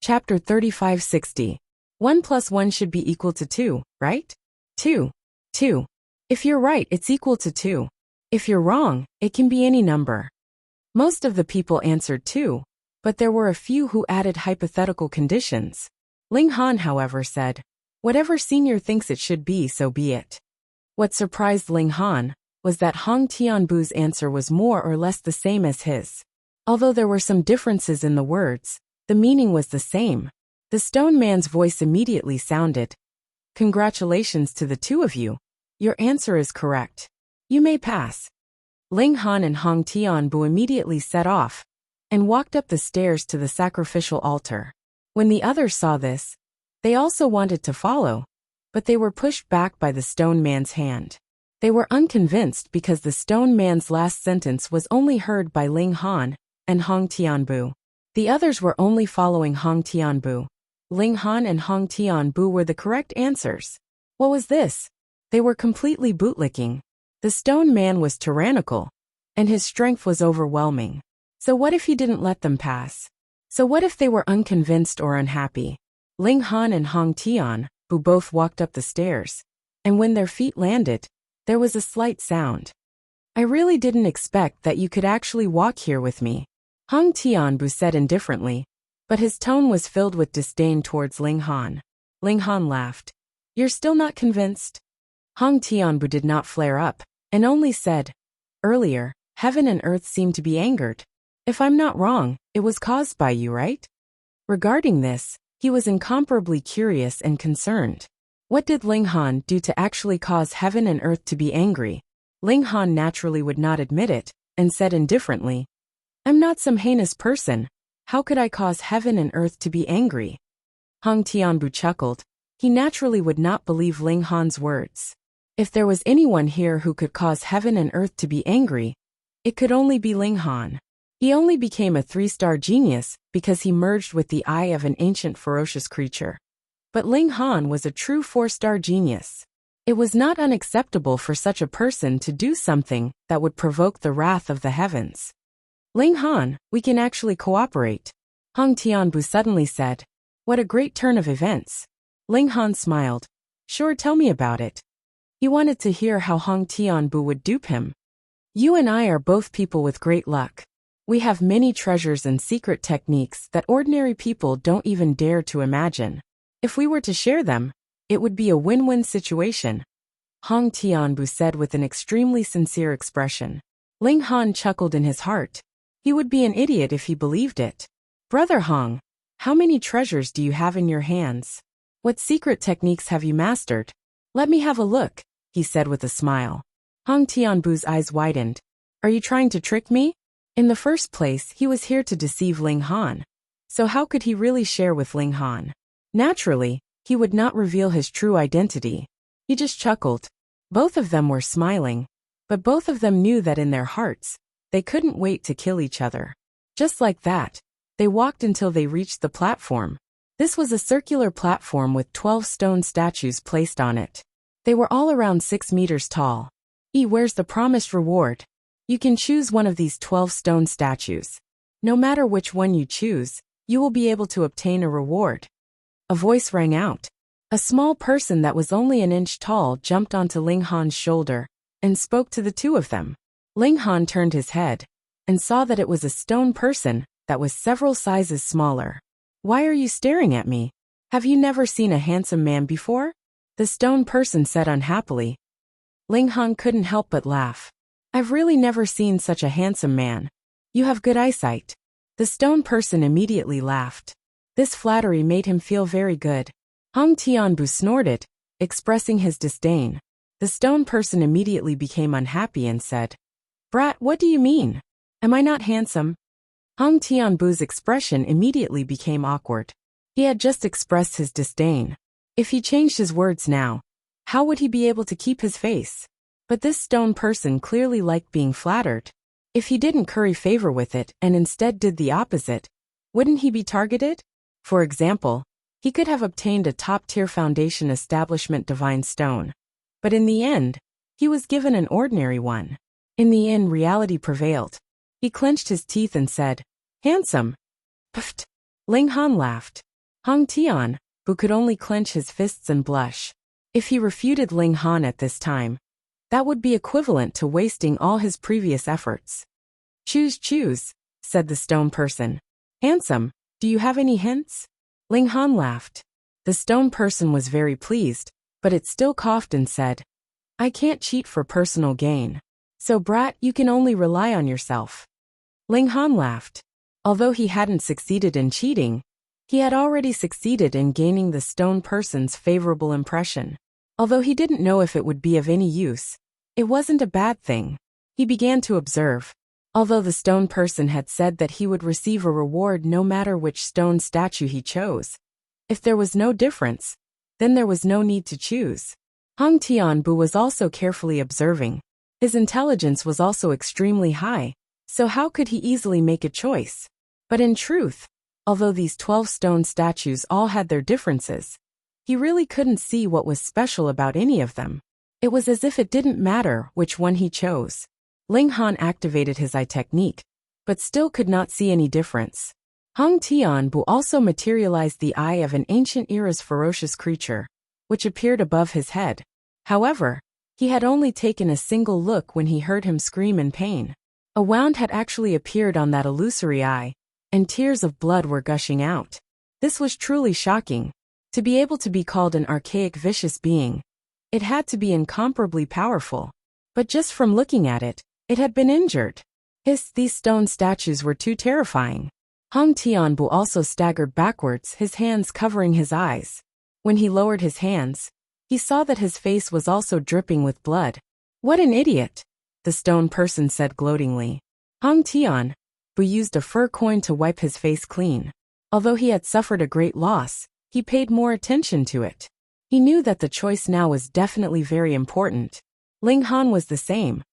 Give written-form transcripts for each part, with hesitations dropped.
Chapter 3560. 1 plus 1 should be equal to 2, right? 2. 2. If you're right, it's equal to 2. If you're wrong, it can be any number. Most of the people answered 2, but there were a few who added hypothetical conditions. Ling Han, however, said, "Whatever senior thinks it should be, so be it." What surprised Ling Han was that Hong Tianbu's answer was more or less the same as his. Although there were some differences in the words, the meaning was the same. The stone man's voice immediately sounded, "Congratulations to the two of you. Your answer is correct. You may pass." Ling Han and Hong Tianbu immediately set off and walked up the stairs to the sacrificial altar. When the others saw this, they also wanted to follow, but they were pushed back by the stone man's hand. They were unconvinced because the stone man's last sentence was only heard by Ling Han and Hong Tianbu. The others were only following Hong Tianbu. Ling Han and Hong Tianbu were the correct answers. What was this? They were completely bootlicking. The stone man was tyrannical, and his strength was overwhelming. So what if he didn't let them pass? So what if they were unconvinced or unhappy? Ling Han and Hong Tianbu both walked up the stairs, and when their feet landed, there was a slight sound. "I really didn't expect that you could actually walk here with me," Hong Tianbu said indifferently, but his tone was filled with disdain towards Ling Han. Ling Han laughed. "You're still not convinced?" Hong Tianbu did not flare up, and only said, "Earlier, heaven and earth seemed to be angered. If I'm not wrong, it was caused by you, right?" Regarding this, he was incomparably curious and concerned. What did Ling Han do to actually cause heaven and earth to be angry? Ling Han naturally would not admit it, and said indifferently, "I'm not some heinous person. How could I cause heaven and earth to be angry?" Hong Tianbu chuckled. He naturally would not believe Ling Han's words. If there was anyone here who could cause heaven and earth to be angry, it could only be Ling Han. He only became a 3-star genius because he merged with the eye of an ancient ferocious creature. But Ling Han was a true 4-star genius. It was not unacceptable for such a person to do something that would provoke the wrath of the heavens. "Ling Han, we can actually cooperate," Hong Tianbu suddenly said. "What a great turn of events." Ling Han smiled. "Sure, tell me about it." He wanted to hear how Hong Tianbu would dupe him. "You and I are both people with great luck. We have many treasures and secret techniques that ordinary people don't even dare to imagine. If we were to share them, it would be a win-win situation," Hong Tianbu said with an extremely sincere expression. Ling Han chuckled in his heart. He would be an idiot if he believed it. "Brother Hong, how many treasures do you have in your hands? What secret techniques have you mastered? Let me have a look," he said with a smile. Hong Tianbu's eyes widened. "Are you trying to trick me?" In the first place, he was here to deceive Ling Han. So how could he really share with Ling Han? Naturally, he would not reveal his true identity. He just chuckled. Both of them were smiling, but both of them knew that in their hearts, they couldn't wait to kill each other. Just like that, they walked until they reached the platform. This was a circular platform with 12 stone statues placed on it. They were all around 6 meters tall. Where's the promised reward? You can choose one of these 12 stone statues. No matter which one you choose, you will be able to obtain a reward. A voice rang out. A small person that was only an inch tall jumped onto Ling Han's shoulder and spoke to the two of them. Ling Han turned his head and saw that it was a stone person that was several sizes smaller. "Why are you staring at me? Have you never seen a handsome man before?" the stone person said unhappily. Ling Han couldn't help but laugh. "I've really never seen such a handsome man. You have good eyesight." The stone person immediately laughed. This flattery made him feel very good. Hong Tianbu snorted, expressing his disdain. The stone person immediately became unhappy and said, "Brat, what do you mean? Am I not handsome?" Hong Tianbu's expression immediately became awkward. He had just expressed his disdain. If he changed his words now, how would he be able to keep his face? But this stone person clearly liked being flattered. If he didn't curry favor with it and instead did the opposite, wouldn't he be targeted? For example, he could have obtained a top-tier foundation establishment divine stone. But in the end, he was given an ordinary one. In the end, reality prevailed. He clenched his teeth and said, "Handsome." Pfft. Ling Han laughed. Hong Tian, who could only clench his fists and blush. If he refuted Ling Han at this time, that would be equivalent to wasting all his previous efforts. Choose, said the stone person. Handsome, do you have any hints? Ling Han laughed. The stone person was very pleased, but it still coughed and said, I can't cheat for personal gain. So brat, you can only rely on yourself. Ling Han laughed. Although he hadn't succeeded in cheating, he had already succeeded in gaining the stone person's favorable impression. Although he didn't know if it would be of any use, it wasn't a bad thing. He began to observe. Although the stone person had said that he would receive a reward no matter which stone statue he chose, if there was no difference, then there was no need to choose. Hong Tianbu was also carefully observing. His intelligence was also extremely high, so how could he easily make a choice? But in truth, although these 12 stone statues all had their differences, he really couldn't see what was special about any of them. It was as if it didn't matter which one he chose. Ling Han activated his eye technique, but still could not see any difference. Hong Tianbu also materialized the eye of an ancient era's ferocious creature, which appeared above his head. However, he had only taken a single look when he heard him scream in pain. A wound had actually appeared on that illusory eye, and tears of blood were gushing out. This was truly shocking. To be able to be called an archaic vicious being, it had to be incomparably powerful. But just from looking at it, it had been injured. These stone statues were too terrifying. Hong Tianbu also staggered backwards, his hands covering his eyes. When he lowered his hands, he saw that his face was also dripping with blood. What an idiot, the stone person said gloatingly. Hong Tianbu used a fur coin to wipe his face clean. Although he had suffered a great loss, he paid more attention to it. He knew that the choice now was definitely very important. Ling Han was the same.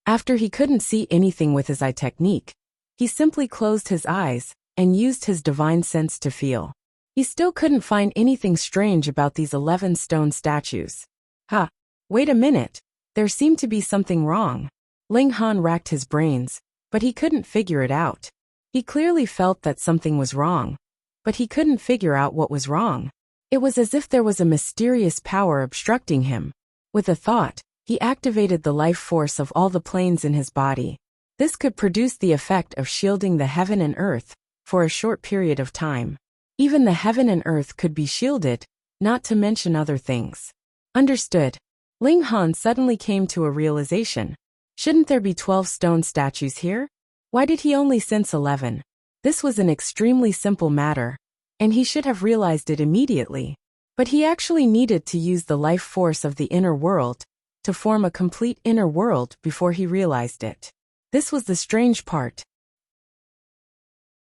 After he couldn't see anything with his eye technique, he simply closed his eyes and used his divine sense to feel. He still couldn't find anything strange about these 11 stone statues. Wait a minute, there seemed to be something wrong. Ling Han racked his brains, but he couldn't figure it out. He clearly felt that something was wrong, but he couldn't figure out what was wrong. It was as if there was a mysterious power obstructing him. With a thought, he activated the life force of all the planes in his body. This could produce the effect of shielding the heaven and earth for a short period of time. Even the heaven and earth could be shielded, not to mention other things. Understood. Ling Han suddenly came to a realization. Shouldn't there be 12 stone statues here? Why did he only sense 11? This was an extremely simple matter, and he should have realized it immediately. But he actually needed to use the life force of the inner world to form a complete inner world before he realized it. This was the strange part.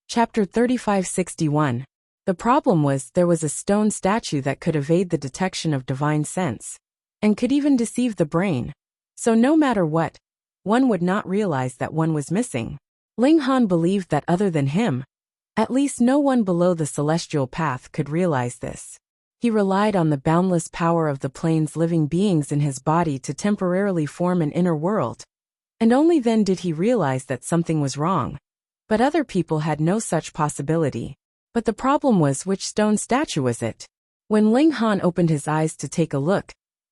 Chapter 3561. The problem was there was a stone statue that could evade the detection of divine sense, and could even deceive the brain. So no matter what, one would not realize that one was missing. Ling Han believed that other than him, at least no one below the celestial path could realize this. He relied on the boundless power of the plane's living beings in his body to temporarily form an inner world, and only then did he realize that something was wrong. But other people had no such possibility. But the problem was, which stone statue was it? When Ling Han opened his eyes to take a look,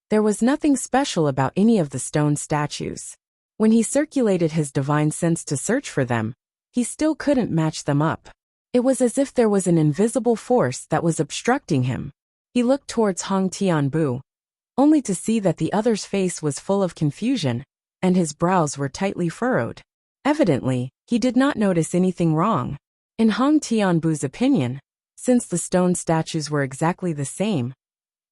there was nothing special about any of the stone statues. When he circulated his divine sense to search for them, he still couldn't match them up. It was as if there was an invisible force that was obstructing him. He looked towards Hong Tianbu, only to see that the other's face was full of confusion, and his brows were tightly furrowed. Evidently, he did not notice anything wrong. In Hong Tianbu's opinion, since the stone statues were exactly the same,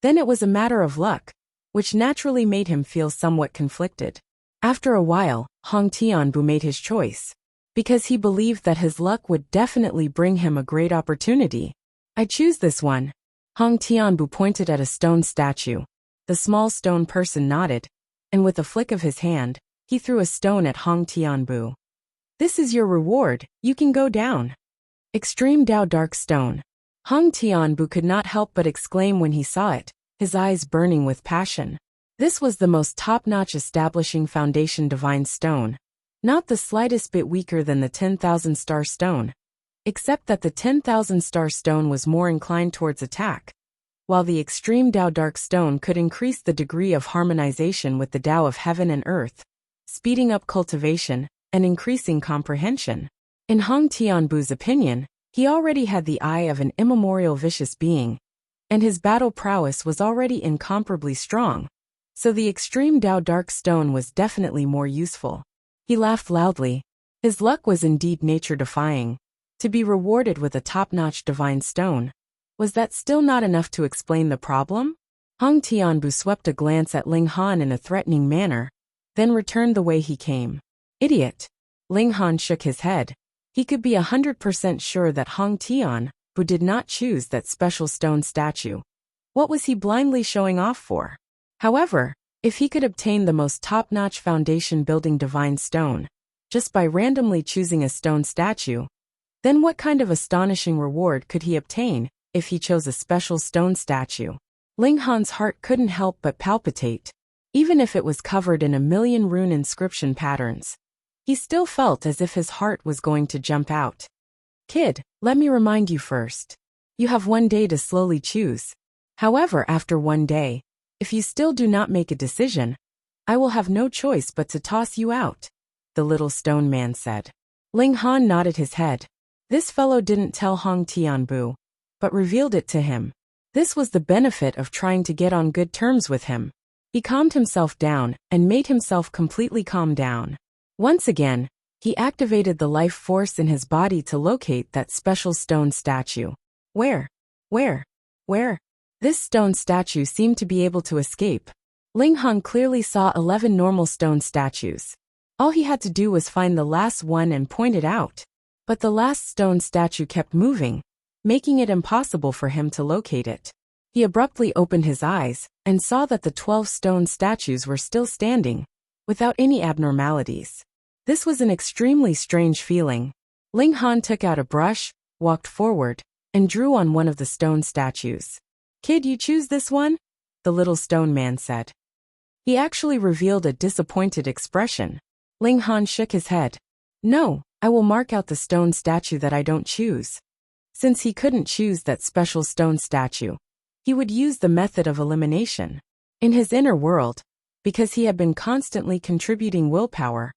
then it was a matter of luck, which naturally made him feel somewhat conflicted. After a while, Hong Tianbu made his choice, because he believed that his luck would definitely bring him a great opportunity. I choose this one. Hong Tianbu pointed at a stone statue. The small stone person nodded, and with a flick of his hand, he threw a stone at Hong Tianbu. This is your reward, you can go down. Extreme Dao Dark Stone. Hong Tianbu could not help but exclaim when he saw it, his eyes burning with passion. This was the most top-notch establishing foundation divine stone, not the slightest bit weaker than the 10,000 star stone, except that the 10,000 star stone was more inclined towards attack, while the extreme Dao Dark Stone could increase the degree of harmonization with the Dao of heaven and earth, speeding up cultivation and increasing comprehension. In Hong Tianbu's opinion, he already had the eye of an immemorial vicious being, and his battle prowess was already incomparably strong, so the extreme Dao Dark Stone was definitely more useful. He laughed loudly. His luck was indeed nature-defying. To be rewarded with a top-notch divine stone. Was that still not enough to explain the problem? Hong Tianbu swept a glance at Ling Han in a threatening manner, then returned the way he came. Idiot! Ling Han shook his head. He could be 100% sure that Hong Tianbu did not choose that special stone statue. What was he blindly showing off for? However, if he could obtain the most top-notch foundation-building divine stone, just by randomly choosing a stone statue, then what kind of astonishing reward could he obtain if he chose a special stone statue? Ling Han's heart couldn't help but palpitate. Even if it was covered in a million rune inscription patterns, he still felt as if his heart was going to jump out. Kid, let me remind you first. You have 1 day to slowly choose. However, after 1 day, if you still do not make a decision, I will have no choice but to toss you out, the little stone man said. Ling Han nodded his head. This fellow didn't tell Hong Tianbu, but revealed it to him. This was the benefit of trying to get on good terms with him. He calmed himself down and made himself completely calm down. Once again, he activated the life force in his body to locate that special stone statue. Where? This stone statue seemed to be able to escape. Ling Han clearly saw 11 normal stone statues. All he had to do was find the last one and point it out. But the last stone statue kept moving, making it impossible for him to locate it. He abruptly opened his eyes and saw that the 12 stone statues were still standing, without any abnormalities. This was an extremely strange feeling. Ling Han took out a brush, walked forward, and drew on one of the stone statues. Kid, you choose this one? The little stone man said. He actually revealed a disappointed expression. Ling Han shook his head. No, I will mark out the stone statue that I don't choose. Since he couldn't choose that special stone statue, he would use the method of elimination. In his inner world, because he had been constantly contributing willpower,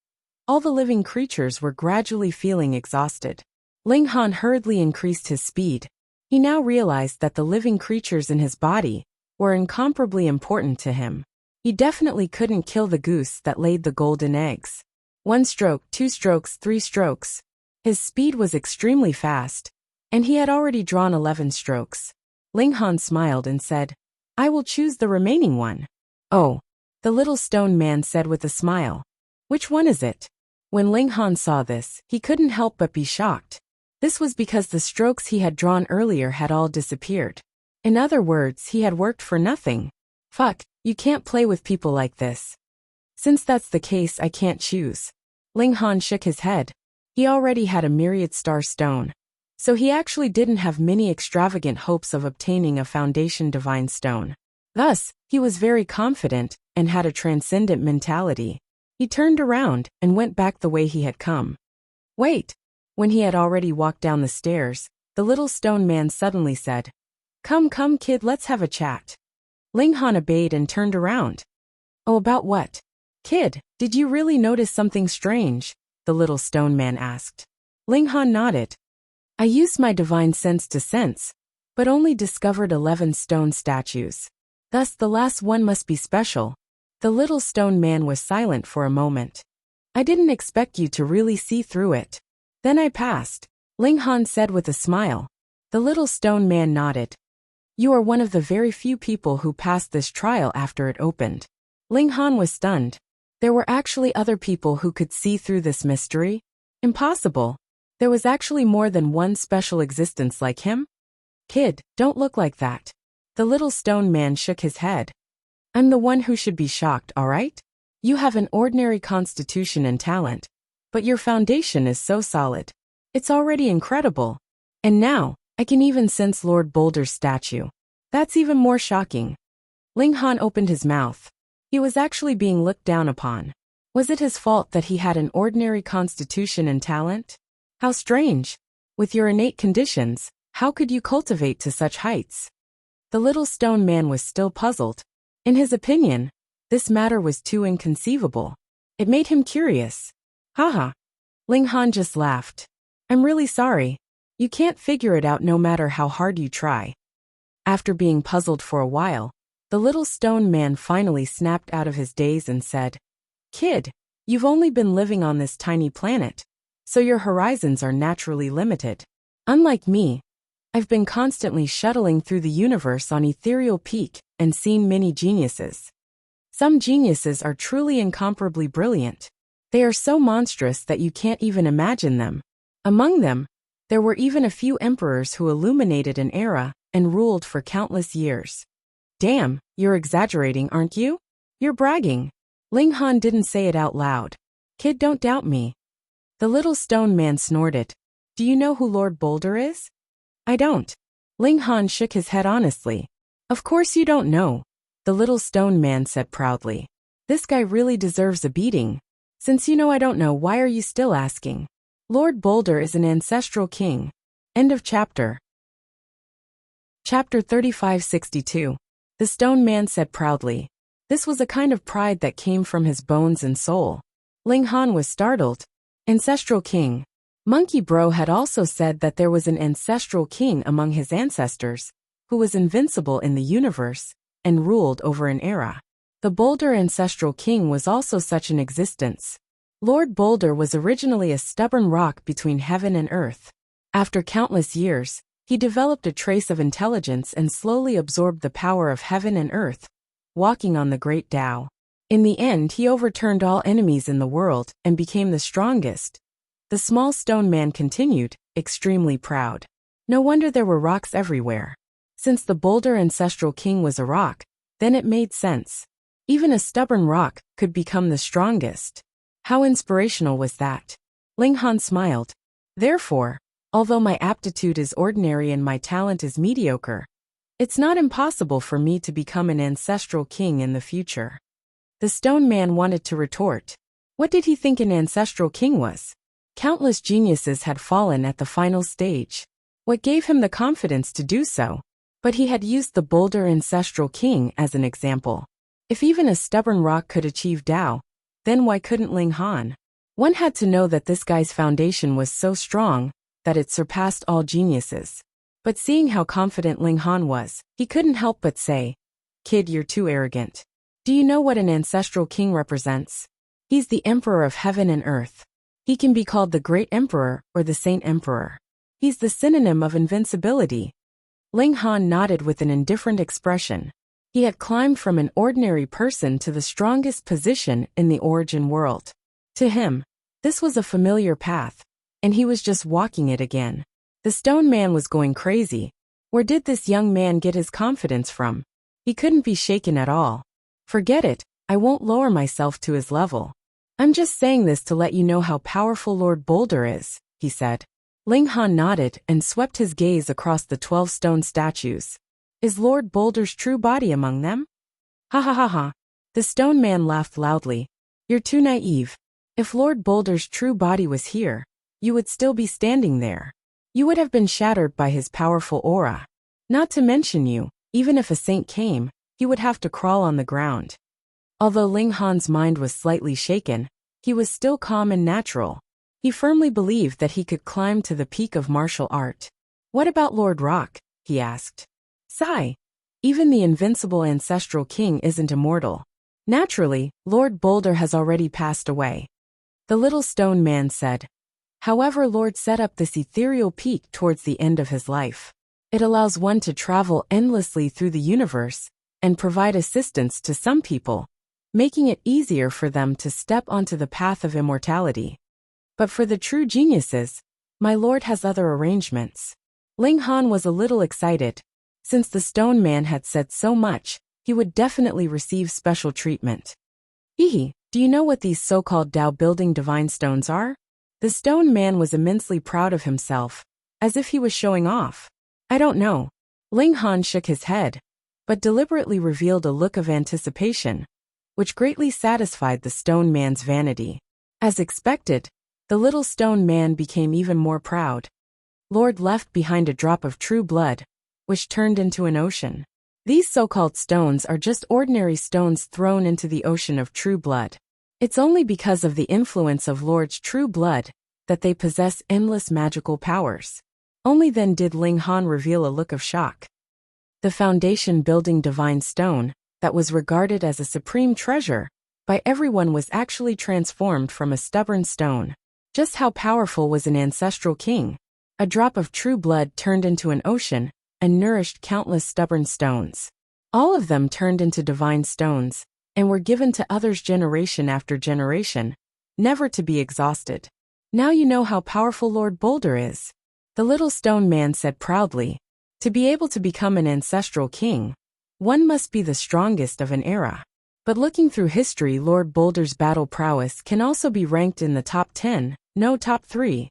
all the living creatures were gradually feeling exhausted. Ling Han hurriedly increased his speed. He now realized that the living creatures in his body were incomparably important to him. He definitely couldn't kill the goose that laid the golden eggs. 1 stroke, 2 strokes, 3 strokes. His speed was extremely fast, and he had already drawn 11 strokes. Ling Han smiled and said, I will choose the remaining one. Oh, the little stone man said with a smile. Which one is it? When Ling Han saw this, he couldn't help but be shocked. This was because the strokes he had drawn earlier had all disappeared. In other words, he had worked for nothing. Fuck, you can't play with people like this. Since that's the case, I can't choose. Ling Han shook his head. He already had a myriad star stone, so he actually didn't have many extravagant hopes of obtaining a foundation divine stone. Thus, he was very confident and had a transcendent mentality. He turned around and went back the way he had come. Wait! When he had already walked down the stairs, the little stone man suddenly said, Come, kid, let's have a chat. Ling Han obeyed and turned around. Oh, about what? Kid, did you really notice something strange? The little stone man asked. Ling Han nodded. I used my divine sense to sense, but only discovered 11 stone statues. Thus the last one must be special. The little stone man was silent for a moment. I didn't expect you to really see through it. Then I passed, Ling Han said with a smile. The little stone man nodded. You are one of the very few people who passed this trial after it opened. Ling Han was stunned. There were actually other people who could see through this mystery? Impossible. There was actually more than one special existence like him? Kid, don't look like that. The little stone man shook his head. I'm the one who should be shocked, all right? You have an ordinary constitution and talent, but your foundation is so solid. It's already incredible. And now, I can even sense Lord Boulder's statue. That's even more shocking. Ling Han opened his mouth. He was actually being looked down upon. Was it his fault that he had an ordinary constitution and talent? How strange. With your innate conditions, how could you cultivate to such heights? The little stone man was still puzzled. In his opinion, this matter was too inconceivable. It made him curious. Haha. Ling Han just laughed. I'm really sorry. You can't figure it out no matter how hard you try. After being puzzled for a while, the little stone man finally snapped out of his daze and said, Kid, you've only been living on this tiny planet, so your horizons are naturally limited. Unlike me, I've been constantly shuttling through the universe on ethereal peak and seen many geniuses. Some geniuses are truly incomparably brilliant. They are so monstrous that you can't even imagine them. Among them, there were even a few emperors who illuminated an era and ruled for countless years. Damn, you're exaggerating, aren't you? You're bragging. Ling Han didn't say it out loud. Kid, don't doubt me. The little stone man snorted. Do you know who Lord Boulder is? I don't. Ling Han shook his head honestly. Of course you don't know. The little stone man said proudly. This guy really deserves a beating. Since you know I don't know, why are you still asking? Lord Boulder is an ancestral king. End of chapter. Chapter 3562. The stone man said proudly. This was a kind of pride that came from his bones and soul. Ling Han was startled. Ancestral king. Monkey Bro had also said that there was an ancestral king among his ancestors, who was invincible in the universe, and ruled over an era. The Boulder ancestral king was also such an existence. Lord Boulder was originally a stubborn rock between heaven and earth. After countless years, he developed a trace of intelligence and slowly absorbed the power of heaven and earth, walking on the great Tao. In the end, he overturned all enemies in the world and became the strongest. The small stone man continued, extremely proud. No wonder there were rocks everywhere. Since the Boulder ancestral king was a rock, then it made sense. Even a stubborn rock could become the strongest. How inspirational was that? Ling Han smiled. Therefore, although my aptitude is ordinary and my talent is mediocre, it's not impossible for me to become an ancestral king in the future. The stone man wanted to retort. What did he think an ancestral king was? Countless geniuses had fallen at the final stage. What gave him the confidence to do so? But he had used the Boulder ancestral king as an example. If even a stubborn rock could achieve Tao, then why couldn't Ling Han? One had to know that this guy's foundation was so strong that it surpassed all geniuses. But seeing how confident Ling Han was, he couldn't help but say, Kid, you're too arrogant. Do you know what an ancestral king represents? He's the emperor of heaven and earth. He can be called the great emperor or the saint emperor. He's the synonym of invincibility. Ling Han nodded with an indifferent expression. He had climbed from an ordinary person to the strongest position in the origin world. To him, this was a familiar path, and he was just walking it again. The stone man was going crazy. Where did this young man get his confidence from? He couldn't be shaken at all. Forget it, I won't lower myself to his level. I'm just saying this to let you know how powerful Lord Boulder is, he said. Ling Han nodded and swept his gaze across the 12 stone statues. Is Lord Boulder's true body among them? Ha ha ha ha. The stone man laughed loudly. You're too naive. If Lord Boulder's true body was here, you would still be standing there. You would have been shattered by his powerful aura. Not to mention you, even if a saint came, he would have to crawl on the ground. Although Ling Han's mind was slightly shaken, he was still calm and natural. He firmly believed that he could climb to the peak of martial art. What about Lord Rock? He asked. Sigh. Even the invincible ancestral king isn't immortal. Naturally, Lord Boulder has already passed away. The little stone man said. However, Lord set up this ethereal peak towards the end of his life. It allows one to travel endlessly through the universe and provide assistance to some people, making it easier for them to step onto the path of immortality. But for the true geniuses, my lord has other arrangements. Ling Han was a little excited. Since the stone man had said so much, he would definitely receive special treatment. Hehe, do you know what these so-called Tao-building divine stones are? The stone man was immensely proud of himself, as if he was showing off. I don't know. Ling Han shook his head, but deliberately revealed a look of anticipation, which greatly satisfied the stone man's vanity. As expected, the little stone man became even more proud. Lord left behind a drop of true blood, which turned into an ocean. These so-called stones are just ordinary stones thrown into the ocean of true blood. It's only because of the influence of Lord's true blood that they possess endless magical powers. Only then did Ling Han reveal a look of shock. The foundation-building divine stone, that was regarded as a supreme treasure by everyone, was actually transformed from a stubborn stone. Just how powerful was an ancestral king? A drop of true blood turned into an ocean and nourished countless stubborn stones. All of them turned into divine stones and were given to others generation after generation, never to be exhausted. Now you know how powerful Lord Boulder is. The little stone man said proudly. To be able to become an ancestral king, one must be the strongest of an era. But looking through history, Lord Boulder's battle prowess can also be ranked in the top 10, no top 3.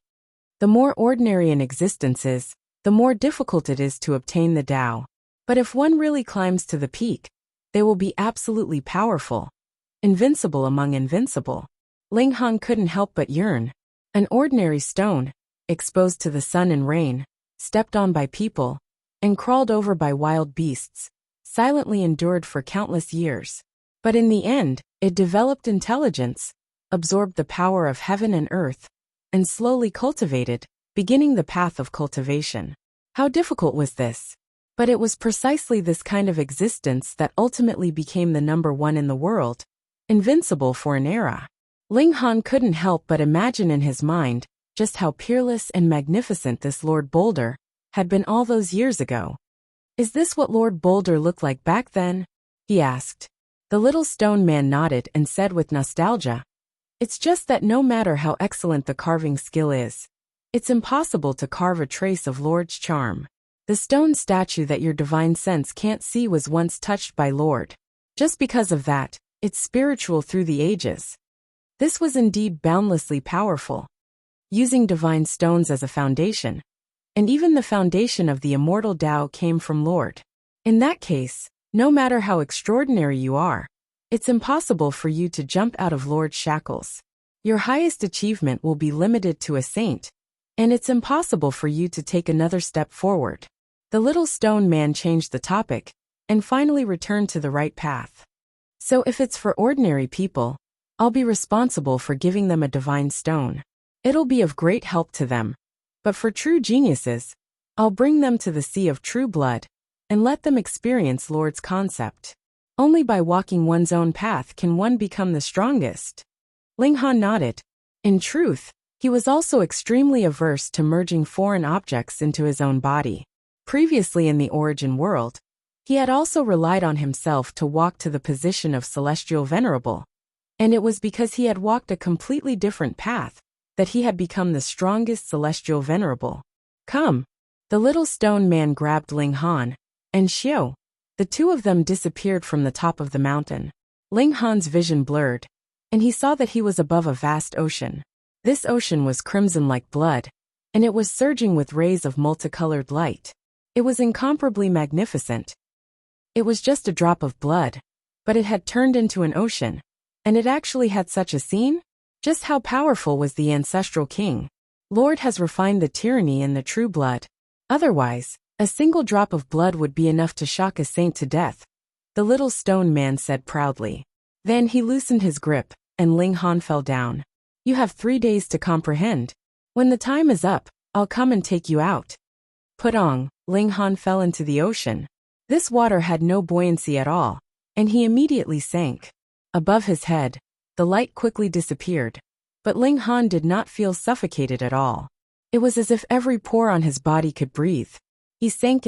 The more ordinary an existence is, the more difficult it is to obtain the Tao. But if one really climbs to the peak, they will be absolutely powerful, invincible among invincible. Ling Han couldn't help but yearn. An ordinary stone, exposed to the sun and rain, stepped on by people, and crawled over by wild beasts, silently endured for countless years. But in the end, it developed intelligence, absorbed the power of heaven and earth, and slowly cultivated, beginning the path of cultivation. How difficult was this? But it was precisely this kind of existence that ultimately became the number one in the world, invincible for an era. Ling Han couldn't help but imagine in his mind just how peerless and magnificent this Lord Boulder had been all those years ago. Is this what Lord Boulder looked like back then? He asked. The little stone man nodded and said with nostalgia, It's just that no matter how excellent the carving skill is, it's impossible to carve a trace of Lord's charm. The stone statue that your divine sense can't see was once touched by Lord. Just because of that, it's spiritual through the ages. This was indeed boundlessly powerful. Using divine stones as a foundation, and even the foundation of the immortal Tao came from Lord. In that case, no matter how extraordinary you are, it's impossible for you to jump out of Lord's shackles. Your highest achievement will be limited to a saint, and it's impossible for you to take another step forward. The little stone man changed the topic, and finally returned to the right path. So if it's for ordinary people, I'll be responsible for giving them a divine stone. It'll be of great help to them. But for true geniuses, I'll bring them to the sea of true blood, and let them experience Lord's concept. Only by walking one's own path can one become the strongest. Ling Han nodded. In truth, he was also extremely averse to merging foreign objects into his own body. Previously in the origin world, he had also relied on himself to walk to the position of celestial venerable, and it was because he had walked a completely different path that he had become the strongest celestial venerable. Come. The little stone man grabbed Ling Han and Xiao. The two of them disappeared from the top of the mountain. Ling Han's vision blurred, and he saw that he was above a vast ocean. This ocean was crimson like blood, and it was surging with rays of multicolored light. It was incomparably magnificent. It was just a drop of blood, but it had turned into an ocean, and it actually had such a scene? Just how powerful was the ancestral king? Lord has refined the tyranny in the true blood. Otherwise, a single drop of blood would be enough to shock a saint to death, the little stone man said proudly. Then he loosened his grip, and Ling Han fell down. You have 3 days to comprehend. When the time is up, I'll come and take you out. Putong, Ling Han fell into the ocean. This water had no buoyancy at all, and he immediately sank. Above his head, the light quickly disappeared, but Ling Han did not feel suffocated at all. It was as if every pore on his body could breathe. He sank,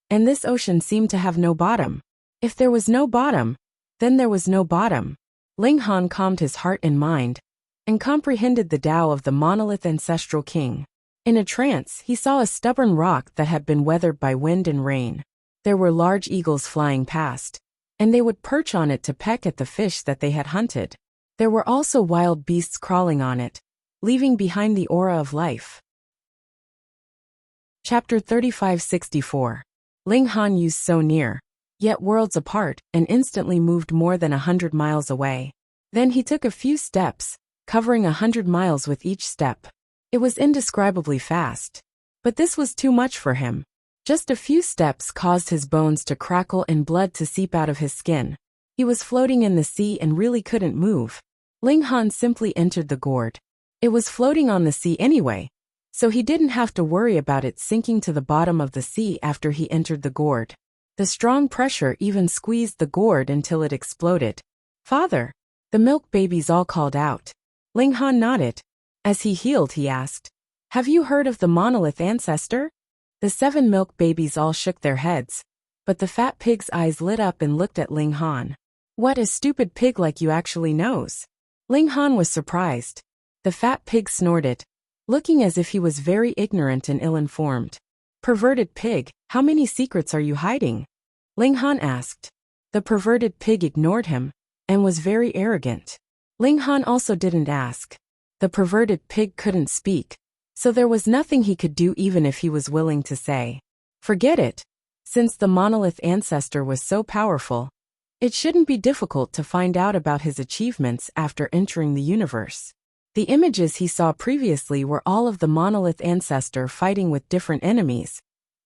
and this ocean seemed to have no bottom. If there was no bottom, then there was no bottom. Ling Han calmed his heart and mind, and comprehended the Tao of the monolith ancestral king. In a trance, he saw a stubborn rock that had been weathered by wind and rain. There were large eagles flying past, and they would perch on it to peck at the fish that they had hunted. There were also wild beasts crawling on it, leaving behind the aura of life. Chapter 3564. Ling Han used so near, yet worlds apart, and instantly moved more than 100 miles away. Then he took a few steps, covering 100 miles with each step. It was indescribably fast. But this was too much for him. Just a few steps caused his bones to crackle and blood to seep out of his skin. He was floating in the sea and really couldn't move. Ling Han simply entered the gourd. It was floating on the sea anyway, so he didn't have to worry about it sinking to the bottom of the sea after he entered the gourd. The strong pressure even squeezed the gourd until it exploded. "Father!" The milk babies all called out. Ling Han nodded. As he healed, he asked, "Have you heard of the monolith ancestor?" The 7 milk babies all shook their heads, but the fat pig's eyes lit up and looked at Ling Han. "What, a stupid pig like you actually knows?" Ling Han was surprised. The fat pig snorted, looking as if he was very ignorant and ill-informed. "Perverted pig, how many secrets are you hiding?" Ling Han asked. The perverted pig ignored him, and was very arrogant. Ling Han also didn't ask. The perverted pig couldn't speak, so there was nothing he could do even if he was willing to say. Forget it. Since the monolith ancestor was so powerful, it shouldn't be difficult to find out about his achievements after entering the universe. The images he saw previously were all of the monolith ancestor fighting with different enemies,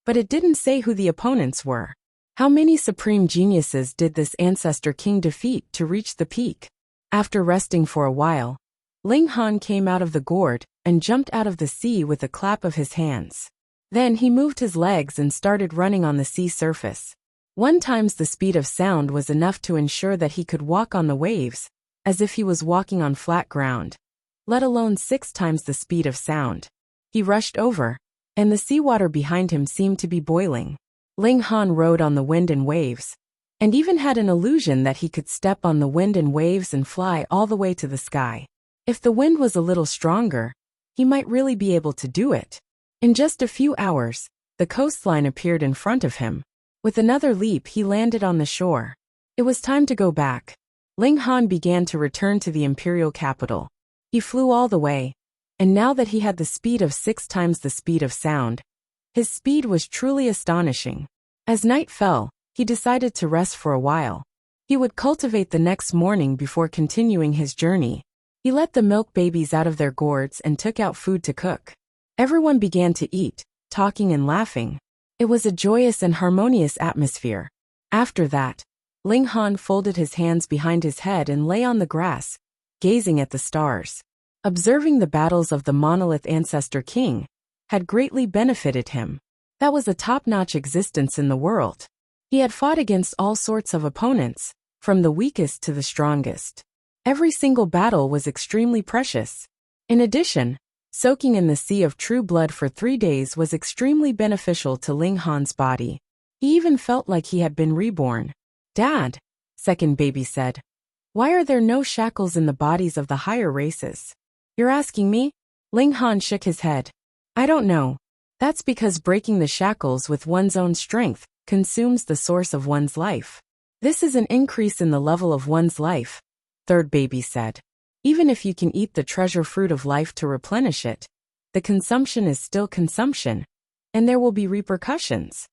but it didn't say who the opponents were. How many supreme geniuses did this ancestor king defeat to reach the peak? After resting for a while, Ling Han came out of the gourd and jumped out of the sea with a clap of his hands. Then he moved his legs and started running on the sea surface. 1 times the speed of sound was enough to ensure that he could walk on the waves, as if he was walking on flat ground, let alone 6 times the speed of sound. He rushed over, and the seawater behind him seemed to be boiling. Ling Han rode on the wind and waves, and even had an illusion that he could step on the wind and waves and fly all the way to the sky. If the wind was a little stronger, he might really be able to do it. In just a few hours, the coastline appeared in front of him. With another leap, he landed on the shore. It was time to go back. Ling Han began to return to the imperial capital. He flew all the way, and now that he had the speed of 6 times the speed of sound, his speed was truly astonishing. As night fell, he decided to rest for a while. He would cultivate the next morning before continuing his journey. He let the milk babies out of their gourds and took out food to cook. Everyone began to eat, talking and laughing. It was a joyous and harmonious atmosphere. After that, Ling Han folded his hands behind his head and lay on the grass, gazing at the stars. Observing the battles of the monolith ancestor king had greatly benefited him. That was a top-notch existence in the world. He had fought against all sorts of opponents, from the weakest to the strongest. Every single battle was extremely precious. In addition, soaking in the sea of true blood for 3 days was extremely beneficial to Ling Han's body. He even felt like he had been reborn. "Dad," second baby said, "why are there no shackles in the bodies of the higher races?" "You're asking me?" Ling Han shook his head. "I don't know. That's because breaking the shackles with one's own strength consumes the source of one's life. This is an increase in the level of one's life," third baby said. "Even if you can eat the treasure fruit of life to replenish it, the consumption is still consumption, and there will be repercussions.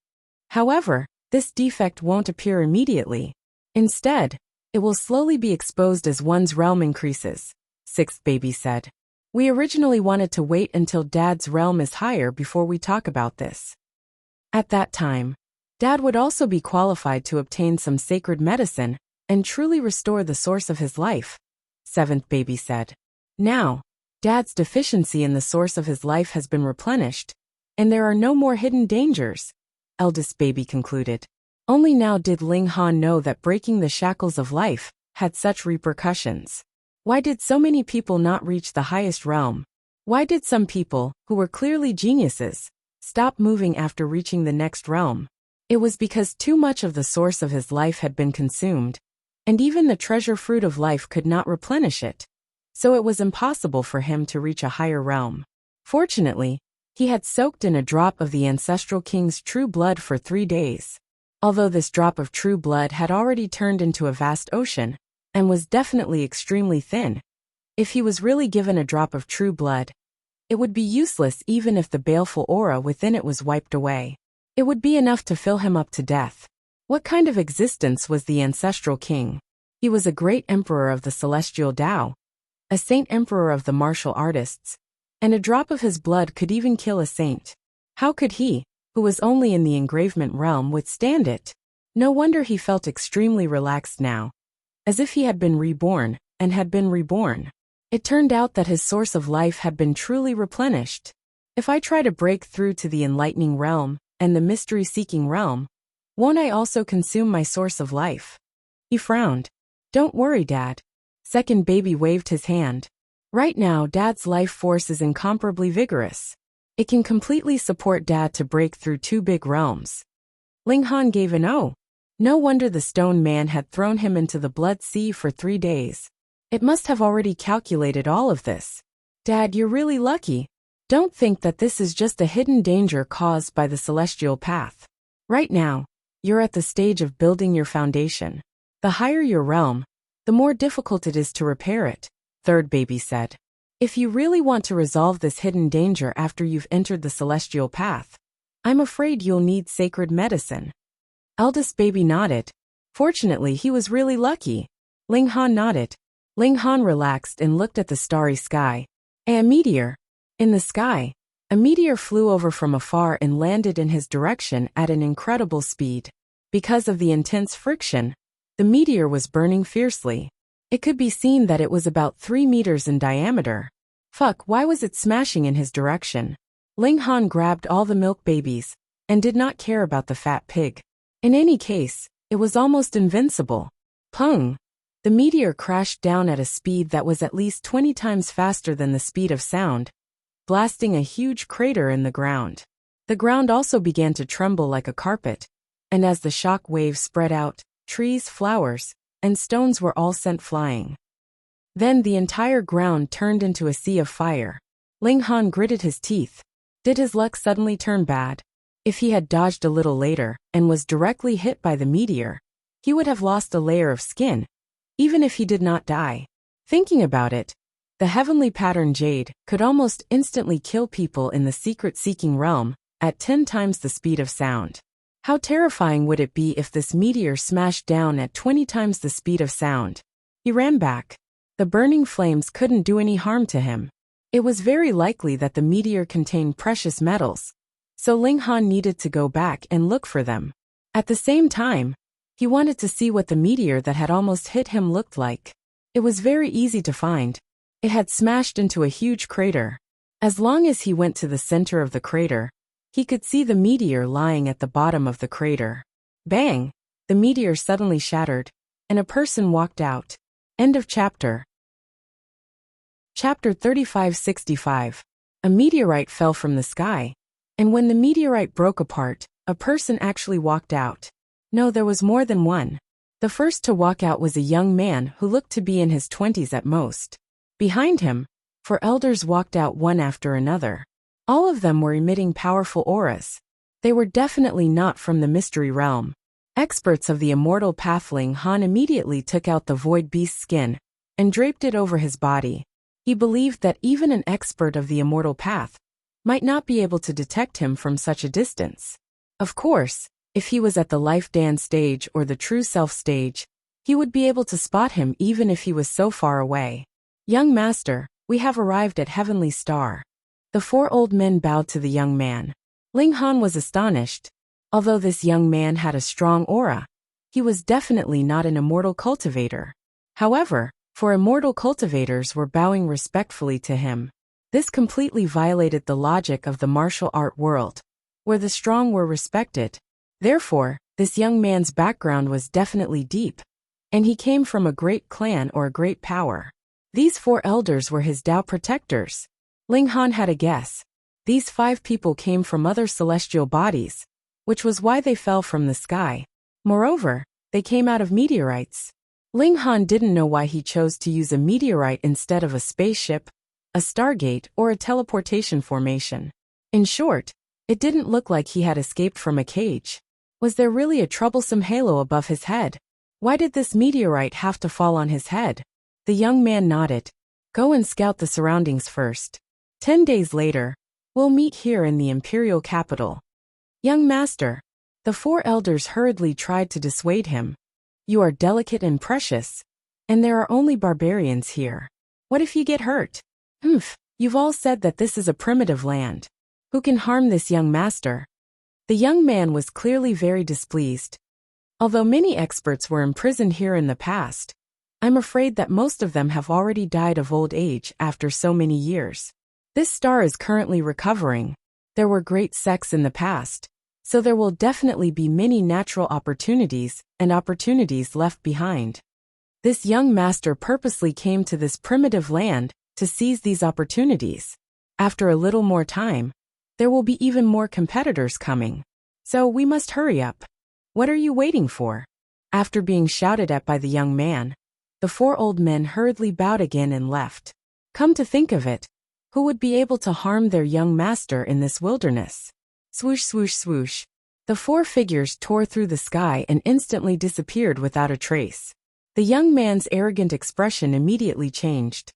However, this defect won't appear immediately. Instead, it will slowly be exposed as one's realm increases," sixth baby said. "We originally wanted to wait until Dad's realm is higher before we talk about this. At that time, Dad would also be qualified to obtain some sacred medicine and truly restore the source of his life," seventh baby said. Now, Dad's deficiency in the source of his life has been replenished, and there are no more hidden dangers, eldest baby concluded. Only now did Ling Han know that breaking the shackles of life had such repercussions. Why did so many people not reach the highest realm? Why did some people, who were clearly geniuses, stop moving after reaching the next realm? It was because too much of the source of his life had been consumed, and even the treasure fruit of life could not replenish it, so it was impossible for him to reach a higher realm. Fortunately, he had soaked in a drop of the ancestral king's true blood for 3 days. Although this drop of true blood had already turned into a vast ocean, and was definitely extremely thin, if he was really given a drop of true blood, it would be useless even if the baleful aura within it was wiped away. It would be enough to fill him up to death. What kind of existence was the ancestral king? He was a great emperor of the celestial Tao, a saint emperor of the martial artists, and a drop of his blood could even kill a saint. How could he, who was only in the engravement realm, withstand it? No wonder he felt extremely relaxed now, as if he had been reborn, and had been reborn. It turned out that his source of life had been truly replenished. If I try to break through to the enlightening realm, and the mystery-seeking realm, won't I also consume my source of life? He frowned. Don't worry, Dad. Second baby waved his hand. Right now, Dad's life force is incomparably vigorous. It can completely support Dad to break through 2 big realms. Ling Han gave an oh. No wonder the stone man had thrown him into the blood sea for 3 days. It must have already calculated all of this. Dad, you're really lucky. Don't think that this is just a hidden danger caused by the celestial path. Right now, you're at the stage of building your foundation. The higher your realm, the more difficult it is to repair it, third baby said. If you really want to resolve this hidden danger after you've entered the celestial path, I'm afraid you'll need sacred medicine. Eldest baby nodded. Fortunately, he was really lucky. Ling Han nodded. Ling Han relaxed and looked at the starry sky. A meteor. In the sky, a meteor flew over from afar and landed in his direction at an incredible speed. Because of the intense friction, the meteor was burning fiercely. It could be seen that it was about 3 meters in diameter. Fuck, why was it smashing in his direction? Ling Han grabbed all the milk babies, and did not care about the fat pig. In any case, it was almost invincible. Pung! The meteor crashed down at a speed that was at least 20 times faster than the speed of sound, blasting a huge crater in the ground. The ground also began to tremble like a carpet, and as the shock waves spread out, trees, flowers, and stones were all sent flying. Then the entire ground turned into a sea of fire. Ling Han gritted his teeth. Did his luck suddenly turn bad? If he had dodged a little later and was directly hit by the meteor, he would have lost a layer of skin, even if he did not die. Thinking about it, the heavenly pattern jade could almost instantly kill people in the secret-seeking realm at 10 times the speed of sound. How terrifying would it be if this meteor smashed down at 20 times the speed of sound? He ran back. The burning flames couldn't do any harm to him. It was very likely that the meteor contained precious metals, so Ling Han needed to go back and look for them. At the same time, he wanted to see what the meteor that had almost hit him looked like. It was very easy to find. It had smashed into a huge crater. As long as he went to the center of the crater, he could see the meteor lying at the bottom of the crater. Bang! The meteor suddenly shattered, and a person walked out. End of chapter. Chapter 3565. A meteorite fell from the sky, and when the meteorite broke apart, a person actually walked out. No, there was more than one. The first to walk out was a young man who looked to be in his 20s at most. Behind him, 4 elders walked out one after another. All of them were emitting powerful auras. They were definitely not from the mystery realm. Experts of the immortal path. Ling Han immediately took out the void beast skin and draped it over his body. He believed that even an expert of the immortal path might not be able to detect him from such a distance. Of course, if he was at the life dance stage or the true self stage, he would be able to spot him even if he was so far away. Young master, we have arrived at Heavenly Star. The 4 old men bowed to the young man. Ling Han was astonished. Although this young man had a strong aura, he was definitely not an immortal cultivator. However, for immortal cultivators were bowing respectfully to him. This completely violated the logic of the martial art world, where the strong were respected. Therefore, this young man's background was definitely deep, and he came from a great clan or a great power. These 4 elders were his Tao protectors. Ling Han had a guess. These 5 people came from other celestial bodies, which was why they fell from the sky. Moreover, they came out of meteorites. Ling Han didn't know why he chose to use a meteorite instead of a spaceship, a stargate, or a teleportation formation. In short, it didn't look like he had escaped from a cage. Was there really a troublesome halo above his head? Why did this meteorite have to fall on his head? The young man nodded. Go and scout the surroundings first. 10 days later, we'll meet here in the imperial capital. Young master. The 4 elders hurriedly tried to dissuade him. You are delicate and precious, and there are only barbarians here. What if you get hurt? You've all said that this is a primitive land. Who can harm this young master? The young man was clearly very displeased. Although many experts were imprisoned here in the past, I'm afraid that most of them have already died of old age after so many years. This star is currently recovering. There were great sects in the past, so there will definitely be many natural opportunities and opportunities left behind. This young master purposely came to this primitive land to seize these opportunities. After a little more time, there will be even more competitors coming. So we must hurry up. What are you waiting for? After being shouted at by the young man, the 4 old men hurriedly bowed again and left. Come to think of it, who would be able to harm their young master in this wilderness? Swoosh, swoosh, swoosh. The 4 figures tore through the sky and instantly disappeared without a trace. The young man's arrogant expression immediately changed.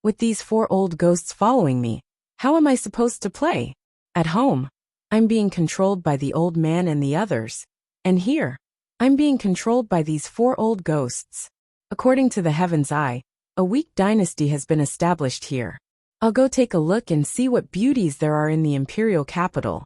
With these 4 old ghosts following me, how am I supposed to play? At home, I'm being controlled by the old man and the others. And here, I'm being controlled by these 4 old ghosts. According to the Heaven's Eye, a weak dynasty has been established here. I'll go take a look and see what beauties there are in the imperial capital.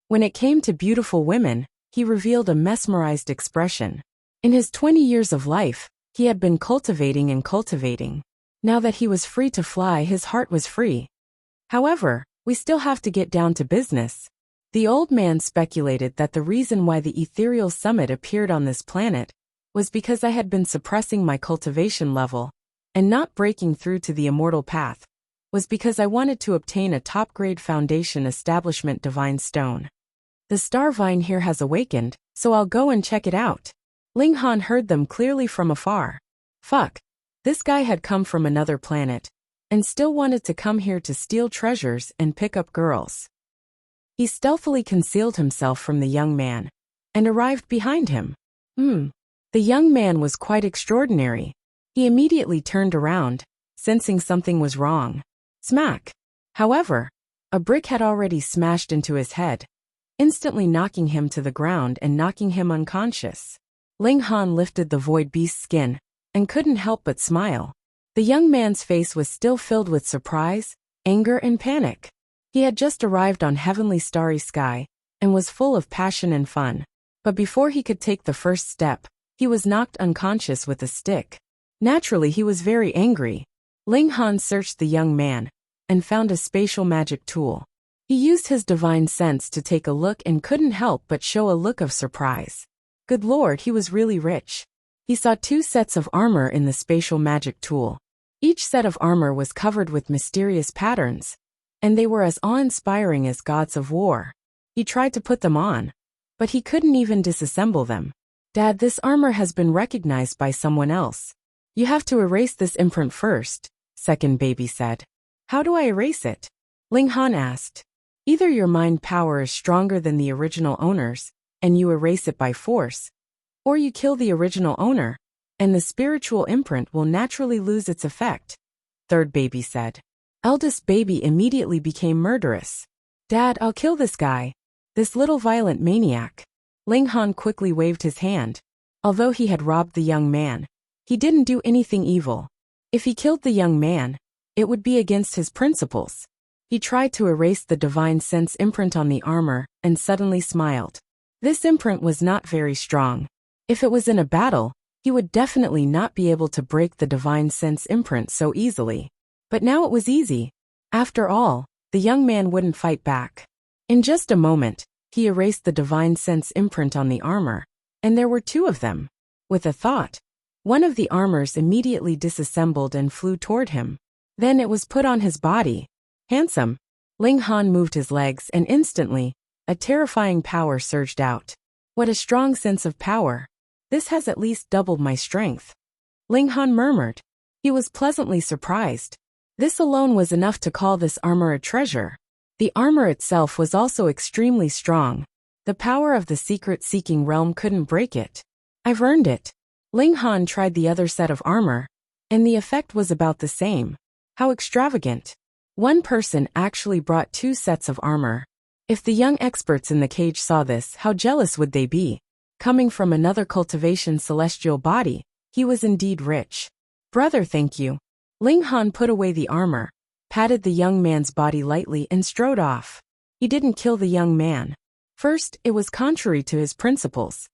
When it came to beautiful women, he revealed a mesmerized expression. In his 20 years of life, he had been cultivating and cultivating. Now that he was free to fly, his heart was free. However, we still have to get down to business. The old man speculated that the reason why the ethereal summit appeared on this planet was because I had been suppressing my cultivation level and not breaking through to the immortal path, was because I wanted to obtain a top-grade foundation establishment divine stone. The star vine here has awakened, so I'll go and check it out. Ling Han heard them clearly from afar. Fuck. This guy had come from another planet and still wanted to come here to steal treasures and pick up girls. He stealthily concealed himself from the young man and arrived behind him. The young man was quite extraordinary. He immediately turned around, sensing something was wrong. Smack! However, a brick had already smashed into his head, instantly knocking him to the ground and knocking him unconscious. Ling Han lifted the void beast's skin and couldn't help but smile. The young man's face was still filled with surprise, anger, and panic. He had just arrived on heavenly starry sky and was full of passion and fun. But before he could take the first step, he was knocked unconscious with a stick. Naturally, he was very angry. Ling Han searched the young man and found a spatial magic tool. He used his divine sense to take a look and couldn't help but show a look of surprise. Good lord, he was really rich. He saw 2 sets of armor in the spatial magic tool. Each set of armor was covered with mysterious patterns, and they were as awe-inspiring as gods of war. He tried to put them on, but he couldn't even disassemble them. Dad, this armor has been recognized by someone else. You have to erase this imprint first, second baby said. How do I erase it? Ling Han asked. Either your mind power is stronger than the original owner's, and you erase it by force, or you kill the original owner, and the spiritual imprint will naturally lose its effect, third baby said. Eldest baby immediately became murderous. Dad, I'll kill this guy. This little violent maniac. Ling Han quickly waved his hand. Although he had robbed the young man, he didn't do anything evil. If he killed the young man, it would be against his principles. He tried to erase the divine sense imprint on the armor and suddenly smiled. This imprint was not very strong. If it was in a battle, he he would definitely not be able to break the divine sense imprint so easily. But now it was easy. After all, the young man wouldn't fight back. In just a moment, he erased the divine sense imprint on the armor, and there were two of them. With a thought, one of the armors immediately disassembled and flew toward him. Then it was put on his body. Handsome. Ling Han moved his legs and instantly, a terrifying power surged out. What a strong sense of power. This has at least doubled my strength. Ling Han murmured. He was pleasantly surprised. This alone was enough to call this armor a treasure. The armor itself was also extremely strong. The power of the secret-seeking realm couldn't break it. I've earned it. Ling Han tried the other set of armor, and the effect was about the same. How extravagant. One person actually brought two sets of armor. If the young experts in the cage saw this, how jealous would they be? Coming from another cultivation celestial body, he was indeed rich. Brother, thank you. Ling Han put away the armor, patted the young man's body lightly and strode off. He didn't kill the young man. First, it was contrary to his principles.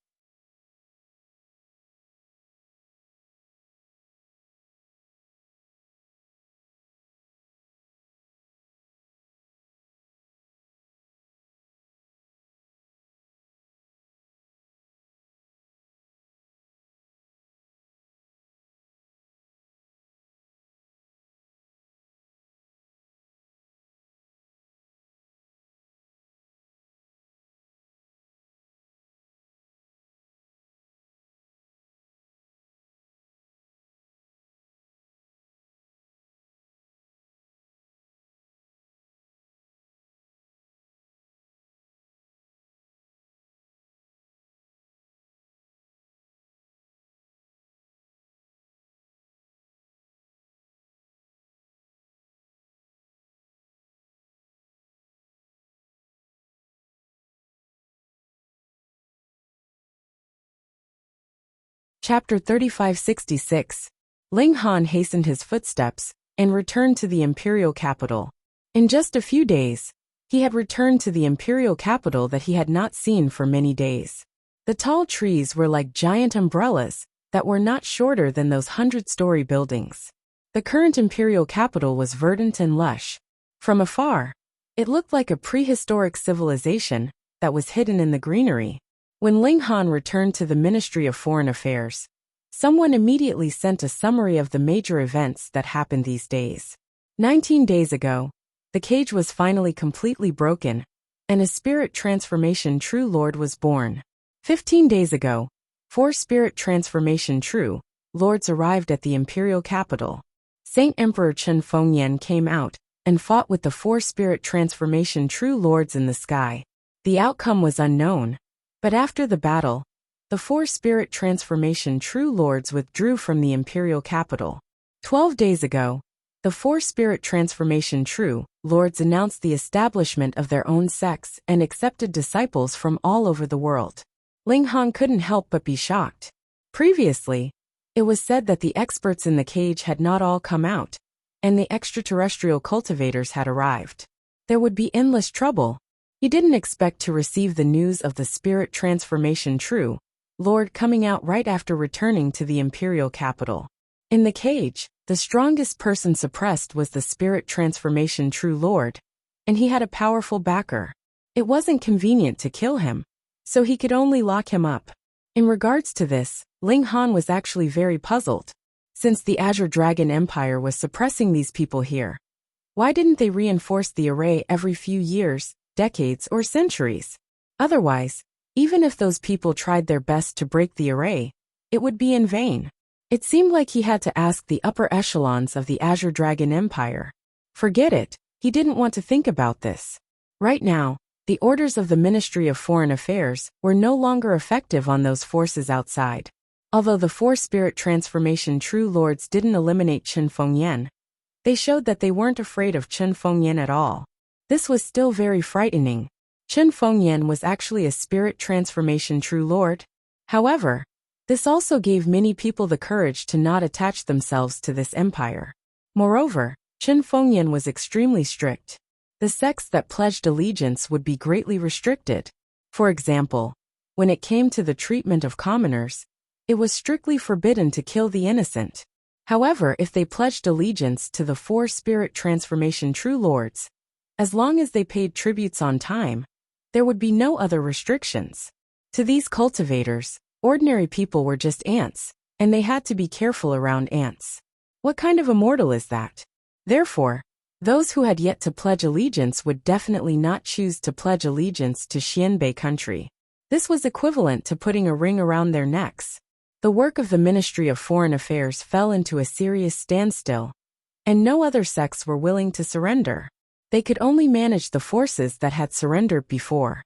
Chapter 3566. Ling Han hastened his footsteps and returned to the imperial capital. In just a few days, he had returned to the imperial capital that he had not seen for many days. The tall trees were like giant umbrellas that were not shorter than those 100-story buildings. The current imperial capital was verdant and lush. From afar, it looked like a prehistoric civilization that was hidden in the greenery. When Ling Han returned to the Ministry of Foreign Affairs, someone immediately sent a summary of the major events that happened these days. 19 days ago, the cage was finally completely broken, and a spirit transformation true lord was born. 15 days ago, 4 spirit transformation true lords arrived at the imperial capital. Saint Emperor Chen Fengyan came out and fought with the 4 spirit transformation true lords in the sky. The outcome was unknown. But after the battle, the 4 spirit transformation true lords withdrew from the imperial capital. 12 days ago, the 4 spirit transformation true lords announced the establishment of their own sects and accepted disciples from all over the world. Ling Han couldn't help but be shocked. Previously, it was said that the experts in the cage had not all come out, and the extraterrestrial cultivators had arrived. There would be endless trouble. He didn't expect to receive the news of the spirit transformation true lord coming out right after returning to the imperial capital. In the cage, the strongest person suppressed was the spirit transformation true lord, and he had a powerful backer. It wasn't convenient to kill him, so he could only lock him up. In regards to this, Ling Han was actually very puzzled. Since the Azure Dragon Empire was suppressing these people here, why didn't they reinforce the array every few years, decades, or centuries? Otherwise, even if those people tried their best to break the array, it would be in vain. It seemed like he had to ask the upper echelons of the Azure Dragon Empire. Forget it, he didn't want to think about this. Right now, the orders of the Ministry of Foreign Affairs were no longer effective on those forces outside. Although the 4 spirit transformation true lords didn't eliminate Chen Fengyan, they showed that they weren't afraid of Chen Fengyan at all. This was still very frightening. Chen Fengyan was actually a spirit transformation true lord. However, this also gave many people the courage to not attach themselves to this empire. Moreover, Chen Fengyan was extremely strict. The sects that pledged allegiance would be greatly restricted. For example, when it came to the treatment of commoners, It was strictly forbidden to kill the innocent. However, if they pledged allegiance to the four spirit transformation true lords, as long as they paid tributes on time, there would be no other restrictions. To these cultivators, ordinary people were just ants, and they had to be careful around ants. What kind of immortal is that? Therefore, those who had yet to pledge allegiance would definitely not choose to pledge allegiance to Xianbei country. This was equivalent to putting a ring around their necks. The work of the Ministry of Foreign Affairs fell into a serious standstill, and no other sects were willing to surrender. They could only manage the forces that had surrendered before.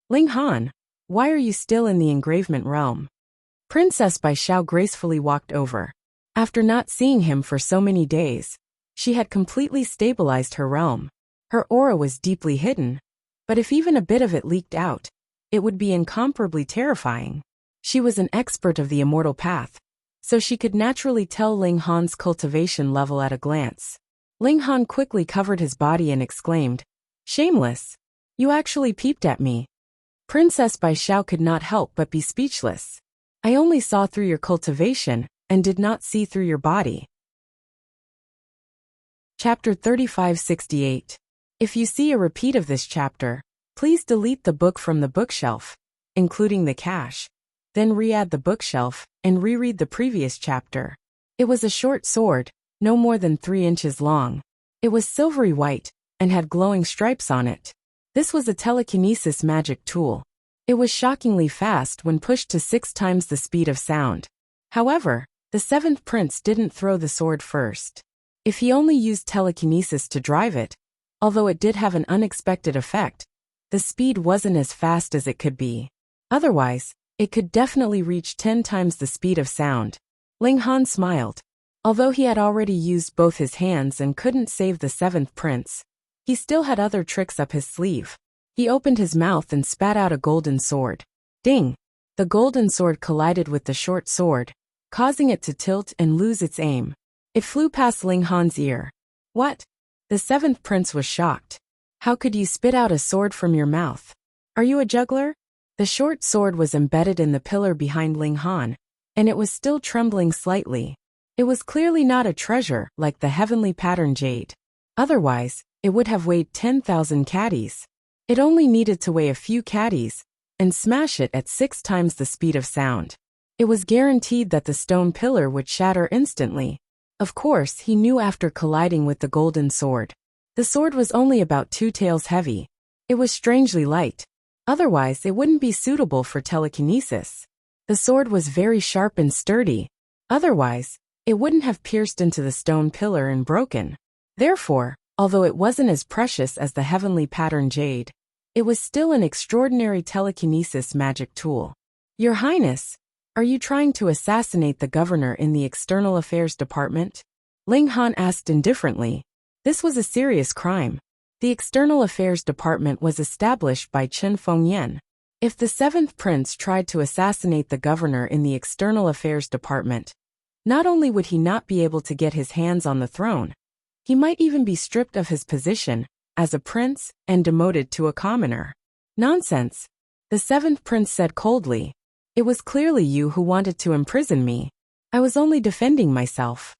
Ling Han, why are you still in the engravement realm? Princess Bai Xiao gracefully walked over. After not seeing him for so many days, she had completely stabilized her realm. Her aura was deeply hidden, but if even a bit of it leaked out, it would be incomparably terrifying. She was an expert of the immortal path, so she could naturally tell Ling Han's cultivation level at a glance. Ling Han quickly covered his body and exclaimed, "Shameless! You actually peeped at me." Princess Bai Xiao could not help but be speechless. "I only saw through your cultivation, and did not see through your body." Chapter 3568. If you see a repeat of this chapter, please delete the book from the bookshelf, including the cache. Then re-add the bookshelf, and reread the previous chapter. It was a short sword, no more than 3 inches long. It was silvery white, and had glowing stripes on it. This was a telekinesis magic tool. It was shockingly fast when pushed to 6 times the speed of sound. However, the 7th prince didn't throw the sword first. If he only used telekinesis to drive it, although it did have an unexpected effect, the speed wasn't as fast as it could be. Otherwise, it could definitely reach 10 times the speed of sound. Ling Han smiled. Although he had already used both his hands and couldn't save the 7th prince, he still had other tricks up his sleeve. He opened his mouth and spat out a golden sword. Ding! The golden sword collided with the short sword, causing it to tilt and lose its aim. It flew past Ling Han's ear. What? The 7th prince was shocked. How could you spit out a sword from your mouth? Are you a juggler? The short sword was embedded in the pillar behind Ling Han, and it was still trembling slightly. It was clearly not a treasure like the heavenly pattern jade. Otherwise, it would have weighed 10,000 caddies. It only needed to weigh a few caddies, and smash it at 6 times the speed of sound. It was guaranteed that the stone pillar would shatter instantly. Of course, he knew after colliding with the golden sword. The sword was only about 2 taels heavy. It was strangely light. Otherwise, it wouldn't be suitable for telekinesis. The sword was very sharp and sturdy. Otherwise, it wouldn't have pierced into the stone pillar and broken. Therefore, although it wasn't as precious as the heavenly pattern jade, it was still an extraordinary telekinesis magic tool. Your Highness, are you trying to assassinate the governor in the External Affairs Department? Ling Han asked indifferently. This was a serious crime. The External Affairs Department was established by Chen Fengyan. If the 7th prince tried to assassinate the governor in the External Affairs Department, not only would he not be able to get his hands on the throne, he might even be stripped of his position as a prince and demoted to a commoner. Nonsense, the 7th prince said coldly. It was clearly you who wanted to imprison me. I was only defending myself.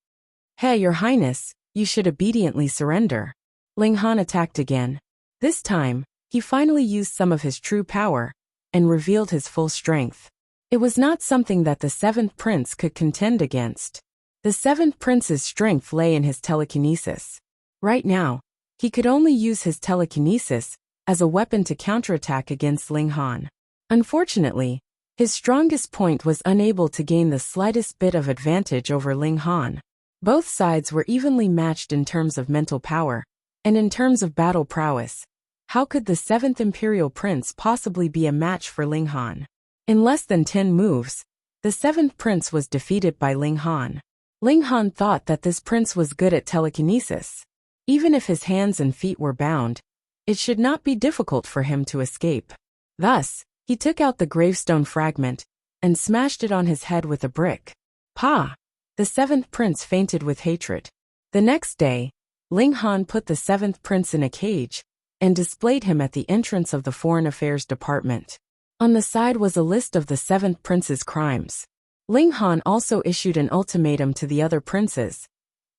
Hey, Your Highness, you should obediently surrender. Ling Han attacked again. This time, he finally used some of his true power and revealed his full strength. It was not something that the 7th prince could contend against. The 7th prince's strength lay in his telekinesis. Right now, he could only use his telekinesis as a weapon to counterattack against Ling Han. Unfortunately, his strongest point was unable to gain the slightest bit of advantage over Ling Han. Both sides were evenly matched in terms of mental power, and in terms of battle prowess. How could the 7th Imperial Prince possibly be a match for Ling Han? In less than 10 moves, the 7th Prince was defeated by Ling Han. Ling Han thought that this prince was good at telekinesis. Even if his hands and feet were bound, it should not be difficult for him to escape. Thus, he took out the gravestone fragment and smashed it on his head with a brick. Pa! The 7th Prince fainted with hatred. The next day, Ling Han put the 7th prince in a cage and displayed him at the entrance of the Foreign Affairs Department. On the side was a list of the 7th prince's crimes. Ling Han also issued an ultimatum to the other princes,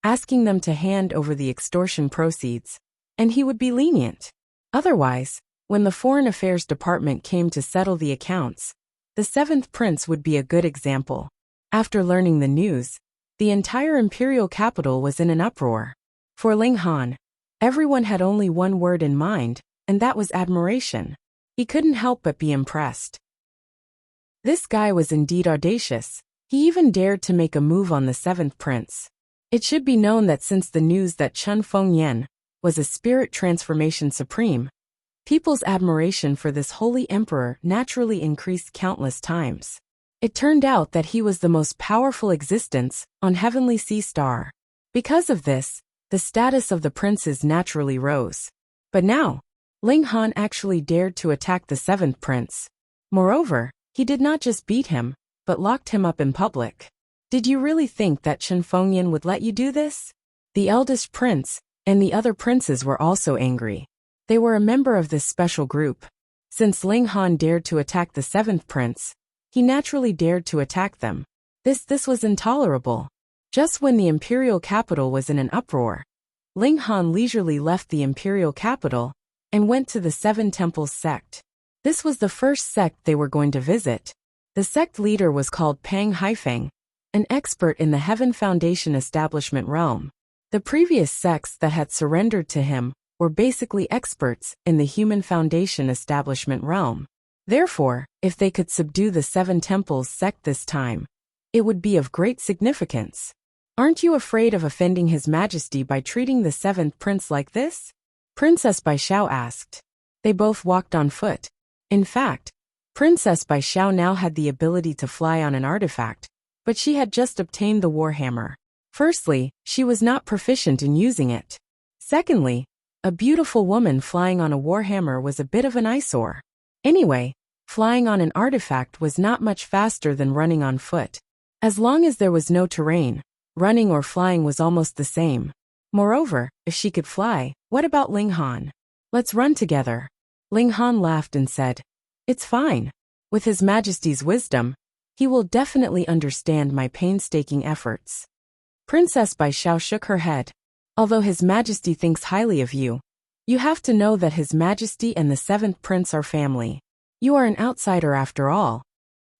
asking them to hand over the extortion proceeds, and he would be lenient. Otherwise, when the Foreign Affairs Department came to settle the accounts, the seventh prince would be a good example. After learning the news, the entire imperial capital was in an uproar. For Ling Han, everyone had only one word in mind, and that was admiration. He couldn't help but be impressed. This guy was indeed audacious. He even dared to make a move on the seventh prince. It should be known that since the news that Chen Fengyan was a spirit transformation supreme, people's admiration for this holy emperor naturally increased countless times. It turned out that he was the most powerful existence on Heavenly Sea Star. Because of this, the status of the princes naturally rose. But now, Ling Han actually dared to attack the seventh prince. Moreover, he did not just beat him, but locked him up in public. Did you really think that Chen Fengyan would let you do this? The eldest prince and the other princes were also angry. They were a member of this special group. Since Ling Han dared to attack the seventh prince, he naturally dared to attack them. This was intolerable. Just when the imperial capital was in an uproar, Ling Han leisurely left the imperial capital and went to the Seven Temples sect. This was the first sect they were going to visit. The sect leader was called Pang Haifeng, an expert in the Heaven Foundation establishment realm. The previous sects that had surrendered to him were basically experts in the Human Foundation establishment realm. Therefore, if they could subdue the Seven Temples sect this time, it would be of great significance. Aren't you afraid of offending His Majesty by treating the seventh prince like this? Princess Baishao asked. They both walked on foot. In fact, Princess Baishao now had the ability to fly on an artifact, but she had just obtained the Warhammer. Firstly, she was not proficient in using it. Secondly, a beautiful woman flying on a Warhammer was a bit of an eyesore. Anyway, flying on an artifact was not much faster than running on foot. As long as there was no terrain, running or flying was almost the same. Moreover, if she could fly, what about Ling Han? Let's run together. Ling Han laughed and said, "It's fine. With His Majesty's wisdom, he will definitely understand my painstaking efforts." Princess Baishao shook her head. Although His Majesty thinks highly of you, you have to know that His Majesty and the seventh prince are family. You are an outsider after all.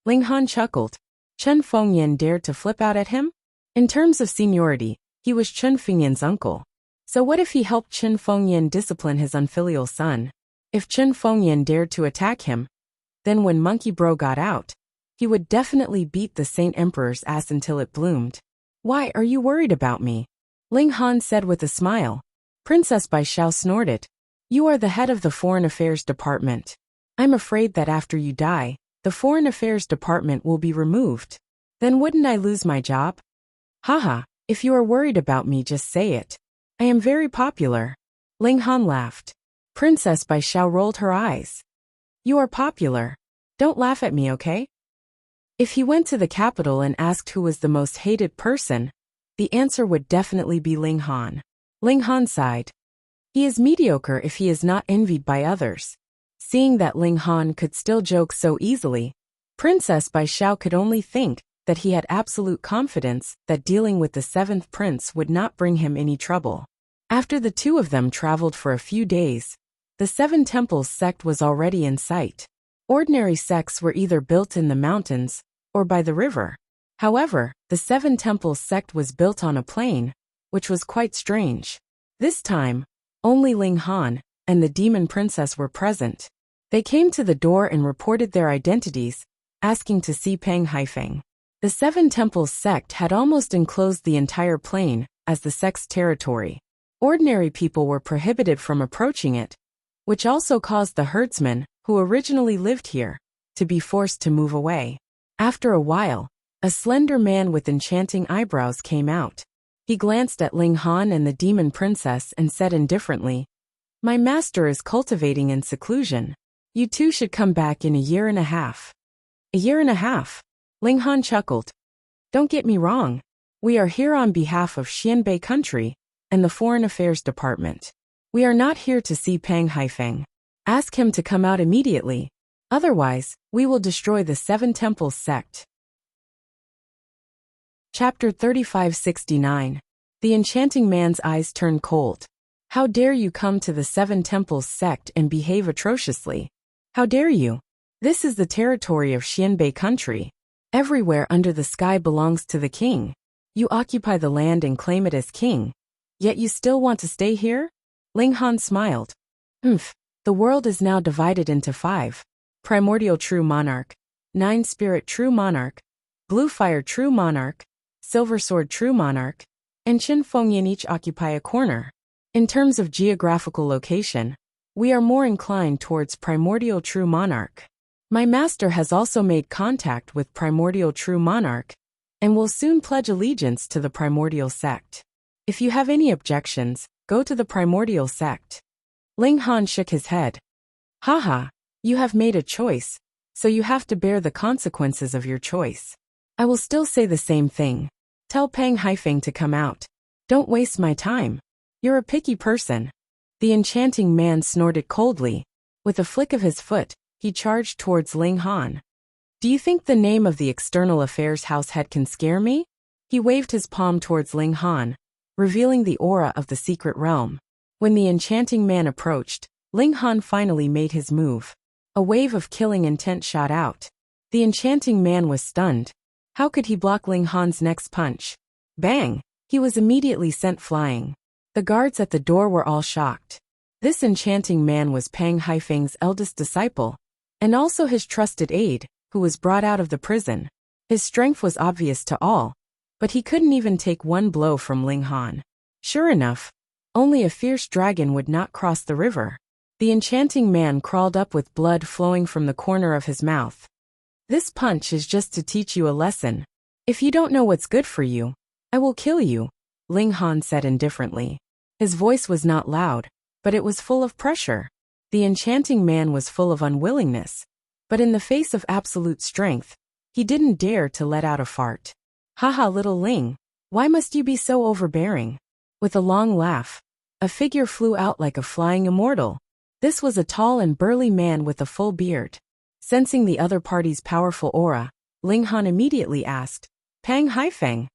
Ling Han chuckled. Chen Fengyan dared to flip out at him? In terms of seniority, he was Chen Fengyan's uncle. So what if he helped Chen Fengyan discipline his unfilial son? If Chen Fengyan dared to attack him, then when Monkey Bro got out, he would definitely beat the Saint Emperor's ass until it bloomed. Why are you worried about me? Ling Han said with a smile. Princess Baishao snorted. You are the head of the Foreign Affairs Department. I'm afraid that after you die, the Foreign Affairs Department will be removed. Then wouldn't I lose my job? Haha, if you are worried about me, just say it. I am very popular. Ling Han laughed. Princess Baishao rolled her eyes. You are popular. Don't laugh at me, okay? If he went to the capital and asked who was the most hated person, the answer would definitely be Ling Han. Ling Han sighed. He is mediocre if he is not envied by others. Seeing that Ling Han could still joke so easily, Princess Baishao could only think that he had absolute confidence that dealing with the seventh prince would not bring him any trouble. After the two of them traveled for a few days, the Seven Temples sect was already in sight. Ordinary sects were either built in the mountains or by the river. However, the Seven Temples sect was built on a plain, which was quite strange. This time, only Ling Han and the demon princess were present. They came to the door and reported their identities, asking to see Pang Haifeng. The Seven Temples sect had almost enclosed the entire plain as the sect's territory. Ordinary people were prohibited from approaching it, which also caused the herdsmen, who originally lived here, to be forced to move away. After a while, a slender man with enchanting eyebrows came out. He glanced at Ling Han and the demon princess and said indifferently, "My master is cultivating in seclusion. You two should come back in a year and a half." A year and a half? Ling Han chuckled. Don't get me wrong. We are here on behalf of Xianbei country and the Foreign Affairs Department. We are not here to see Pang Haifeng. Ask him to come out immediately. Otherwise, we will destroy the Seven Temples sect. Chapter 3569. The enchanting man's eyes turned cold. How dare you come to the Seven Temples sect and behave atrociously? How dare you? This is the territory of Xianbei country. Everywhere under the sky belongs to the king. You occupy the land and claim it as king. Yet you still want to stay here? Ling Han smiled. The world is now divided into 5. Primordial True Monarch, 9 Spirit True Monarch, Blue Fire True Monarch, Silver Sword True Monarch, and Qin Fengyan each occupy a corner. In terms of geographical location, we are more inclined towards Primordial True Monarch. My master has also made contact with Primordial True Monarch, and will soon pledge allegiance to the Primordial Sect. If you have any objections, go to the Primordial Sect. Ling Han shook his head. Haha, you have made a choice, so you have to bear the consequences of your choice. I will still say the same thing. Tell Pang Haifeng to come out. Don't waste my time. You're a picky person. The enchanting man snorted coldly. With a flick of his foot, he charged towards Ling Han. Do you think the name of the External Affairs House head can scare me? He waved his palm towards Ling Han, revealing the aura of the secret realm. When the enchanting man approached, Ling Han finally made his move. A wave of killing intent shot out. The enchanting man was stunned. How could he block Ling Han's next punch? Bang! He was immediately sent flying. The guards at the door were all shocked. This enchanting man was Pang Haifeng's eldest disciple, and also his trusted aide, who was brought out of the prison. His strength was obvious to all, but he couldn't even take one blow from Ling Han. Sure enough, only a fierce dragon would not cross the river. The enchanting man crawled up with blood flowing from the corner of his mouth. This punch is just to teach you a lesson. If you don't know what's good for you, I will kill you, Ling Han said indifferently. His voice was not loud, but it was full of pressure. The enchanting man was full of unwillingness, but in the face of absolute strength, he didn't dare to let out a fart. Haha, little Ling, why must you be so overbearing? With a long laugh, a figure flew out like a flying immortal. This was a tall and burly man with a full beard. Sensing the other party's powerful aura, Ling Han immediately asked, Pang Haifeng?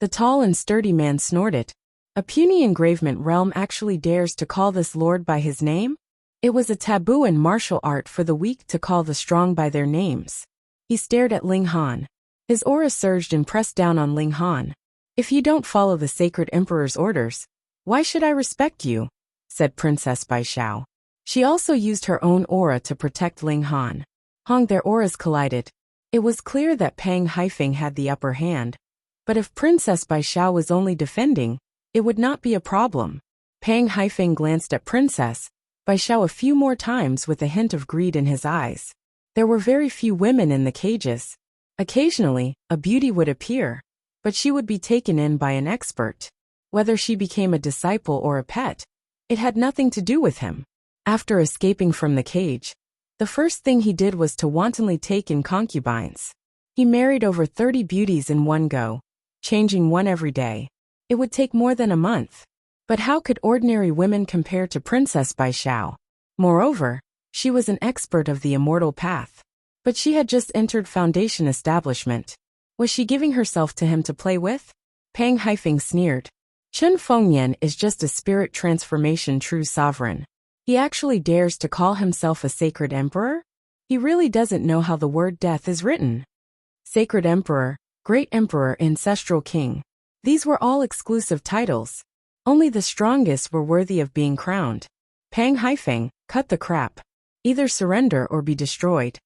The tall and sturdy man snorted. A puny engravement realm actually dares to call this lord by his name? It was a taboo in martial art for the weak to call the strong by their names. He stared at Ling Han. His aura surged and pressed down on Ling Han. If you don't follow the sacred emperor's orders, why should I respect you? Said Princess Bai Xiao. She also used her own aura to protect Ling Han. Their auras collided. It was clear that Pang Haifeng had the upper hand, but if Princess Bai Xiao was only defending, it would not be a problem. Pang Haifeng glanced at Princess Bai Xiao a few more times with a hint of greed in his eyes. There were very few women in the cages. Occasionally, a beauty would appear, but she would be taken in by an expert. Whether she became a disciple or a pet, it had nothing to do with him. After escaping from the cage, the first thing he did was to wantonly take in concubines. He married over 30 beauties in one go, changing one every day. It would take more than a month. But how could ordinary women compare to Princess Bai Xiao? Moreover, she was an expert of the immortal path. But she had just entered Foundation establishment. Was she giving herself to him to play with? Pang Haifeng sneered. Qin Fengyan is just a spirit transformation true sovereign. He actually dares to call himself a sacred emperor? He really doesn't know how the word death is written. Sacred emperor, great emperor, ancestral king. These were all exclusive titles. Only the strongest were worthy of being crowned. Pang Haifeng, cut the crap. Either surrender or be destroyed.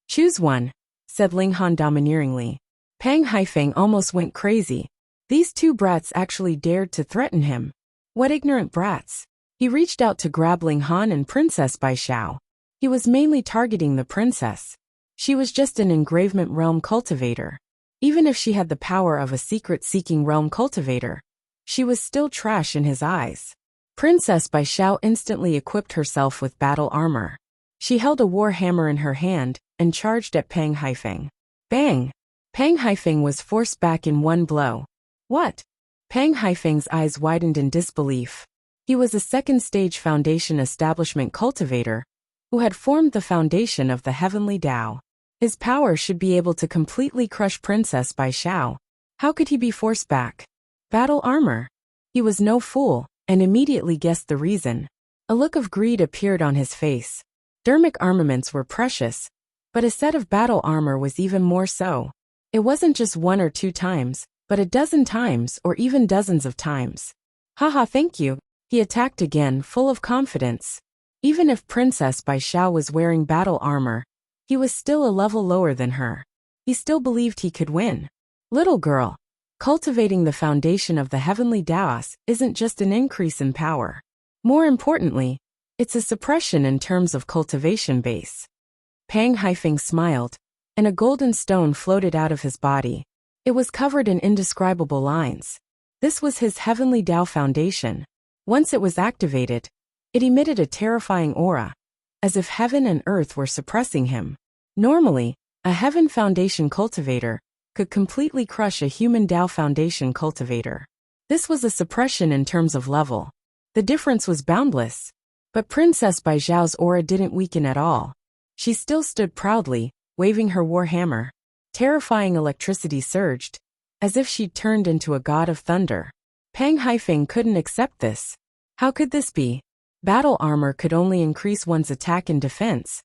Choose one, said Ling Han domineeringly. Pang Haifeng almost went crazy. These two brats actually dared to threaten him. What ignorant brats. He reached out to grab Ling Han and Princess Bai Xiao. He was mainly targeting the princess. She was just an engravement realm cultivator. Even if she had the power of a secret-seeking realm cultivator, she was still trash in his eyes. Princess Bai Xiao instantly equipped herself with battle armor. She held a war hammer in her hand and charged at Pang Haifeng. Bang! Pang Haifeng was forced back in one blow. What? Pang Haifeng's eyes widened in disbelief. He was a second-stage Foundation establishment cultivator who had formed the foundation of the Heavenly Tao. His power should be able to completely crush Princess Bai Xiao. How could he be forced back? Battle armor. He was no fool, and immediately guessed the reason. A look of greed appeared on his face. Dermic armaments were precious, but a set of battle armor was even more so. It wasn't just 1 or 2 times, but a dozen times or even dozens of times. Haha, thank you. He attacked again, full of confidence. Even if Princess Bai Xiao was wearing battle armor, he was still a level lower than her. He still believed he could win. Little girl, cultivating the foundation of the heavenly Daos isn't just an increase in power. More importantly, it's a suppression in terms of cultivation base. Pang Haifeng smiled, and a golden stone floated out of his body. It was covered in indescribable lines. This was his heavenly Dao foundation. Once it was activated, it emitted a terrifying aura, as if heaven and earth were suppressing him. Normally, a heaven foundation cultivator could completely crush a human Dao foundation cultivator. This was a suppression in terms of level. The difference was boundless. But Princess Bai Xiao's aura didn't weaken at all. She still stood proudly, waving her war hammer. Terrifying electricity surged, as if she'd turned into a god of thunder. Pang Haifeng couldn't accept this. How could this be? Battle armor could only increase one's attack and defense,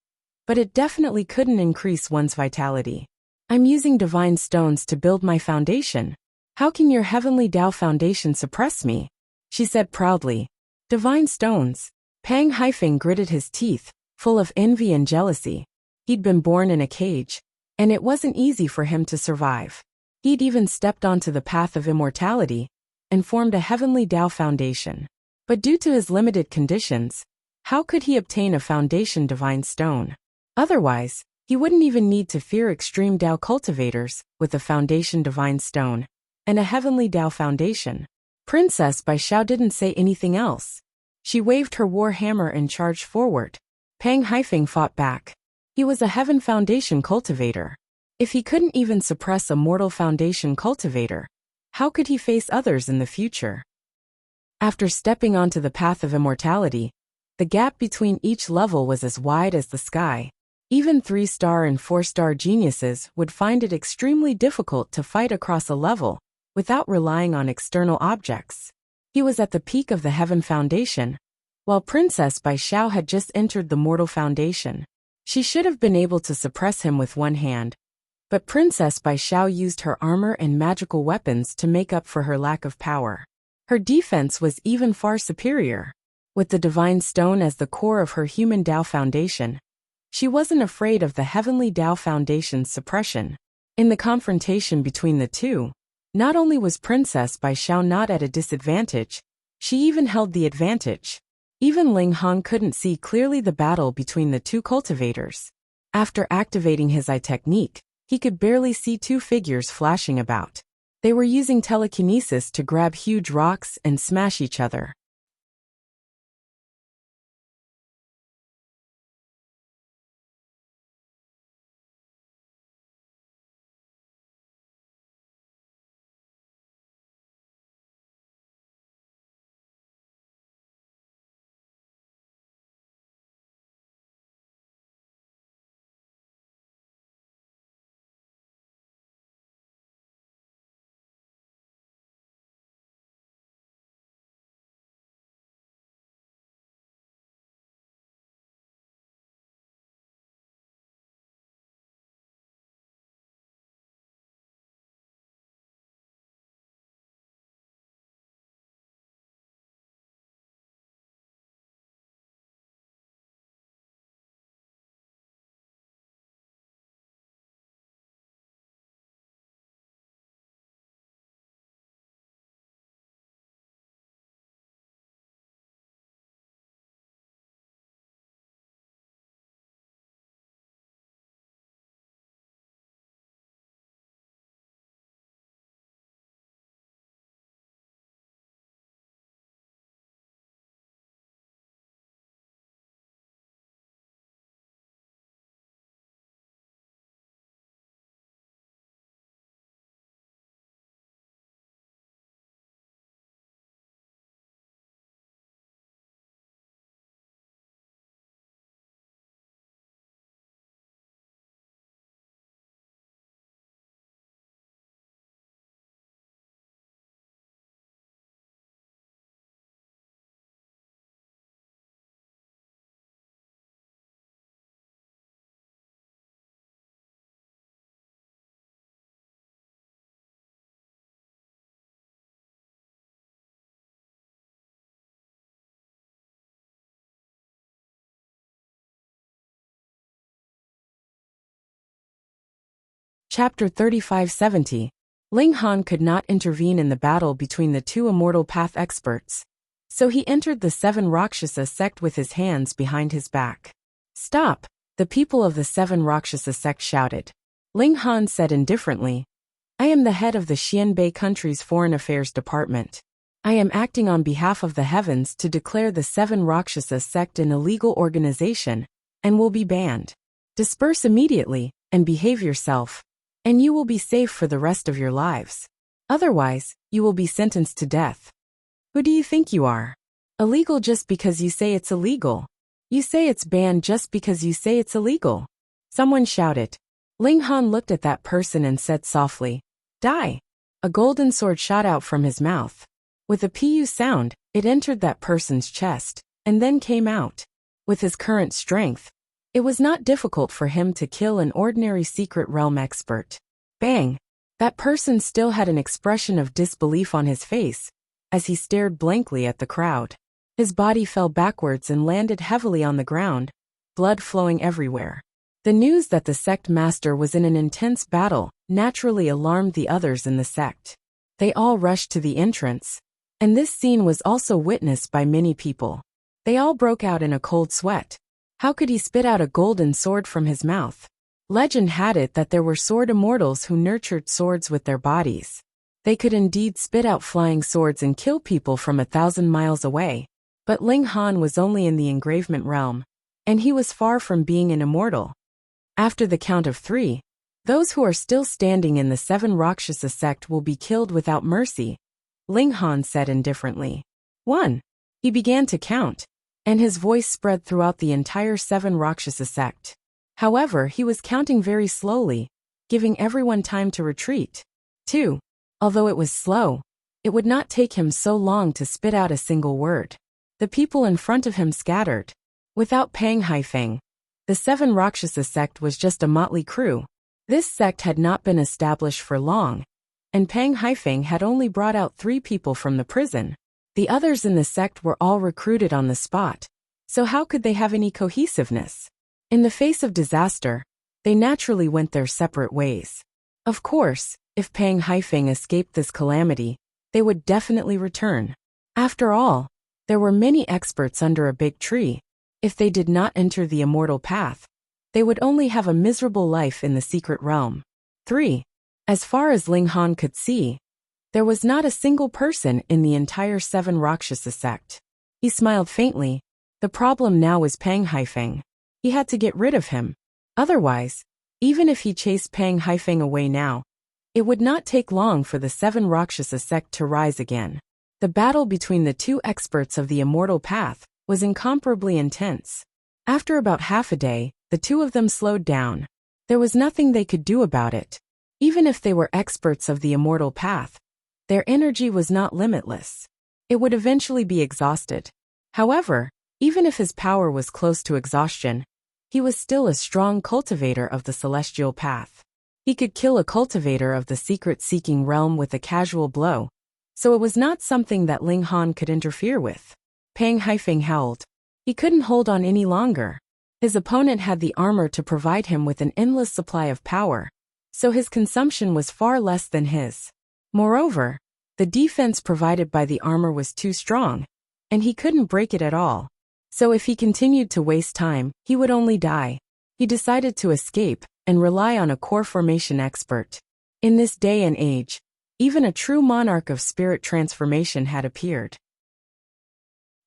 but it definitely couldn't increase one's vitality. I'm using divine stones to build my foundation. How can your heavenly Dao foundation suppress me? She said proudly. Divine stones. Pang Haifeng gritted his teeth, full of envy and jealousy. He'd been born in a cage, and it wasn't easy for him to survive. He'd even stepped onto the path of immortality and formed a heavenly Dao foundation. But due to his limited conditions, how could he obtain a foundation divine stone? Otherwise, he wouldn't even need to fear extreme Dao cultivators with a foundation divine stone and a heavenly Dao foundation. Princess Bai Xiao didn't say anything else. She waved her war hammer and charged forward. Pang Haifeng fought back. He was a heaven foundation cultivator. If he couldn't even suppress a mortal foundation cultivator, how could he face others in the future? After stepping onto the path of immortality, the gap between each level was as wide as the sky. Even 3-star and 4-star geniuses would find it extremely difficult to fight across a level without relying on external objects. He was at the peak of the heaven foundation, while Princess Bai Xiao had just entered the mortal foundation. She should have been able to suppress him with one hand, but Princess Bai Xiao used her armor and magical weapons to make up for her lack of power. Her defense was even far superior. With the divine stone as the core of her human Dao foundation, she wasn't afraid of the heavenly Dao foundation's suppression. In the confrontation between the two, not only was Princess Bai Xiao not at a disadvantage, she even held the advantage. Even Ling Hong couldn't see clearly the battle between the two cultivators. After activating his eye technique, he could barely see 2 figures flashing about. They were using telekinesis to grab huge rocks and smash each other. Chapter 3570. Ling Han could not intervene in the battle between the two immortal path experts, so he entered the seven Rakshasa sect with his hands behind his back. "Stop!" the people of the seven Rakshasa sect shouted. Ling Han said indifferently, "I am the head of the Xianbei country's foreign affairs department. I am acting on behalf of the heavens to declare the seven Rakshasa sect an illegal organization, and will be banned. Disperse immediately, and behave yourself, and you will be safe for the rest of your lives. Otherwise, you will be sentenced to death. Who do you think you are? Illegal just because you say it's illegal. You say it's banned just because you say it's illegal." Someone shouted. Ling Han looked at that person and said softly, "Die." A golden sword shot out from his mouth. With a pu sound, it entered that person's chest, and then came out. With his current strength, it was not difficult for him to kill an ordinary secret realm expert. Bang! That person still had an expression of disbelief on his face, as he stared blankly at the crowd. His body fell backwards and landed heavily on the ground, blood flowing everywhere. The news that the sect master was in an intense battle naturally alarmed the others in the sect. They all rushed to the entrance, and this scene was also witnessed by many people. They all broke out in a cold sweat. How could he spit out a golden sword from his mouth? Legend had it that there were sword immortals who nurtured swords with their bodies. They could indeed spit out flying swords and kill people from 1,000 miles away. But Ling Han was only in the engravement realm, and he was far from being an immortal. After the count of 3, those who are still standing in the seven Rakshasa sect will be killed without mercy, Ling Han said indifferently. 1. He began to count, and his voice spread throughout the entire seven Rakshasa sect. However, he was counting very slowly, giving everyone time to retreat. 2. Although it was slow, it would not take him so long to spit out a single word. The people in front of him scattered. Without Pang Haifeng, the seven Rakshasa sect was just a motley crew. This sect had not been established for long, and Pang Haifeng had only brought out 3 people from the prison. The others in the sect were all recruited on the spot, so how could they have any cohesiveness? In the face of disaster, they naturally went their separate ways. Of course, if Pang Haifeng escaped this calamity, they would definitely return. After all, there were many experts under a big tree. If they did not enter the immortal path, they would only have a miserable life in the secret realm. 3. As far as Ling Han could see, there was not a single person in the entire seven Rakshasa sect. He smiled faintly. The problem now was Pang Haifeng. He had to get rid of him. Otherwise, even if he chased Pang Haifeng away now, it would not take long for the seven Rakshasa sect to rise again. The battle between the two experts of the immortal path was incomparably intense. After about half a day, the two of them slowed down. There was nothing they could do about it. Even if they were experts of the immortal path, their energy was not limitless. It would eventually be exhausted. However, even if his power was close to exhaustion, he was still a strong cultivator of the celestial path. He could kill a cultivator of the secret-seeking realm with a casual blow, so it was not something that Ling Han could interfere with. Pang Haifeng howled. He couldn't hold on any longer. His opponent had the armor to provide him with an endless supply of power, so his consumption was far less than his. Moreover, the defense provided by the armor was too strong, and he couldn't break it at all. So if he continued to waste time, he would only die. He decided to escape and rely on a core formation expert. In this day and age, even a true monarch of spirit transformation had appeared.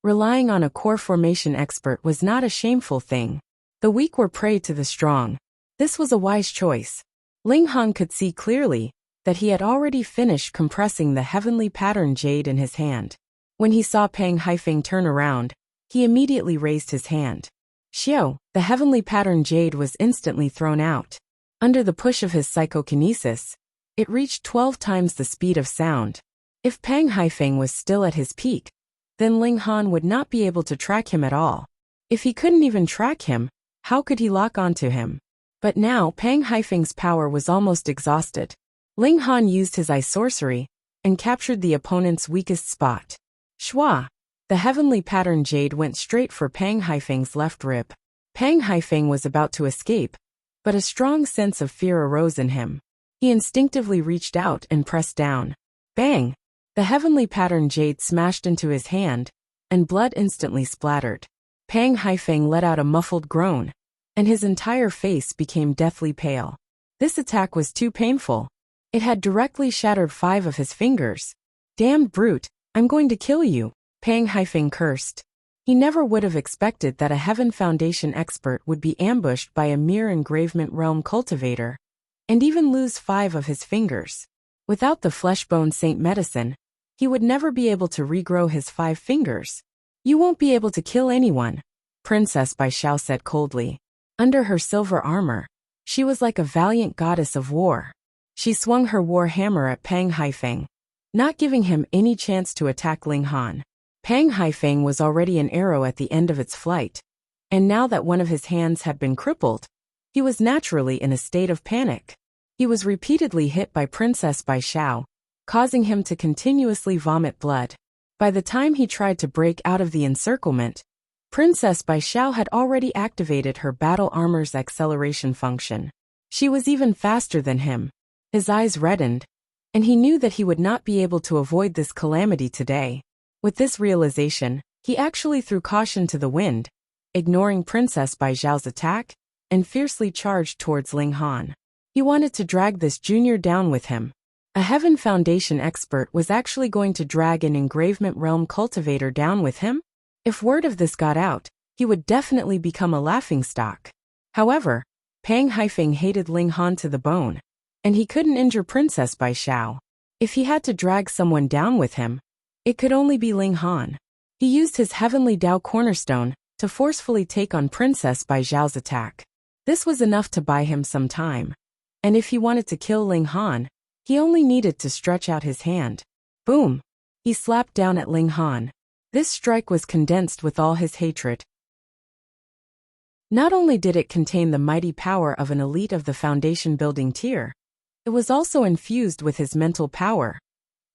Relying on a core formation expert was not a shameful thing. The weak were prey to the strong. This was a wise choice. Ling Han could see clearly that he had already finished compressing the heavenly pattern jade in his hand. When he saw Pang Haifeng turn around, he immediately raised his hand. Xiao, the heavenly pattern jade was instantly thrown out. Under the push of his psychokinesis, it reached 12 times the speed of sound. If Pang Haifeng was still at his peak, then Ling Han would not be able to track him at all. If he couldn't even track him, how could he lock onto him? But now Pang Haifeng's power was almost exhausted. Ling Han used his eye sorcery and captured the opponent's weakest spot. Shua! The heavenly pattern jade went straight for Pang Haifeng's left rib. Pang Haifeng was about to escape, but a strong sense of fear arose in him. He instinctively reached out and pressed down. Bang! The heavenly pattern jade smashed into his hand, and blood instantly splattered. Pang Haifeng let out a muffled groan, and his entire face became deathly pale. This attack was too painful. It had directly shattered 5 of his fingers. Damned brute, I'm going to kill you, Pang Haifeng cursed. He never would have expected that a Heaven Foundation expert would be ambushed by a mere engravement realm cultivator, and even lose 5 of his fingers. Without the flesh-bone saint medicine, he would never be able to regrow his 5 fingers. You won't be able to kill anyone, Princess Bai Xiao said coldly. Under her silver armor, she was like a valiant goddess of war. She swung her war hammer at Pang Haifeng, not giving him any chance to attack Ling Han. Pang Haifeng was already an arrow at the end of its flight, and now that one of his hands had been crippled, he was naturally in a state of panic. He was repeatedly hit by Princess Bai Xiao, causing him to continuously vomit blood. By the time he tried to break out of the encirclement, Princess Bai Xiao had already activated her battle armor's acceleration function. She was even faster than him. His eyes reddened, and he knew that he would not be able to avoid this calamity today. With this realization, he actually threw caution to the wind, ignoring Princess Bai Xiao's attack, and fiercely charged towards Ling Han. He wanted to drag this junior down with him. A Heaven Foundation expert was actually going to drag an engravement realm cultivator down with him? If word of this got out, he would definitely become a laughingstock. However, Pang Haifeng hated Ling Han to the bone, and he couldn't injure Princess Bai Xiao. If he had to drag someone down with him, it could only be Ling Han. He used his Heavenly Dao Cornerstone to forcefully take on Princess Bai Xiao's attack. This was enough to buy him some time, and if he wanted to kill Ling Han, he only needed to stretch out his hand. Boom! He slapped down at Ling Han. This strike was condensed with all his hatred. Not only did it contain the mighty power of an elite of the foundation building tier, it was also infused with his mental power,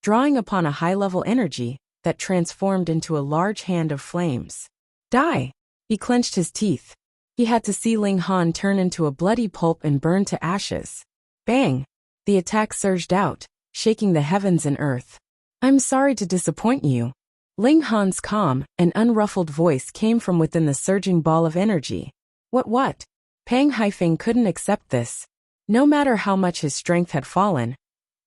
drawing upon a high-level energy that transformed into a large hand of flames. Die! He clenched his teeth. He had to see Ling Han turn into a bloody pulp and burn to ashes. Bang! The attack surged out, shaking the heavens and earth. I'm sorry to disappoint you. Ling Han's calm and unruffled voice came from within the surging ball of energy. What? Pang Haifeng couldn't accept this. No matter how much his strength had fallen,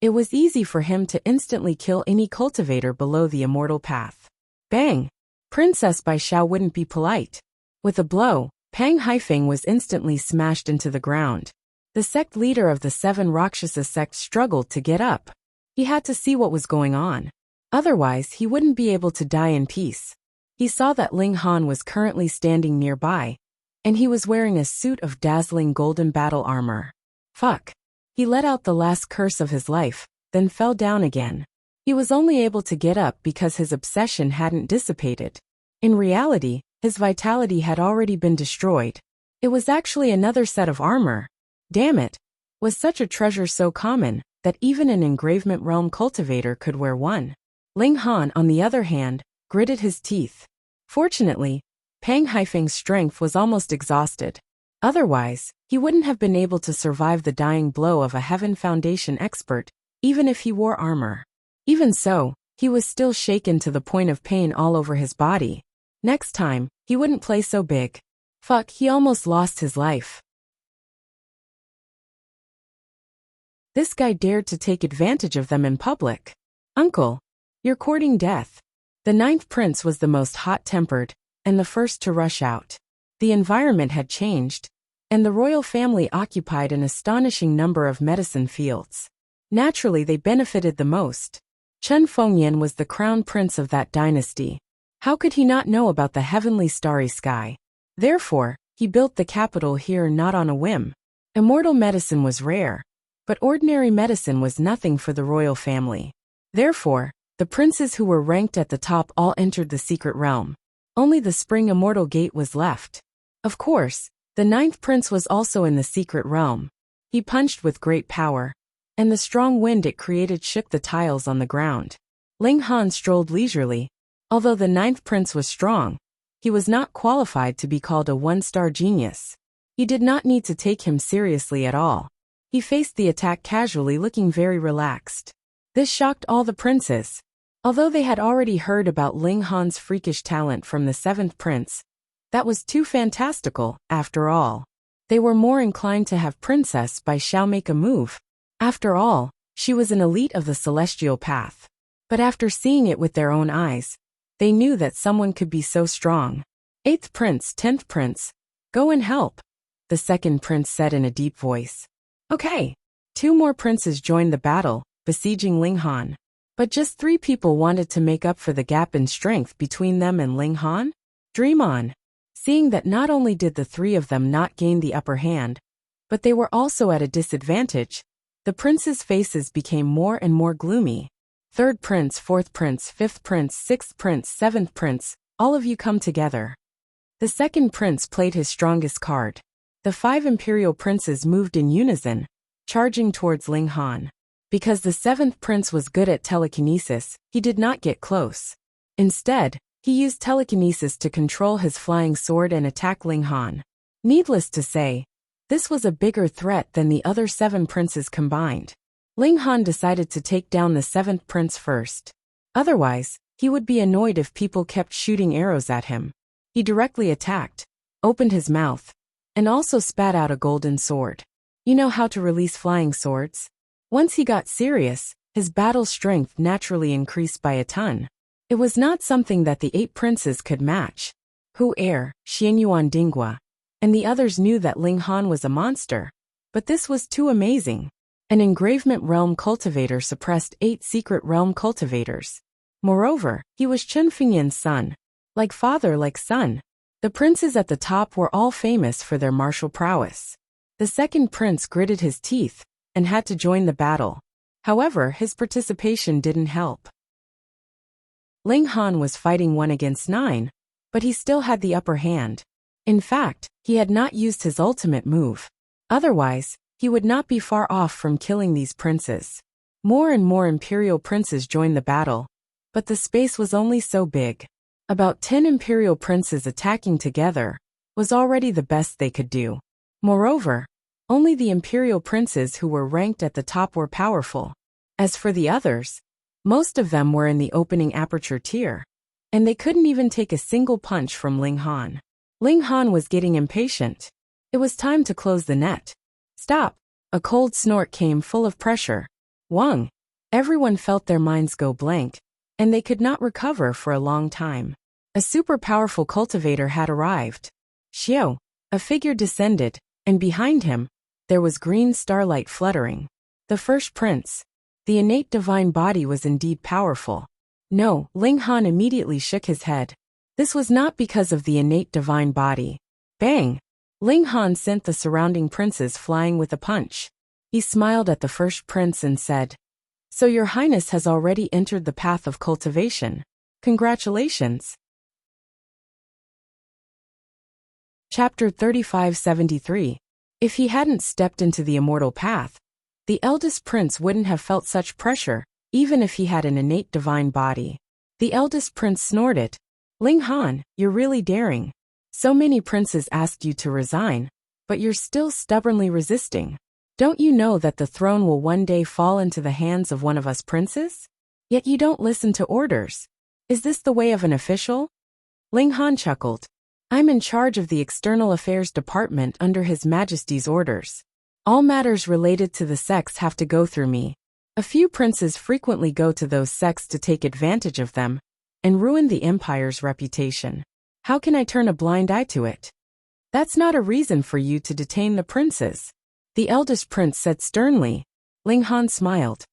it was easy for him to instantly kill any cultivator below the immortal path. Bang! Princess Bai Xiao wouldn't be polite. With a blow, Pang Haifeng was instantly smashed into the ground. The sect leader of the 7 Rakshasa sect struggled to get up. He had to see what was going on. Otherwise, he wouldn't be able to die in peace. He saw that Ling Han was currently standing nearby, and he was wearing a suit of dazzling golden battle armor. Fuck. He let out the last curse of his life, then fell down again. He was only able to get up because his obsession hadn't dissipated. In reality, his vitality had already been destroyed. It was actually another set of armor. Damn it. Was such a treasure so common that even an engravement realm cultivator could wear one? Ling Han, on the other hand, gritted his teeth. Fortunately, Pang Haifeng's strength was almost exhausted. Otherwise, he wouldn't have been able to survive the dying blow of a Heaven Foundation expert, even if he wore armor. Even so, he was still shaken to the point of pain all over his body. Next time, he wouldn't play so big. Fuck, he almost lost his life. This guy dared to take advantage of them in public. Uncle, you're courting death. The 9th prince was the most hot-tempered, and the first to rush out. The environment had changed, and the royal family occupied an astonishing number of medicine fields. Naturally, they benefited the most. Chen Fengyan was the crown prince of that dynasty. How could he not know about the heavenly starry sky? Therefore, he built the capital here not on a whim. Immortal medicine was rare, but ordinary medicine was nothing for the royal family. Therefore, the princes who were ranked at the top all entered the secret realm. Only the spring immortal gate was left. Of course, the 9th prince was also in the secret realm. He punched with great power, and the strong wind it created shook the tiles on the ground. Ling Han strolled leisurely. Although the 9th prince was strong, he was not qualified to be called a 1-star genius. He did not need to take him seriously at all. He faced the attack casually, looking very relaxed. This shocked all the princes. Although they had already heard about Ling Han's freakish talent from the seventh prince, that was too fantastical, after all. They were more inclined to have Princess Bai Xiao make a move. After all, she was an elite of the celestial path. But after seeing it with their own eyes, they knew that someone could be so strong. 8th prince, 10th prince, go and help, the second prince said in a deep voice. Okay. 2 more princes joined the battle, besieging Ling Han. But just 3 people wanted to make up for the gap in strength between them and Ling Han. Dream on. Seeing that not only did the 3 of them not gain the upper hand, but they were also at a disadvantage, the princes' faces became more and more gloomy. 3rd prince, 4th prince, 5th prince, 6th prince, 7th prince, all of you come together. The second prince played his strongest card. The 5 imperial princes moved in unison, charging towards Ling Han. Because the 7th prince was good at telekinesis, he did not get close. Instead, he used telekinesis to control his flying sword and attack Ling Han. Needless to say, this was a bigger threat than the other 7 princes combined. Ling Han decided to take down the 7th prince first. Otherwise, he would be annoyed if people kept shooting arrows at him. He directly attacked, opened his mouth, and also spat out a golden sword. You know how to release flying swords? Once he got serious, his battle strength naturally increased by a ton. It was not something that the 8 princes could match. Hu Er, Xianyuan Dingua, and the others knew that Ling Han was a monster. But this was too amazing. An engravement realm cultivator suppressed 8 secret realm cultivators. Moreover, he was Chen Fengyan's son. Like father, like son. The princes at the top were all famous for their martial prowess. The second prince gritted his teeth and had to join the battle. However, his participation didn't help. Ling Han was fighting 1 against 9, but he still had the upper hand. In fact, he had not used his ultimate move. Otherwise, he would not be far off from killing these princes. More and more imperial princes joined the battle, but the space was only so big. About 10 imperial princes attacking together was already the best they could do. Moreover, only the imperial princes who were ranked at the top were powerful. As for the others, most of them were in the opening aperture tier, and they couldn't even take a single punch from Ling Han. Ling Han was getting impatient. It was time to close the net. Stop! A cold snort came full of pressure. Wang! Everyone felt their minds go blank, and they could not recover for a long time. A super powerful cultivator had arrived. Xiao! A figure descended, and behind him, there was green starlight fluttering. The first prince. The innate divine body was indeed powerful. No, Ling Han immediately shook his head. This was not because of the innate divine body. Bang! Ling Han sent the surrounding princes flying with a punch. He smiled at the first prince and said, "So your highness has already entered the path of cultivation. Congratulations." Chapter 3573. If he hadn't stepped into the immortal path, the eldest prince wouldn't have felt such pressure, even if he had an innate divine body. The eldest prince snorted. Ling Han, you're really daring. So many princes asked you to resign, but you're still stubbornly resisting. Don't you know that the throne will one day fall into the hands of one of us princes? Yet you don't listen to orders. Is this the way of an official? Ling Han chuckled. I'm in charge of the External Affairs Department under His Majesty's orders. All matters related to the sects have to go through me. A few princes frequently go to those sects to take advantage of them and ruin the empire's reputation. How can I turn a blind eye to it? That's not a reason for you to detain the princes, the eldest prince said sternly. Ling Han smiled.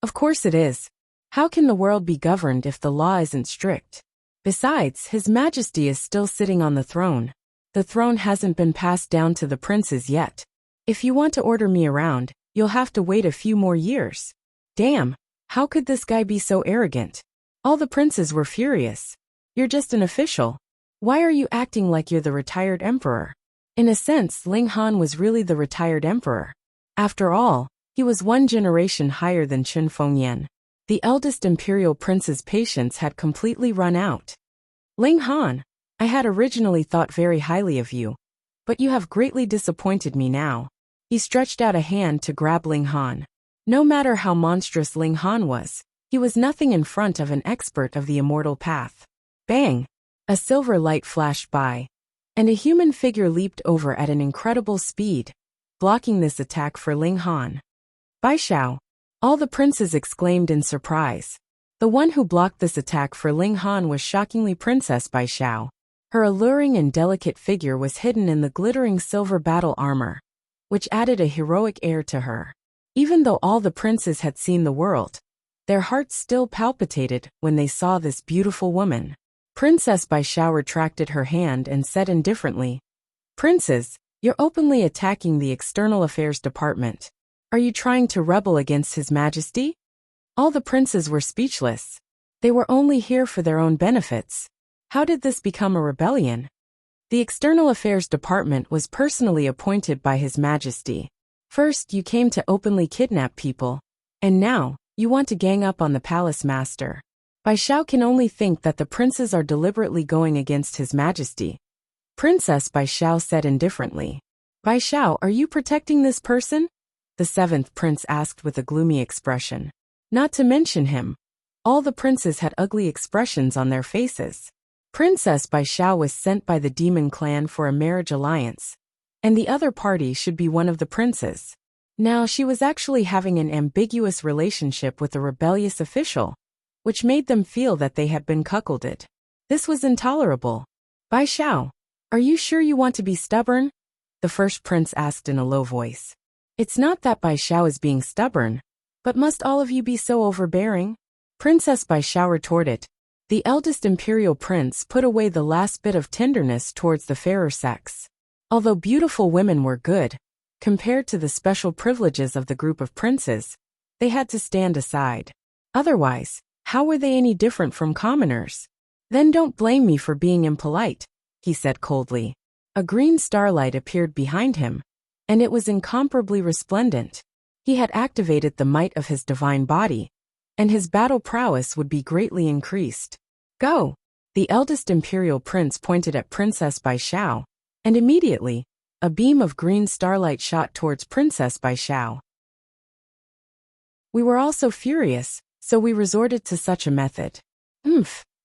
Of course it is. How can the world be governed if the law isn't strict? Besides, His Majesty is still sitting on the throne. The throne hasn't been passed down to the princes yet. If you want to order me around, you'll have to wait a few more years. Damn, how could this guy be so arrogant? All the princes were furious. You're just an official. Why are you acting like you're the retired emperor? In a sense, Ling Han was really the retired emperor. After all, he was 1 generation higher than Chen Fengyan. The eldest imperial prince's patience had completely run out. Ling Han, I had originally thought very highly of you, but you have greatly disappointed me now. He stretched out a hand to grab Ling Han. No matter how monstrous Ling Han was, he was nothing in front of an expert of the immortal path. Bang! A silver light flashed by, and a human figure leaped over at an incredible speed, blocking this attack for Ling Han. Bai Xiao! All the princes exclaimed in surprise. The one who blocked this attack for Ling Han was shockingly Princess Bai Xiao. Her alluring and delicate figure was hidden in the glittering silver battle armor, which added a heroic air to her. Even though all the princes had seen the world, their hearts still palpitated when they saw this beautiful woman. Princess Bai Xiao retracted her hand and said indifferently, "Princes, you're openly attacking the External Affairs Department. Are you trying to rebel against His Majesty?" All the princes were speechless. They were only here for their own benefits. How did this become a rebellion? The External Affairs Department was personally appointed by His Majesty. First, you came to openly kidnap people, and now, you want to gang up on the palace master. Bai Xiao can only think that the princes are deliberately going against His Majesty. Princess Bai Xiao said indifferently. "Bai Xiao, are you protecting this person?" The seventh prince asked with a gloomy expression. Not to mention him, all the princes had ugly expressions on their faces. Princess Bai Xiao was sent by the demon clan for a marriage alliance, and the other party should be one of the princes. Now she was actually having an ambiguous relationship with a rebellious official, which made them feel that they had been cuckolded. This was intolerable. "Bai Xiao, are you sure you want to be stubborn?" The first prince asked in a low voice. "It's not that Bai Xiao is being stubborn, but must all of you be so overbearing?" Princess Bai Xiao retorted. The eldest imperial prince put away the last bit of tenderness towards the fairer sex. Although beautiful women were good, compared to the special privileges of the group of princes, they had to stand aside. Otherwise, how were they any different from commoners? "Then don't blame me for being impolite," he said coldly. A green starlight appeared behind him, and it was incomparably resplendent. He had activated the might of his divine body, and his battle prowess would be greatly increased. "Go!" The eldest imperial prince pointed at Princess Bai Xiao, and immediately, a beam of green starlight shot towards Princess Bai Xiao. "We were also furious, so we resorted to such a method."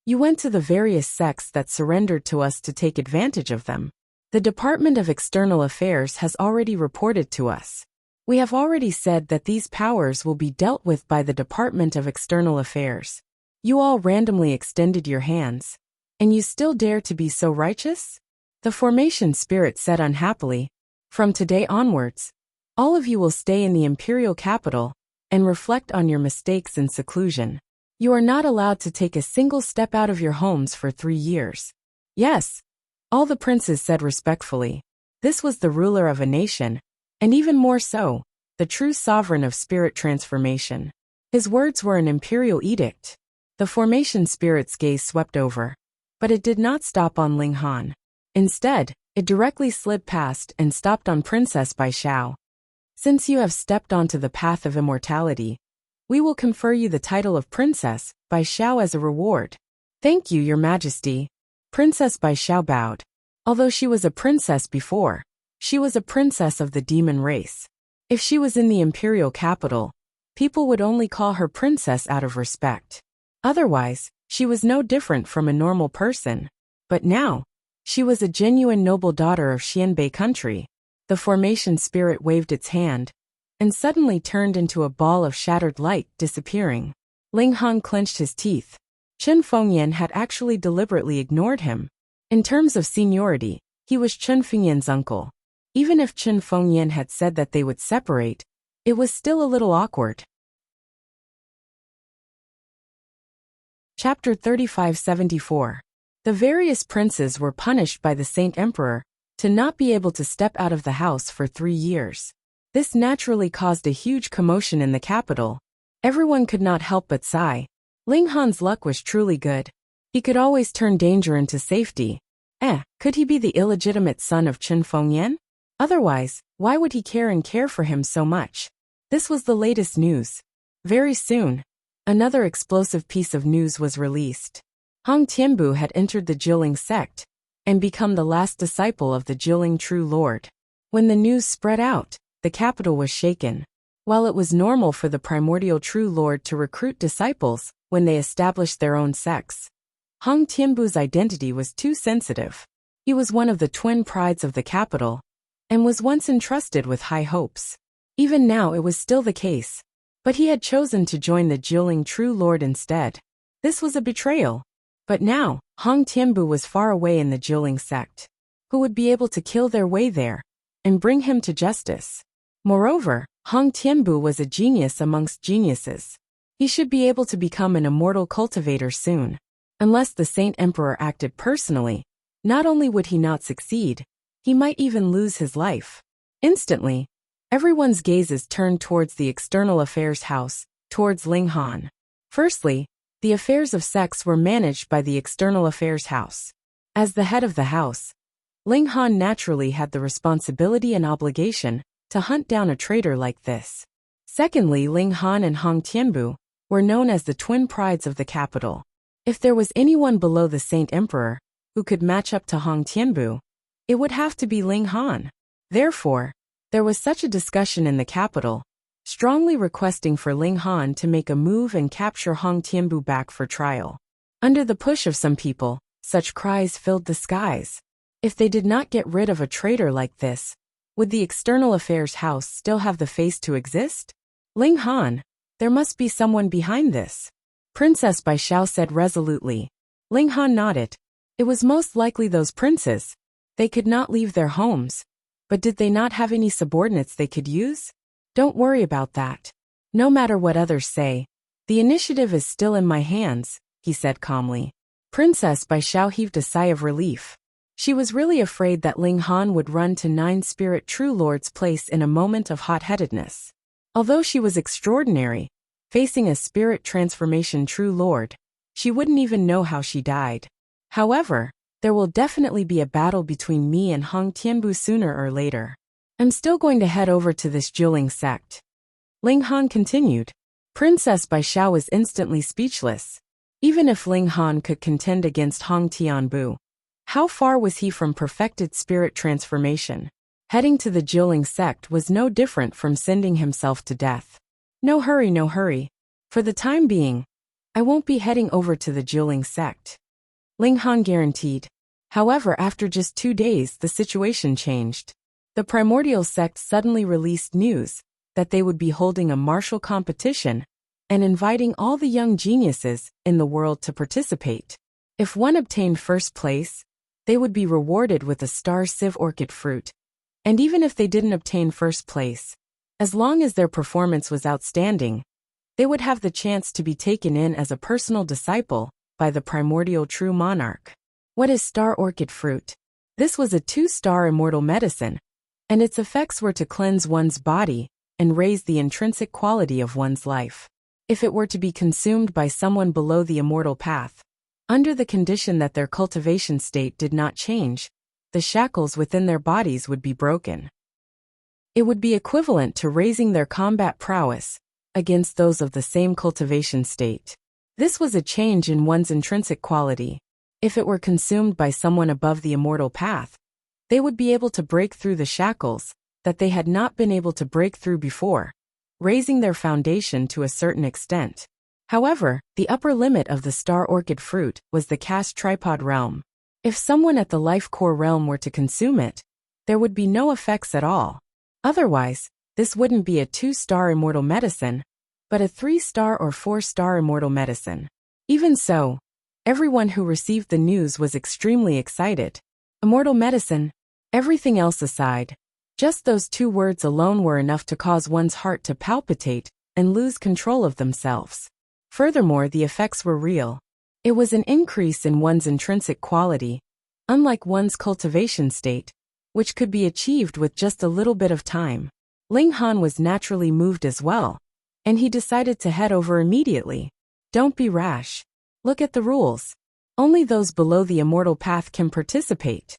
You went to the various sects that surrendered to us to take advantage of them. The Department of External Affairs has already reported to us. We have already said that these powers will be dealt with by the Department of External Affairs. You all randomly extended your hands, and you still dare to be so righteous? The formation spirit said unhappily. From today onwards, all of you will stay in the imperial capital and reflect on your mistakes in seclusion. You are not allowed to take a single step out of your homes for 3 years. Yes, all the princes said respectfully. This was the ruler of a nation, and even more so, the true sovereign of spirit transformation. His words were an imperial edict. The formation spirit's gaze swept over, but it did not stop on Ling Han. Instead, it directly slid past and stopped on Princess Bai Xiao. "Since you have stepped onto the path of immortality, we will confer you the title of Princess Bai Xiao as a reward." "Thank you, Your Majesty." Princess Bai Xiao bowed. Although she was a princess before, she was a princess of the demon race. If she was in the imperial capital, people would only call her princess out of respect. Otherwise, she was no different from a normal person. But now, she was a genuine noble daughter of Xianbei country. The formation spirit waved its hand, and suddenly turned into a ball of shattered light, disappearing. Ling Han clenched his teeth. Chen Fengyan had actually deliberately ignored him. In terms of seniority, he was Chen Fengyan's uncle. Even if Chen Fengyan had said that they would separate, it was still a little awkward. Chapter 3574. The various princes were punished by the Saint Emperor to not be able to step out of the house for 3 years. This naturally caused a huge commotion in the capital. Everyone could not help but sigh. Ling Han's luck was truly good. He could always turn danger into safety. Could he be the illegitimate son of Chen Fengyan? Otherwise, why would he care for him so much? This was the latest news. Very soon, another explosive piece of news was released. Hong Tianbu had entered the Jiling sect and become the last disciple of the Jiling True Lord. When the news spread out, the capital was shaken. While it was normal for the primordial True Lord to recruit disciples when they established their own sects, Hong Tianbu's identity was too sensitive. He was one of the twin prides of the capital, and was once entrusted with high hopes. Even now it was still the case, but he had chosen to join the Jilin True Lord instead. This was a betrayal. But now, Hong Tianbu was far away in the Jilin sect. Who would be able to kill their way there and bring him to justice? Moreover, Hong Tianbu was a genius amongst geniuses. He should be able to become an immortal cultivator soon. Unless the Saint Emperor acted personally, not only would he not succeed, he might even lose his life. Instantly, everyone's gazes turned towards the External Affairs House, towards Ling Han. Firstly, the affairs of sects were managed by the External Affairs House. As the head of the house, Ling Han naturally had the responsibility and obligation to hunt down a traitor like this. Secondly, Ling Han and Hong Tianbu were known as the twin prides of the capital. If there was anyone below the Saint Emperor who could match up to Hong Tianbu, it would have to be Ling Han. Therefore, there was such a discussion in the capital, strongly requesting for Ling Han to make a move and capture Hong Tianbu back for trial. Under the push of some people, such cries filled the skies. If they did not get rid of a traitor like this, would the External Affairs House still have the face to exist? Ling Han, there must be someone behind this. Princess Bai Xiao said resolutely. Ling Han nodded. It was most likely those princes. They could not leave their homes. But did they not have any subordinates they could use? Don't worry about that. No matter what others say, the initiative is still in my hands, he said calmly. Princess Bai Xiao heaved a sigh of relief. She was really afraid that Ling Han would run to Nine Spirit True Lord's place in a moment of hot-headedness. Although she was extraordinary, facing a spirit transformation True Lord, she wouldn't even know how she died. However, there will definitely be a battle between me and Hong Tianbu sooner or later. I'm still going to head over to this Jiling sect. Ling Han continued. Princess Bai Xiao was instantly speechless. Even if Ling Han could contend against Hong Tianbu, how far was he from perfected spirit transformation? Heading to the Jiling sect was no different from sending himself to death. No hurry, no hurry. For the time being, I won't be heading over to the Jiling sect, Ling Han guaranteed. However, after just 2 days, the situation changed. The primordial sect suddenly released news that they would be holding a martial competition and inviting all the young geniuses in the world to participate. If one obtained first place, they would be rewarded with a star sieve orchid fruit. And even if they didn't obtain first place, as long as their performance was outstanding, they would have the chance to be taken in as a personal disciple by the primordial true monarch. What is star orchid fruit? This was a 2-star immortal medicine, and its effects were to cleanse one's body and raise the intrinsic quality of one's life. If it were to be consumed by someone below the immortal path, under the condition that their cultivation state did not change, the shackles within their bodies would be broken. It would be equivalent to raising their combat prowess against those of the same cultivation state. This was a change in one's intrinsic quality. If it were consumed by someone above the immortal path, they would be able to break through the shackles that they had not been able to break through before, raising their foundation to a certain extent. However, the upper limit of the star orchid fruit was the caste tripod realm. If someone at the life core realm were to consume it, there would be no effects at all. Otherwise, this wouldn't be a 2-star immortal medicine, but a 3-star or 4-star immortal medicine. Even so, everyone who received the news was extremely excited. Immortal medicine, everything else aside, just those 2 words alone were enough to cause one's heart to palpitate and lose control of themselves. Furthermore, the effects were real. It was an increase in one's intrinsic quality, unlike one's cultivation state, which could be achieved with just a little bit of time. Ling Han was naturally moved as well, and he decided to head over immediately. Don't be rash. Look at the rules. Only those below the immortal path can participate.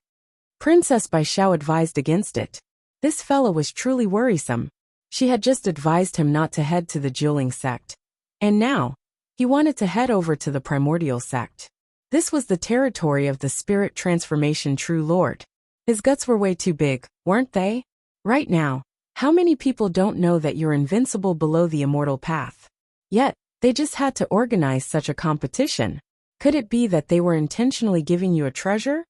Princess Bai Xiao advised against it. This fellow was truly worrisome. She had just advised him not to head to the Jiling sect. And now, he wanted to head over to the primordial sect. This was the territory of the spirit transformation True Lord. His guts were way too big, weren't they? Right now, How many people don't know that you're invincible below the immortal path? Yet, they just had to organize such a competition. Could it be that they were intentionally giving you a treasure?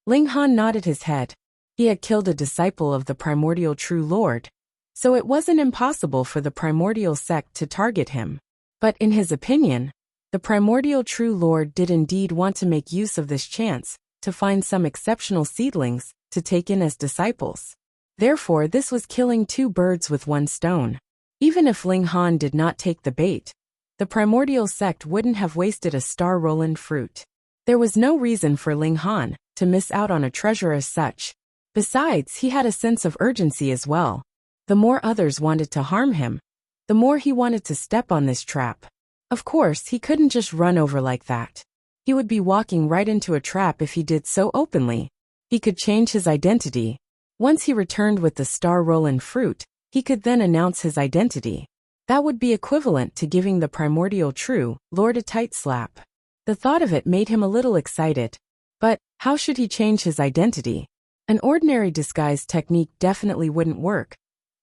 Ling Han nodded his head. He had killed a disciple of the primordial true lord, so it wasn't impossible for the primordial sect to target him. But in his opinion, the primordial true lord did indeed want to make use of this chance to find some exceptional seedlings to take in as disciples. Therefore, this was killing two birds with one stone. Even if Ling Han did not take the bait, the primordial sect wouldn't have wasted a star Roland fruit. There was no reason for Ling Han to miss out on a treasure as such. Besides, he had a sense of urgency as well. The more others wanted to harm him, the more he wanted to step on this trap. Of course, he couldn't just run over like that. He would be walking right into a trap if he did so openly. He could change his identity. Once he returned with the star Roland fruit, he could then announce his identity. That would be equivalent to giving the primordial true lord a tight slap. The thought of it made him a little excited. But how should he change his identity? An ordinary disguise technique definitely wouldn't work.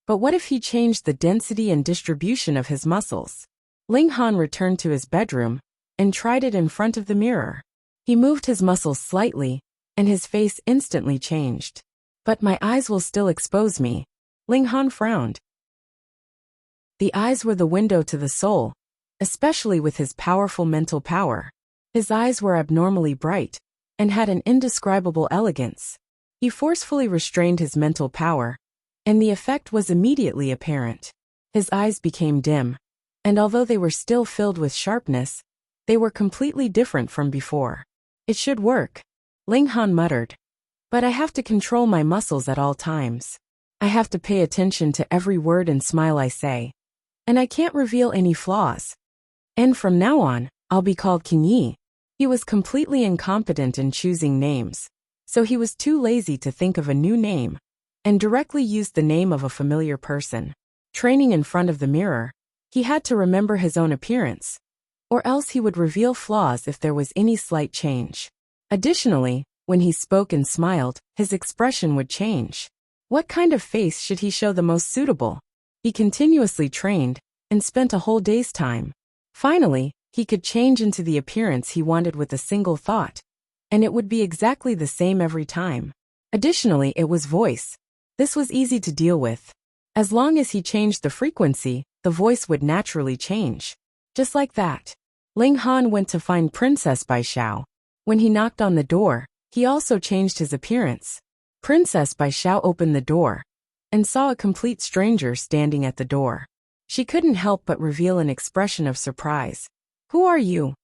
But what if he changed the density and distribution of his muscles? Ling Han returned to his bedroom and tried it in front of the mirror. He moved his muscles slightly, and his face instantly changed. But my eyes will still expose me. Ling Han frowned. The eyes were the window to the soul, especially with his powerful mental power. His eyes were abnormally bright and had an indescribable elegance. He forcefully restrained his mental power, and the effect was immediately apparent. His eyes became dim, and although they were still filled with sharpness, they were completely different from before. It should work, Ling Han muttered. But I have to control my muscles at all times. I have to pay attention to every word and smile I say. And I can't reveal any flaws. And from now on, I'll be called King Yi. He was completely incompetent in choosing names, so he was too lazy to think of a new name, and directly used the name of a familiar person. Training in front of the mirror, he had to remember his own appearance, or else he would reveal flaws if there was any slight change. Additionally, when he spoke and smiled, his expression would change. What kind of face should he show the most suitable? He continuously trained and spent a whole day's time. Finally, he could change into the appearance he wanted with a single thought, and it would be exactly the same every time. Additionally, it was voice. This was easy to deal with. As long as he changed the frequency, the voice would naturally change. Just like that. Ling Han went to find Princess Bai Xiao. When he knocked on the door, he also changed his appearance. Princess Bai Xiao opened the door and saw a complete stranger standing at the door. She couldn't help but reveal an expression of surprise. "Who are you?"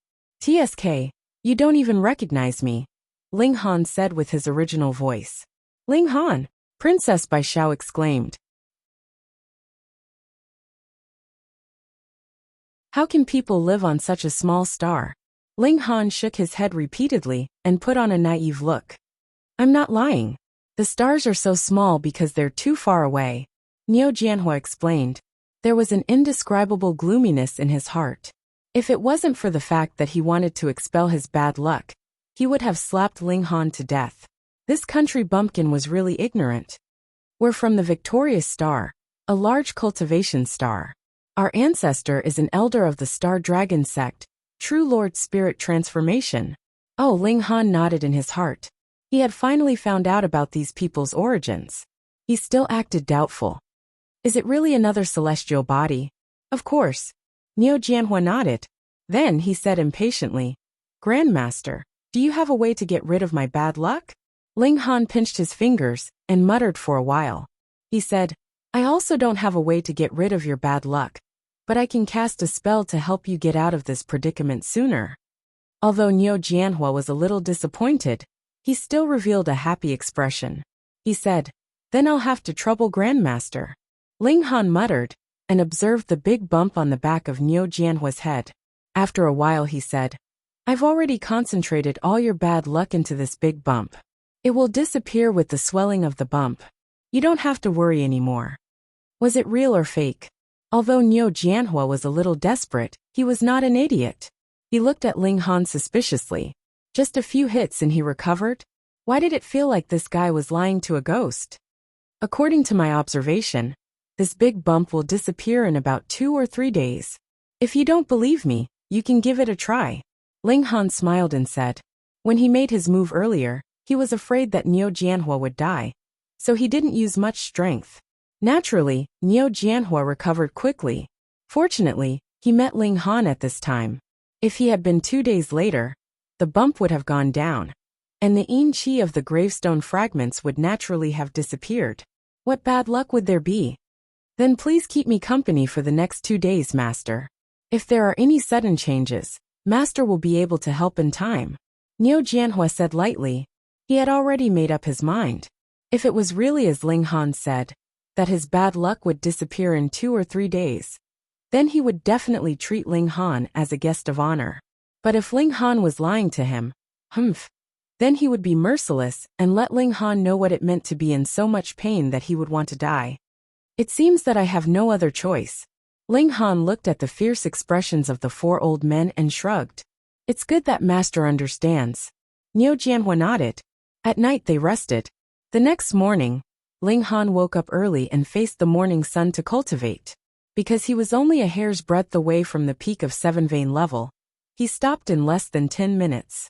"TSK, you don't even recognize me," Ling Han said with his original voice. "Ling Han!" Princess Bai Xiao exclaimed. "How can people live on such a small star?" Ling Han shook his head repeatedly and put on a naive look. "I'm not lying. The stars are so small because they're too far away," Niu Jianhua explained. There was an indescribable gloominess in his heart. If it wasn't for the fact that he wanted to expel his bad luck, he would have slapped Ling Han to death. This country bumpkin was really ignorant. "We're from the victorious star, a large cultivation star. Our ancestor is an elder of the Star Dragon sect, True Lord Spirit Transformation." Oh, Ling Han nodded in his heart. He had finally found out about these people's origins. He still acted doubtful. "Is it really another celestial body?" "Of course." Niu Jianhua nodded. Then he said impatiently, "Grandmaster, do you have a way to get rid of my bad luck?" Ling Han pinched his fingers and muttered for a while. He said, "I also don't have a way to get rid of your bad luck, but I can cast a spell to help you get out of this predicament sooner." Although Niu Jianhua was a little disappointed, he still revealed a happy expression. He said, "Then I'll have to trouble Grandmaster." Ling Han muttered and observed the big bump on the back of Niu Jianhua's head. After a while he said, "I've already concentrated all your bad luck into this big bump. It will disappear with the swelling of the bump. You don't have to worry anymore." Was it real or fake? Although Niu Jianhua was a little desperate, he was not an idiot. He looked at Ling Han suspiciously. Just a few hits and he recovered? Why did it feel like this guy was lying to a ghost? According to my observation, This big bump will disappear in about 2 or 3 days. If you don't believe me, you can give it a try. Ling Han smiled and said. When he made his move earlier, he was afraid that Niu Jianhua would die, so he didn't use much strength. Naturally, Niu Jianhua recovered quickly. Fortunately, he met Ling Han at this time. If he had been 2 days later, the bump would have gone down, and the yin qi of the gravestone fragments would naturally have disappeared. What bad luck would there be? Then please keep me company for the next 2 days, Master. If there are any sudden changes, Master will be able to help in time. Niu Jianhua said lightly. He had already made up his mind. If it was really as Ling Han said, that his bad luck would disappear in 2 or 3 days, then he would definitely treat Ling Han as a guest of honor. But if Ling Han was lying to him, then he would be merciless and let Ling Han know what it meant to be in so much pain that he would want to die. It seems that I have no other choice. Ling Han looked at the fierce expressions of the 4 old men and shrugged. It's good that Master understands. Niu Jianhua nodded. At night they rested. The next morning, Ling Han woke up early and faced the morning sun to cultivate. Because he was only a hair's breadth away from the peak of 7 vein level, he stopped in less than 10 minutes.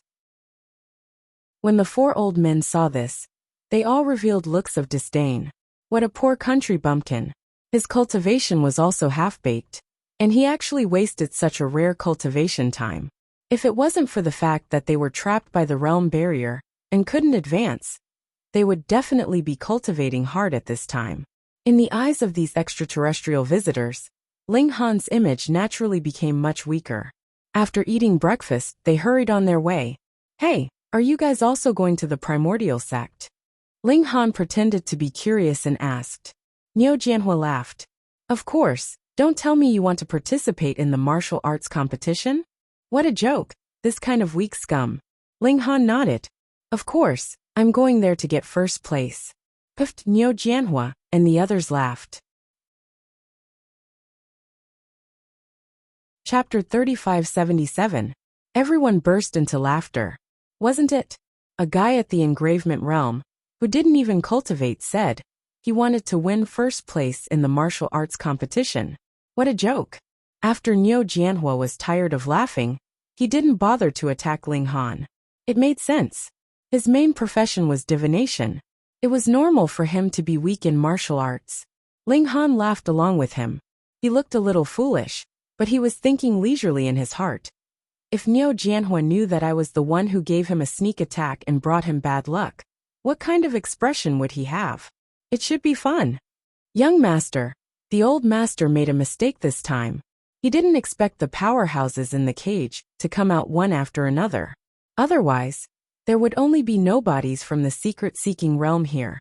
When the 4 old men saw this, they all revealed looks of disdain. What a poor country bumpkin. His cultivation was also half-baked, and he actually wasted such a rare cultivation time. If it wasn't for the fact that they were trapped by the realm barrier and couldn't advance, they would definitely be cultivating hard at this time. In the eyes of these extraterrestrial visitors, Ling Han's image naturally became much weaker. After eating breakfast, they hurried on their way. Hey, are you guys also going to the primordial sect? Ling Han pretended to be curious and asked. Niu Jianhua laughed. Of course, don't tell me you want to participate in the martial arts competition? What a joke, this kind of weak scum. Ling Han nodded. Of course, I'm going there to get first place. Puffed Niu Jianhua, and the others laughed. Chapter 3577. Everyone burst into laughter. Wasn't it? A guy at the engravement realm, who didn't even cultivate, said he wanted to win first place in the martial arts competition. What a joke. After Niu Jianhua was tired of laughing, he didn't bother to attack Ling Han. It made sense. His main profession was divination. It was normal for him to be weak in martial arts. Ling Han laughed along with him. He looked a little foolish, but he was thinking leisurely in his heart. If Niu Jianhua knew that I was the one who gave him a sneak attack and brought him bad luck, what kind of expression would he have? It should be fun. Young master, the old master made a mistake this time. He didn't expect the powerhouses in the cage to come out one after another. Otherwise, there would only be nobodies from the secret-seeking realm here,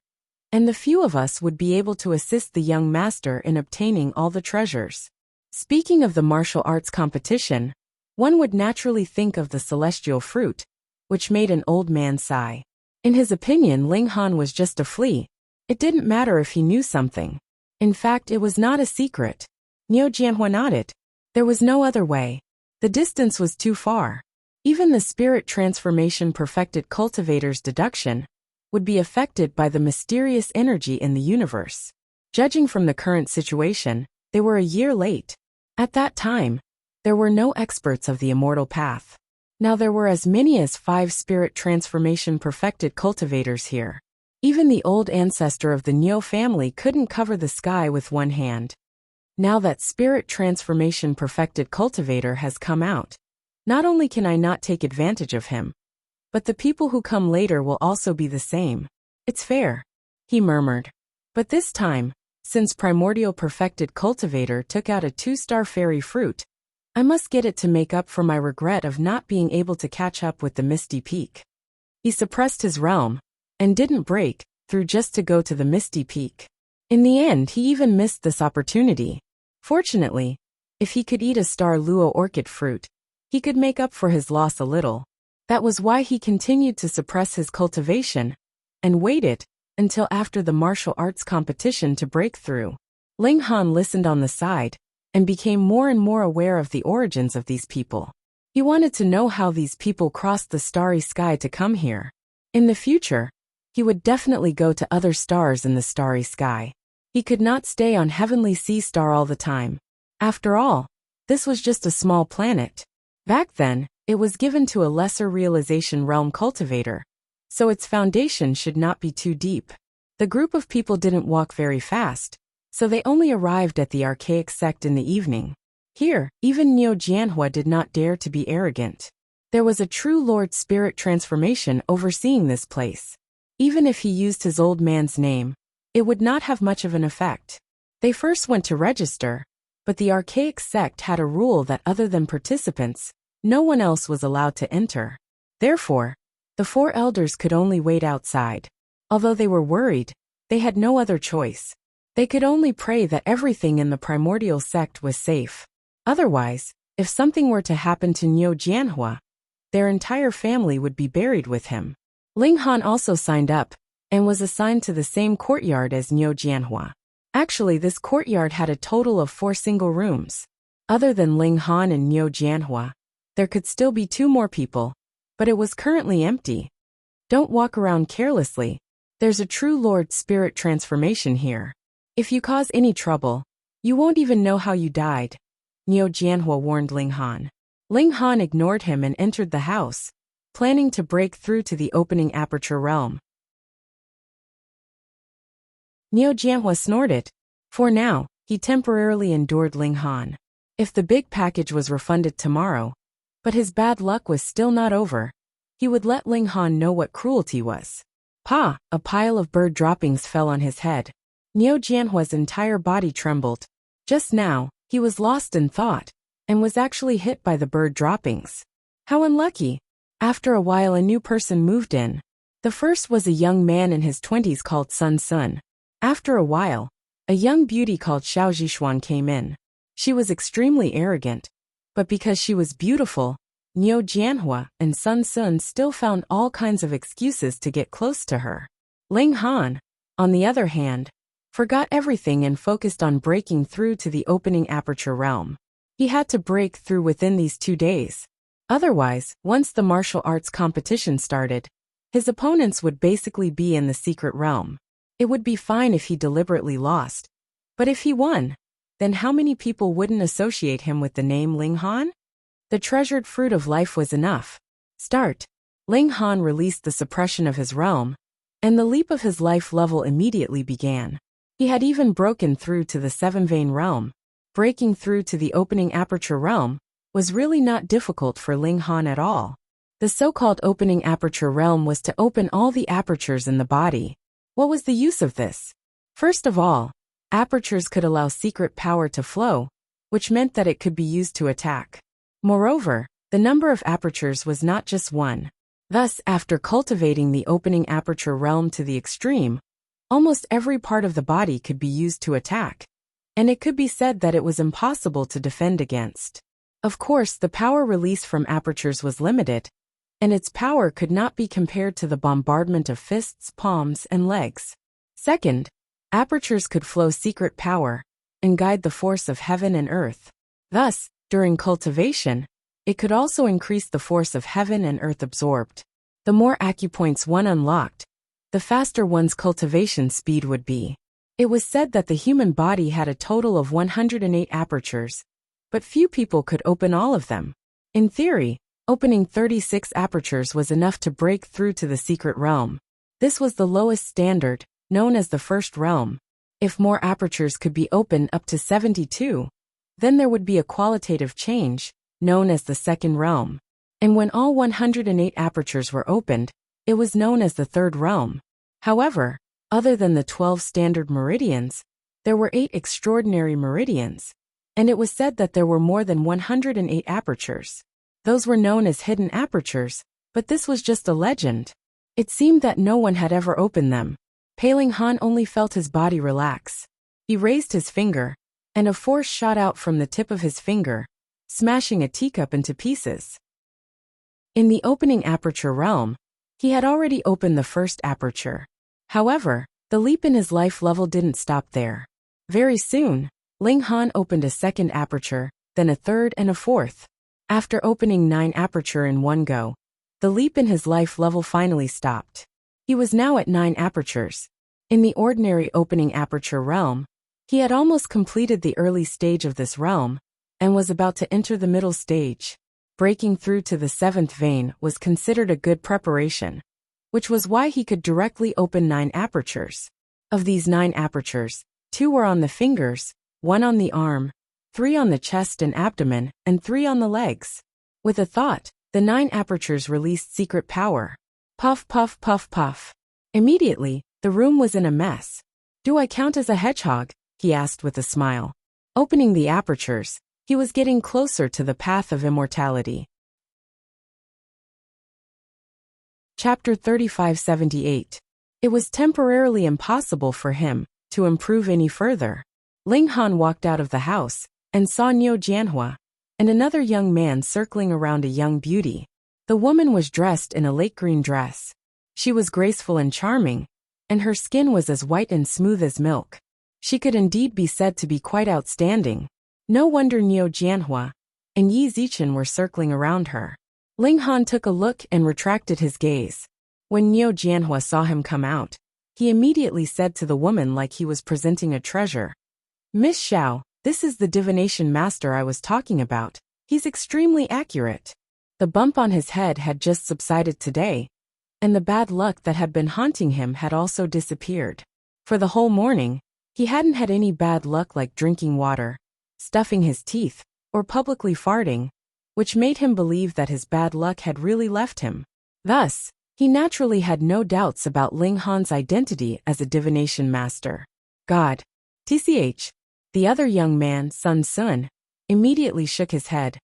and the few of us would be able to assist the young master in obtaining all the treasures. Speaking of the martial arts competition, one would naturally think of the celestial fruit, which made an old man sigh. In his opinion, Ling Han was just a flea. It didn't matter if he knew something. In fact, it was not a secret. Niu Jianhua nodded. There was no other way. The distance was too far. Even the spirit transformation perfected cultivator's deduction would be affected by the mysterious energy in the universe. Judging from the current situation, they were a year late. At that time, there were no experts of the immortal path. Now there were as many as 5 spirit transformation perfected cultivators here. Even the old ancestor of the Niu family couldn't cover the sky with one hand. Now that spirit transformation perfected cultivator has come out, not only can I not take advantage of him, but the people who come later will also be the same. It's fair, he murmured. But this time, since primordial perfected cultivator took out a 2-star fairy fruit, I must get it to make up for my regret of not being able to catch up with the Misty Peak. He suppressed his realm, and didn't break through just to go to the Misty Peak. In the end, he even missed this opportunity. Fortunately, if he could eat a star luo orchid fruit, he could make up for his loss a little. That was why he continued to suppress his cultivation, and waited until after the martial arts competition to break through. Ling Han listened on the side, and became more and more aware of the origins of these people. He wanted to know how these people crossed the starry sky to come here. In the future, he would definitely go to other stars in the starry sky. He could not stay on Heavenly Sea Star all the time. After all, this was just a small planet. Back then, it was given to a lesser realization realm cultivator, so its foundation should not be too deep. The group of people didn't walk very fast, so they only arrived at the archaic sect in the evening. Here, even Niu Jianhua did not dare to be arrogant. There was a true Lord Spirit transformation overseeing this place. Even if he used his old man's name, it would not have much of an effect. They first went to register, but the archaic sect had a rule that other than participants, no one else was allowed to enter. Therefore, the 4 elders could only wait outside. Although they were worried, they had no other choice. They could only pray that everything in the primordial sect was safe. Otherwise, if something were to happen to Niu Jianhua, their entire family would be buried with him. Ling Han also signed up, and was assigned to the same courtyard as Niu Jianhua. Actually, this courtyard had a total of 4 single rooms. Other than Ling Han and Niu Jianhua, there could still be 2 more people, but it was currently empty. Don't walk around carelessly. There's a true Lord Spirit transformation here. If you cause any trouble, you won't even know how you died, Niu Jianhua warned Ling Han. Ling Han ignored him and entered the house, planning to break through to the opening aperture realm. Niu Jianhua snorted. For now, he temporarily endured Ling Han. If the big package was refunded tomorrow, but his bad luck was still not over, he would let Ling Han know what cruelty was. Pa! A pile of bird droppings fell on his head. Niu Jianhua's entire body trembled. Just now, he was lost in thought, and was actually hit by the bird droppings. How unlucky! After a while a new person moved in. The first was a young man in his 20s called Sun Sun. After a while, a young beauty called Xiao Zhishuan came in. She was extremely arrogant, but because she was beautiful, Niu Jianhua and Sun Sun still found all kinds of excuses to get close to her. Ling Han, on the other hand, forgot everything and focused on breaking through to the opening aperture realm. He had to break through within these 2 days. Otherwise, once the martial arts competition started, his opponents would basically be in the secret realm. It would be fine if he deliberately lost. But if he won, then how many people wouldn't associate him with the name Ling Han? The treasured fruit of life was enough. Start. Ling Han released the suppression of his realm, and the leap of his life level immediately began. He had even broken through to the 7-vein realm. Breaking through to the opening aperture realm was really not difficult for Ling Han at all. The so-called opening aperture realm was to open all the apertures in the body. What was the use of this? First of all, apertures could allow secret power to flow, which meant that it could be used to attack. Moreover, the number of apertures was not just 1. Thus, after cultivating the opening aperture realm to the extreme, almost every part of the body could be used to attack, and it could be said that it was impossible to defend against. Of course, the power released from apertures was limited, and its power could not be compared to the bombardment of fists, palms, and legs. Second, apertures could flow secret power and guide the force of heaven and earth. Thus, during cultivation, it could also increase the force of heaven and earth absorbed. The more acupoints one unlocked, the faster one's cultivation speed would be. It was said that the human body had a total of 108 apertures, but few people could open all of them. In theory, opening 36 apertures was enough to break through to the secret realm. This was the lowest standard, known as the first realm. If more apertures could be opened up to 72, then there would be a qualitative change, known as the second realm. And when all 108 apertures were opened, it was known as the third realm. However, other than the 12 standard meridians, there were 8 extraordinary meridians, and it was said that there were more than 108 apertures. Those were known as hidden apertures, but this was just a legend. It seemed that no one had ever opened them. Ling Han only felt his body relax. He raised his finger, and a force shot out from the tip of his finger, smashing a teacup into pieces. In the opening aperture realm, he had already opened the first aperture. However, the leap in his life level didn't stop there. Very soon, Ling Han opened a second aperture, then a third and a fourth. After opening 9 aperture in one go, the leap in his life level finally stopped. He was now at 9 apertures. In the ordinary opening aperture realm, he had almost completed the early stage of this realm, and was about to enter the middle stage. Breaking through to the 7th vein was considered a good preparation, which was why he could directly open 9 apertures. Of these 9 apertures, 2 were on the fingers, 1 on the arm, 3 on the chest and abdomen, and 3 on the legs. With a thought, the 9 apertures released secret power. Puff, puff, puff, puff. Immediately, the room was in a mess. "Do I count as a hedgehog?" he asked with a smile. Opening the apertures, he was getting closer to the path of immortality. Chapter 3578. It was temporarily impossible for him to improve any further. Ling Han walked out of the house and saw Niu Jianhua and another young man circling around a young beauty. The woman was dressed in a lake green dress. She was graceful and charming, and her skin was as white and smooth as milk. She could indeed be said to be quite outstanding. No wonder Niu Jianhua and Yi Zichen were circling around her. Ling Han took a look and retracted his gaze. When Niu Jianhua saw him come out, he immediately said to the woman like he was presenting a treasure, "Miss Xiao, this is the divination master I was talking about. He's extremely accurate." The bump on his head had just subsided today, and the bad luck that had been haunting him had also disappeared. For the whole morning, he hadn't had any bad luck like drinking water, stuffing his teeth, or publicly farting, which made him believe that his bad luck had really left him. Thus, he naturally had no doubts about Ling Han's identity as a divination master. God. TCH. The other young man, Sun Sun, immediately shook his head.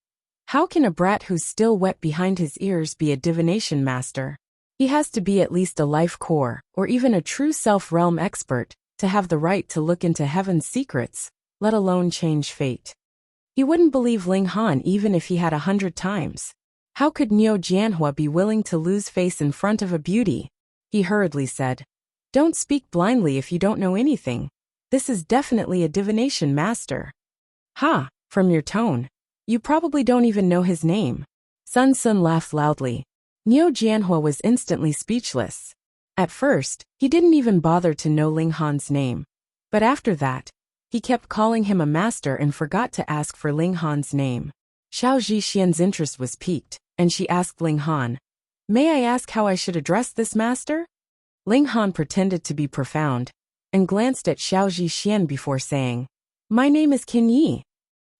How can a brat who's still wet behind his ears be a divination master? He has to be at least a life core, or even a true self-realm expert, to have the right to look into heaven's secrets, let alone change fate. He wouldn't believe Ling Han even if he had 100 times. How could Niu Jianhua be willing to lose face in front of a beauty? He hurriedly said, "Don't speak blindly if you don't know anything. This is definitely a divination master." "Ha, from your tone. You probably don't even know his name." Sun Sun laughed loudly. Niu Jianhua was instantly speechless. At first, he didn't even bother to know Ling Han's name. But after that, he kept calling him a master and forgot to ask for Ling Han's name. Xiao Zhixian's interest was piqued, and she asked Ling Han, "May I ask how I should address this master?" Ling Han pretended to be profound, and glanced at Xiao Zhixian before saying, "My name is Qin Yi."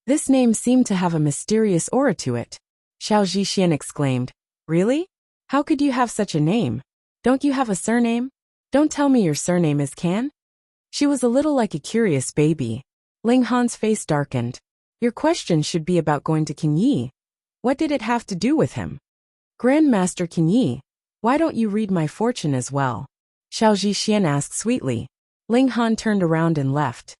This name seemed to have a mysterious aura to it. Xiao Zhixian exclaimed, "Really? How could you have such a name? Don't you have a surname? Don't tell me your surname is Can?" She was a little like a curious baby. Ling Han's face darkened. "Your question should be about going to Qin Yi. What did it have to do with him?" "Grandmaster Qin Yi, why don't you read my fortune as well?" Xiao Zhixian asked sweetly. Ling Han turned around and left.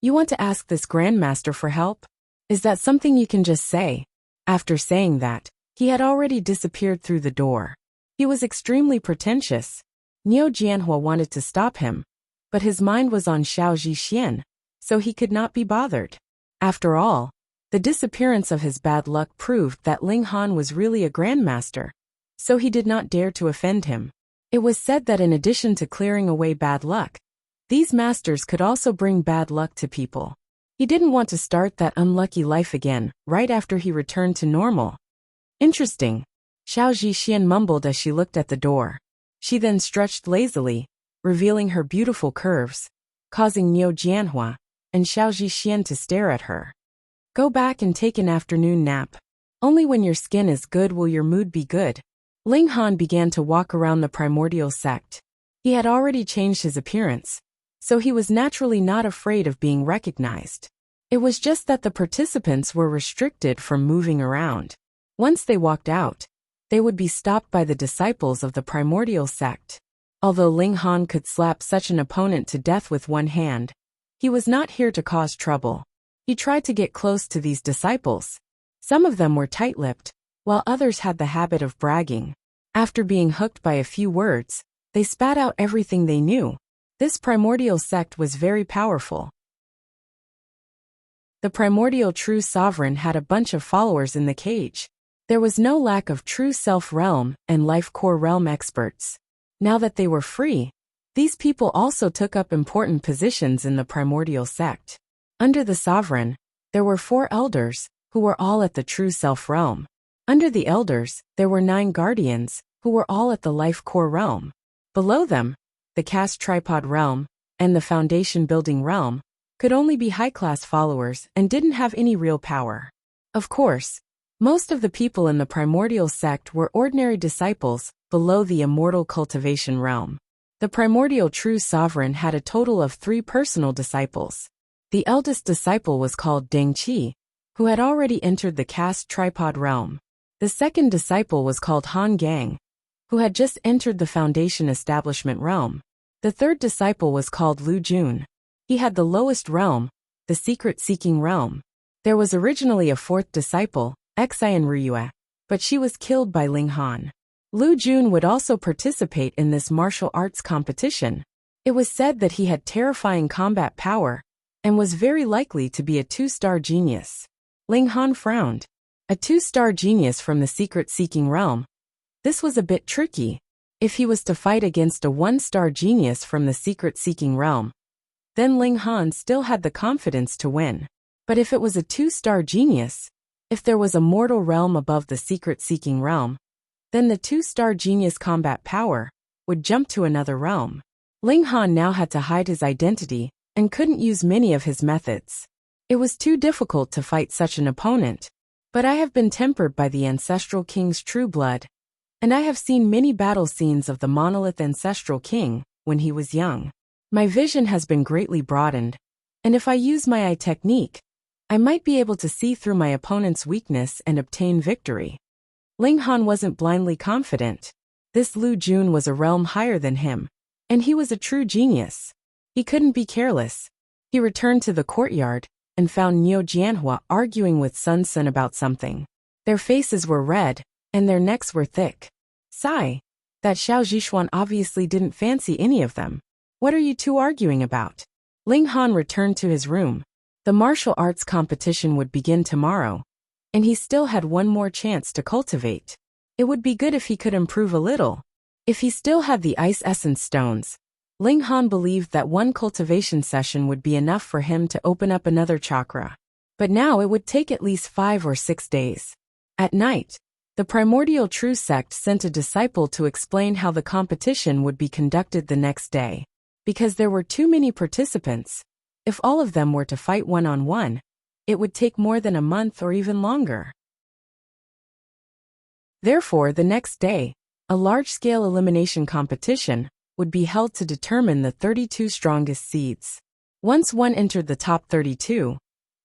"You want to ask this grandmaster for help? Is that something you can just say?" After saying that, he had already disappeared through the door. He was extremely pretentious. Niu Jianhua wanted to stop him, but his mind was on Xiao Zhixian, so he could not be bothered. After all, the disappearance of his bad luck proved that Ling Han was really a grandmaster, so he did not dare to offend him. It was said that in addition to clearing away bad luck, these masters could also bring bad luck to people. He didn't want to start that unlucky life again, right after he returned to normal. "Interesting," Xiao Zhixian mumbled as she looked at the door. She then stretched lazily, revealing her beautiful curves, causing Niu Jianhua and Xiao Zhixian to stare at her. "Go back and take an afternoon nap. Only when your skin is good will your mood be good." Ling Han began to walk around the primordial sect. He had already changed his appearance, so he was naturally not afraid of being recognized. It was just that the participants were restricted from moving around. Once they walked out, they would be stopped by the disciples of the primordial sect. Although Ling Han could slap such an opponent to death with one hand, he was not here to cause trouble. He tried to get close to these disciples. Some of them were tight-lipped, while others had the habit of bragging. After being hooked by a few words, they spat out everything they knew. This primordial sect was very powerful. The primordial true sovereign had a bunch of followers in the cage. There was no lack of true self-realm and life core realm experts. Now that they were free, These people also took up important positions in the primordial sect. Under the sovereign, there were 4 elders, who were all at the true self realm. Under the elders, there were 9 guardians, who were all at the life core realm. Below them, the caste tripod realm, and the foundation building realm, could only be high-class followers and didn't have any real power. Of course, most of the people in the primordial sect were ordinary disciples below the immortal cultivation realm. The primordial true sovereign had a total of 3 personal disciples. The eldest disciple was called Deng Qi, who had already entered the caste tripod realm. The second disciple was called Han Gang, who had just entered the foundation establishment realm. The third disciple was called Lu Jun. He had the lowest realm, the secret-seeking realm. There was originally a 4th disciple, Xian Ryue, but she was killed by Ling Han. Lu Jun would also participate in this martial arts competition. It was said that he had terrifying combat power and was very likely to be a 2-star genius. Ling Han frowned. A 2-star genius from the secret-seeking realm. This was a bit tricky. If he was to fight against a 1-star genius from the secret-seeking realm, then Ling Han still had the confidence to win. But if it was a 2-star genius, if there was a mortal realm above the secret-seeking realm, then the 2-star genius combat power would jump to another realm. Ling Han now had to hide his identity and couldn't use many of his methods. It was too difficult to fight such an opponent. But I have been tempered by the ancestral king's true blood, and I have seen many battle scenes of the monolith ancestral king when he was young. My vision has been greatly broadened, and if I use my eye technique, I might be able to see through my opponent's weakness and obtain victory. Ling Han wasn't blindly confident. This Lu Jun was a realm higher than him, and he was a true genius. He couldn't be careless. He returned to the courtyard and found Niu Jianhua arguing with Sun Sun about something. Their faces were red, and their necks were thick. Sigh. That Xiao Zhishuan obviously didn't fancy any of them. What are you two arguing about? Ling Han returned to his room. The martial arts competition would begin tomorrow, and he still had one more chance to cultivate. It would be good if he could improve a little. If he still had the ice essence stones, Ling Han believed that one cultivation session would be enough for him to open up another chakra. But now it would take at least 5 or 6 days. At night, the primordial true sect sent a disciple to explain how the competition would be conducted the next day. Because there were too many participants, if all of them were to fight one-on-one, it would take more than a month or even longer. Therefore, the next day, a large-scale elimination competition would be held to determine the 32 strongest seeds. Once one entered the top 32,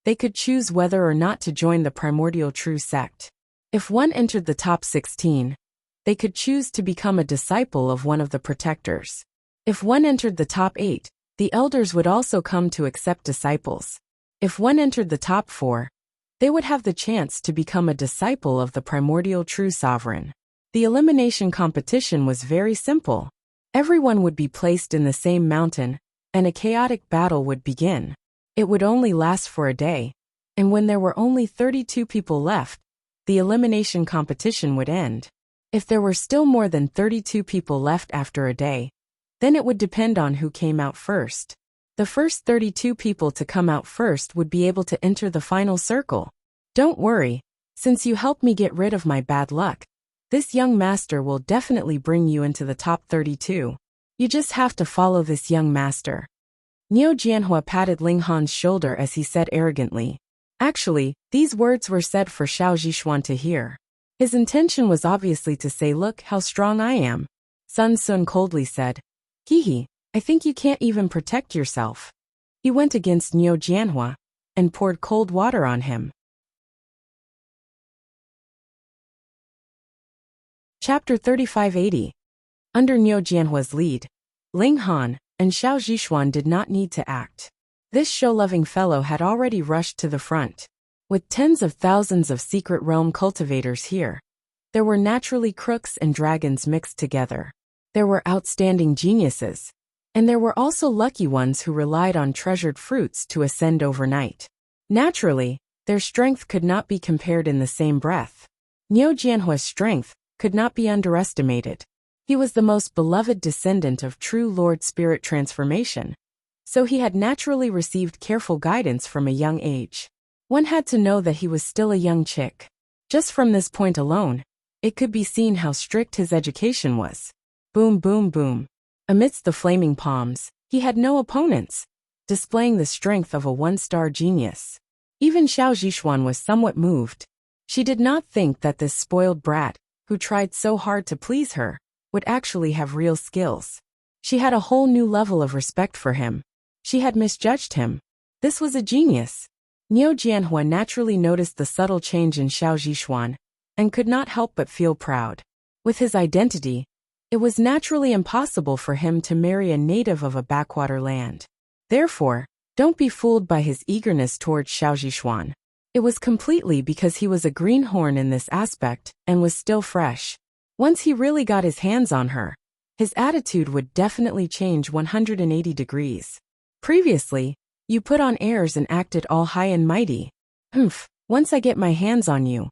they could choose whether or not to join the primordial true sect. If one entered the top 16, they could choose to become a disciple of one of the protectors. If one entered the top 8, the elders would also come to accept disciples. If one entered the top 4, they would have the chance to become a disciple of the primordial true sovereign. The elimination competition was very simple. Everyone would be placed in the same mountain, and a chaotic battle would begin. It would only last for a day, and when there were only 32 people left, the elimination competition would end. If there were still more than 32 people left after a day, then it would depend on who came out first. The first 32 people to come out first would be able to enter the final circle. Don't worry, since you helped me get rid of my bad luck, this young master will definitely bring you into the top 32. You just have to follow this young master. Niu Jianhua patted Ling Han's shoulder as he said arrogantly. Actually, these words were said for Xiao Zhishuan to hear. His intention was obviously to say, "Look how strong I am." Sun Sun coldly said, "Hihi, I think you can't even protect yourself." He went against Niu Jianhua and poured cold water on him. Chapter 3580. Under Niu Jianhua's lead, Ling Han and Xiao Zhishuan did not need to act. This show-loving fellow had already rushed to the front. With tens of thousands of secret realm cultivators here, there were naturally crooks and dragons mixed together. There were outstanding geniuses, and there were also lucky ones who relied on treasured fruits to ascend overnight. Naturally, their strength could not be compared in the same breath. Niu Jianhua's strength could not be underestimated. He was the most beloved descendant of true Lord Spirit transformation, so he had naturally received careful guidance from a young age. One had to know that he was still a young chick. Just from this point alone, it could be seen how strict his education was. Boom, boom, boom. Amidst the flaming palms, he had no opponents, displaying the strength of a one-star genius. Even Xiao Zhishuan was somewhat moved. She did not think that this spoiled brat, who tried so hard to please her, would actually have real skills. She had a whole new level of respect for him. She had misjudged him. This was a genius. Niu Jianhua naturally noticed the subtle change in Xiao Zhishuan, and could not help but feel proud. With his identity, it was naturally impossible for him to marry a native of a backwater land. Therefore, don't be fooled by his eagerness towards Xiao Zhishuan. It was completely because he was a greenhorn in this aspect and was still fresh. Once he really got his hands on her, his attitude would definitely change 180 degrees. Previously, you put on airs and acted all high and mighty. Once I get my hands on you,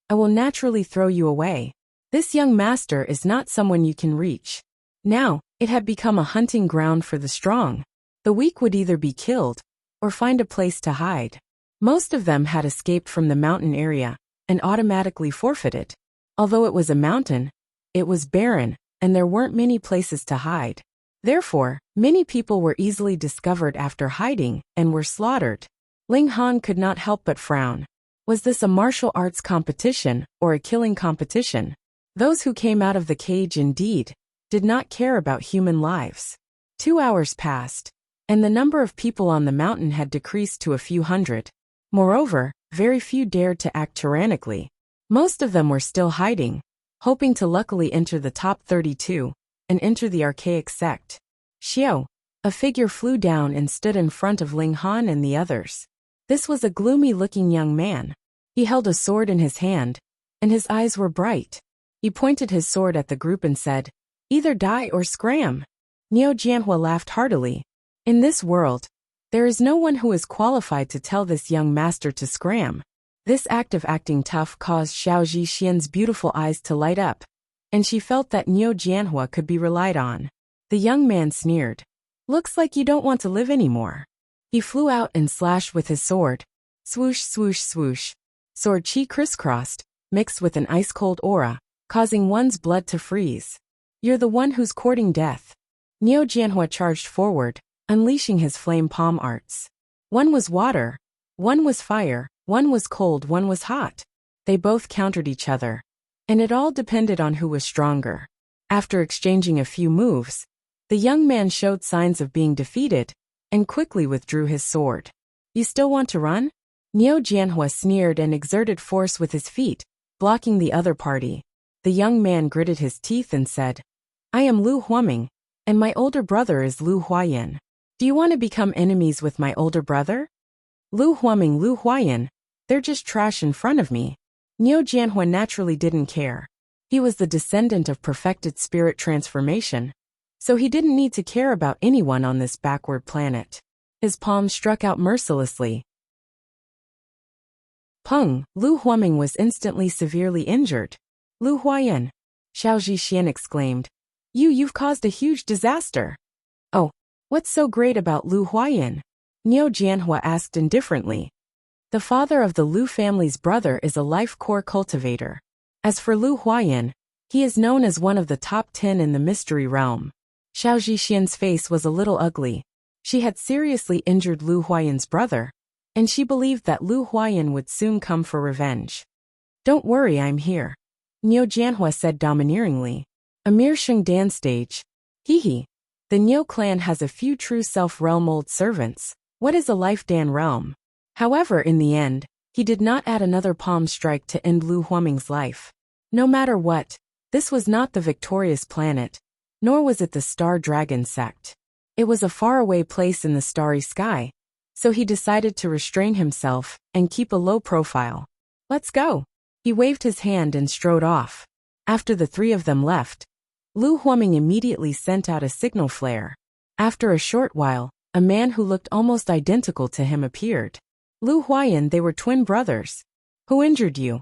I will naturally throw you away. This young master is not someone you can reach. Now, it had become a hunting ground for the strong. The weak would either be killed or find a place to hide. Most of them had escaped from the mountain area and automatically forfeited. Although it was a mountain, it was barren, and there weren't many places to hide. Therefore, many people were easily discovered after hiding and were slaughtered. Ling Han could not help but frown. Was this a martial arts competition or a killing competition? Those who came out of the cage indeed did not care about human lives. 2 hours passed, and the number of people on the mountain had decreased to a few hundred. Moreover, very few dared to act tyrannically. Most of them were still hiding, hoping to luckily enter the top 32 and enter the archaic sect. Xiao, a figure flew down and stood in front of Ling Han and the others. This was a gloomy-looking young man. He held a sword in his hand, and his eyes were bright. He pointed his sword at the group and said, "Either die or scram." Niu Jianhua laughed heartily. In this world, there is no one who is qualified to tell this young master to scram. This act of acting tough caused Xiao Zhixian's beautiful eyes to light up, and she felt that Niu Jianhua could be relied on. The young man sneered. "Looks like you don't want to live anymore." He flew out and slashed with his sword. Swoosh, swoosh, swoosh. Sword chi crisscrossed, mixed with an ice-cold aura, causing one's blood to freeze. "You're the one who's courting death." Niu Jianhua charged forward, unleashing his flame palm arts. One was water, one was fire, one was cold, one was hot. They both countered each other, and it all depended on who was stronger. After exchanging a few moves, the young man showed signs of being defeated and quickly withdrew his sword. "You still want to run?" Niu Jianhua sneered and exerted force with his feet, blocking the other party. The young man gritted his teeth and said, "I am Lu Huaming, and my older brother is Lu Huayan. Do you want to become enemies with my older brother?" Lu Huaming, Lu Huayan, they're just trash in front of me. Niu Jianhua naturally didn't care. He was the descendant of perfected spirit transformation, so he didn't need to care about anyone on this backward planet. His palms struck out mercilessly. Peng, Lu Huaming was instantly severely injured. "Lu Huayan," Xiao Zhixian exclaimed. You've caused a huge disaster." "Oh, what's so great about Lu Huayan?" Niu Jianhua asked indifferently. The father of the Lu family's brother is a life core cultivator. As for Lu Huayan, he is known as one of the top 10 in the mystery realm. Xiao Zhixian's face was a little ugly. She had seriously injured Lu Huayan's brother, and she believed that Lu Huayan would soon come for revenge. "Don't worry, I'm here," Niu Jianhua said domineeringly. "A mere Shengdan stage. Hee. The Niu clan has a few true self-realm old servants. What is a life Dan realm?" However, in the end, he did not add another palm strike to end Lu Huaming's life. No matter what, this was not the victorious planet, nor was it the Star Dragon sect. It was a faraway place in the starry sky, so he decided to restrain himself and keep a low profile. "Let's go." He waved his hand and strode off. After the three of them left, Lu Huaming immediately sent out a signal flare. After a short while, a man who looked almost identical to him appeared. "Lu Huayan, they were twin brothers. Who injured you?"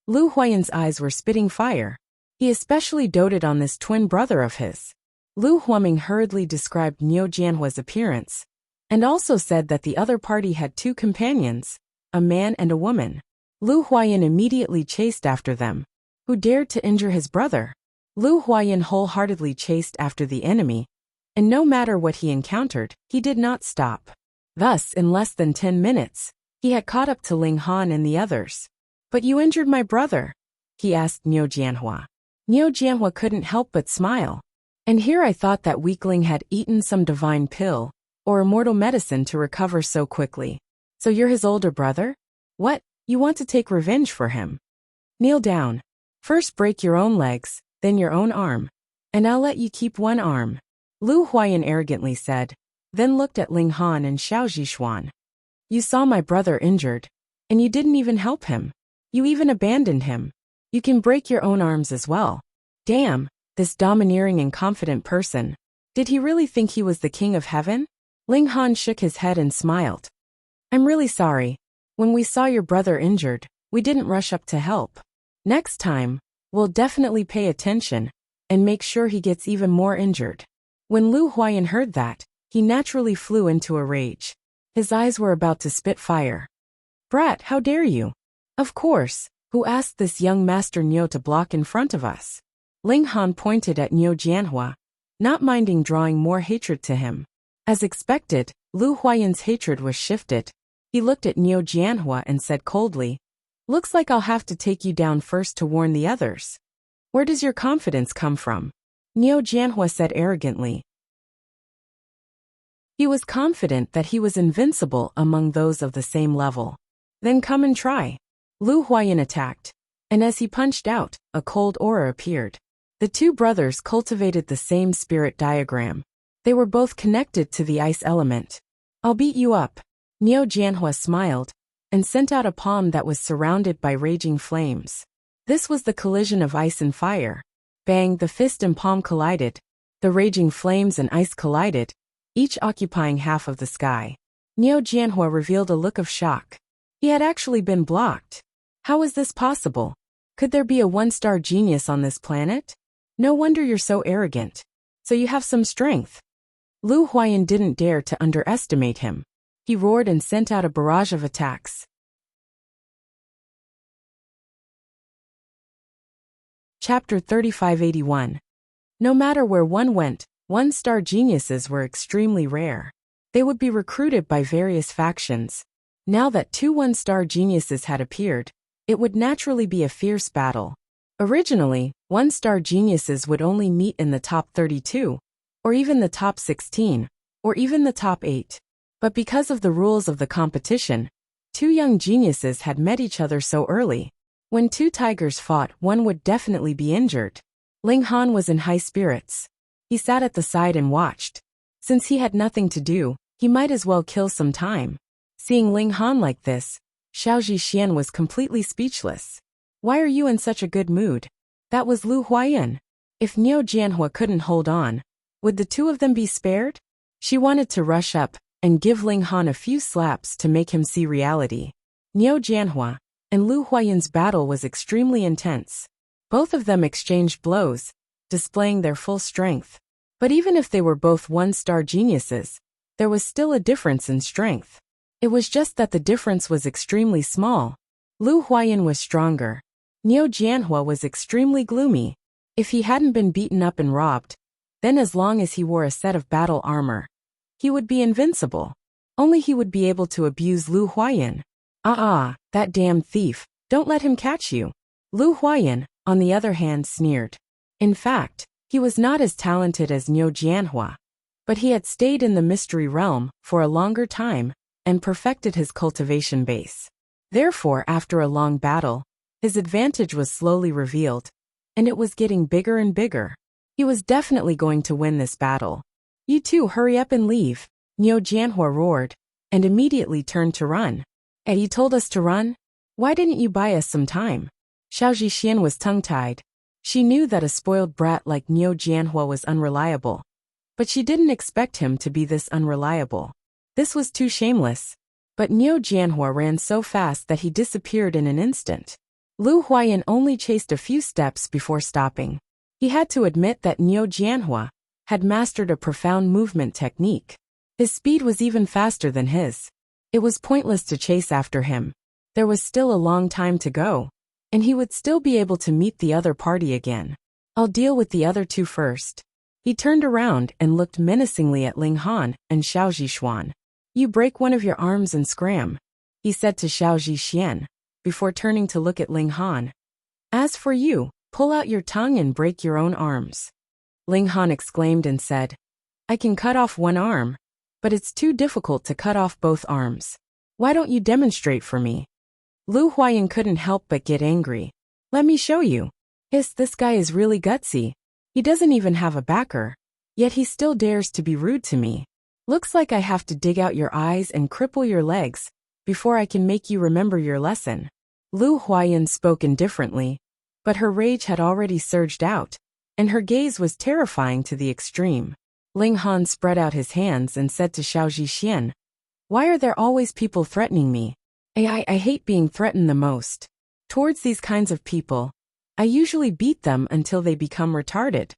Lu Huayan's eyes were spitting fire. He especially doted on this twin brother of his. Lu Huaming hurriedly described Niu Jianhua's appearance, and also said that the other party had two companions, a man and a woman. Lu Huayan immediately chased after them. Who dared to injure his brother? Lu Huayan wholeheartedly chased after the enemy, and no matter what he encountered, he did not stop. Thus, in less than 10 minutes, he had caught up to Ling Han and the others. But you injured my brother, he asked Niu Jianhua. Niu Jianhua couldn't help but smile. And here I thought that weakling had eaten some divine pill, or immortal medicine to recover so quickly. So you're his older brother? What, you want to take revenge for him? Kneel down. First break your own legs, then your own arm. And I'll let you keep one arm. Lu Huayan arrogantly said, then looked at Ling Han and Xiao Zhishuan. You saw my brother injured, and you didn't even help him. You even abandoned him. You can break your own arms as well. Damn, this domineering and confident person. Did he really think he was the king of heaven? Ling Han shook his head and smiled. I'm really sorry. When we saw your brother injured, we didn't rush up to help. Next time, we'll definitely pay attention and make sure he gets even more injured. When Lu Huayan heard that, he naturally flew into a rage. His eyes were about to spit fire. Brat, how dare you? Of course, who asked this young master Niu to block in front of us? Ling Han pointed at Niu Jianhua, not minding drawing more hatred to him. As expected, Lu Huayan's hatred was shifted. He looked at Niu Jianhua and said coldly, looks like I'll have to take you down first to warn the others. Where does your confidence come from? Niu Jianhua said arrogantly. He was confident that he was invincible among those of the same level. Then come and try. Lu Huayan attacked, and as he punched out, a cold aura appeared. The two brothers cultivated the same spirit diagram. They were both connected to the ice element. I'll beat you up. Niu Jianhua smiled, and sent out a palm that was surrounded by raging flames. This was the collision of ice and fire. Bang, the fist and palm collided. The raging flames and ice collided, each occupying half of the sky. Niu Jianhua revealed a look of shock. He had actually been blocked. How was this possible? Could there be a one-star genius on this planet? No wonder you're so arrogant. So you have some strength. Lu Huayan didn't dare to underestimate him. He roared and sent out a barrage of attacks. Chapter 3581. No matter where one went, one-star geniuses were extremely rare. They would be recruited by various factions. Now that two one-star geniuses had appeared, it would naturally be a fierce battle. Originally, one-star geniuses would only meet in the top 32, or even the top 16, or even the top 8. But because of the rules of the competition, two young geniuses had met each other so early. When two tigers fought, one would definitely be injured. Ling Han was in high spirits. He sat at the side and watched. Since he had nothing to do, he might as well kill some time. Seeing Ling Han like this, Xiao Zhixian was completely speechless. Why are you in such a good mood? That was Lu Huayan. If Niu Jianhua couldn't hold on, would the two of them be spared? She wanted to rush up and give Ling Han a few slaps to make him see reality. Niu Jianhua and Lu Huayan's battle was extremely intense. Both of them exchanged blows, displaying their full strength. But even if they were both one-star geniuses, there was still a difference in strength. It was just that the difference was extremely small. Lu Huayan was stronger. Niu Jianhua was extremely gloomy. If he hadn't been beaten up and robbed, then as long as he wore a set of battle armor, he would be invincible. Only he would be able to abuse Lu Huayan. That damn thief, don't let him catch you. Lu Huayan, on the other hand, sneered. In fact, he was not as talented as Niu Jianhua, but he had stayed in the mystery realm for a longer time and perfected his cultivation base. Therefore, after a long battle, his advantage was slowly revealed, and it was getting bigger and bigger. He was definitely going to win this battle. You two hurry up and leave, Niu Jianhua roared, and immediately turned to run. And you told us to run? Why didn't you buy us some time? Xiao Zhixian was tongue-tied. She knew that a spoiled brat like Niu Jianhua was unreliable, but she didn't expect him to be this unreliable. This was too shameless. But Niu Jianhua ran so fast that he disappeared in an instant. Lu Huayan only chased a few steps before stopping. He had to admit that Niu Jianhua had mastered a profound movement technique. His speed was even faster than his. It was pointless to chase after him. There was still a long time to go, and he would still be able to meet the other party again. I'll deal with the other two first. He turned around and looked menacingly at Ling Han and Xiao Zhishuan. You break one of your arms and scram, he said to Xiao Zhixian, before turning to look at Ling Han. As for you, pull out your tongue and break your own arms. Ling Han exclaimed and said, I can cut off one arm, but it's too difficult to cut off both arms. Why don't you demonstrate for me? Lu Huayan couldn't help but get angry. Let me show you. This guy is really gutsy. He doesn't even have a backer, yet he still dares to be rude to me. Looks like I have to dig out your eyes and cripple your legs before I can make you remember your lesson. Lu Huayan spoke indifferently, but her rage had already surged out, and her gaze was terrifying to the extreme. Ling Han spread out his hands and said to Xiao Zhixian, Why are there always people threatening me? I hate being threatened the most. Towards these kinds of people, I usually beat them until they become retarded.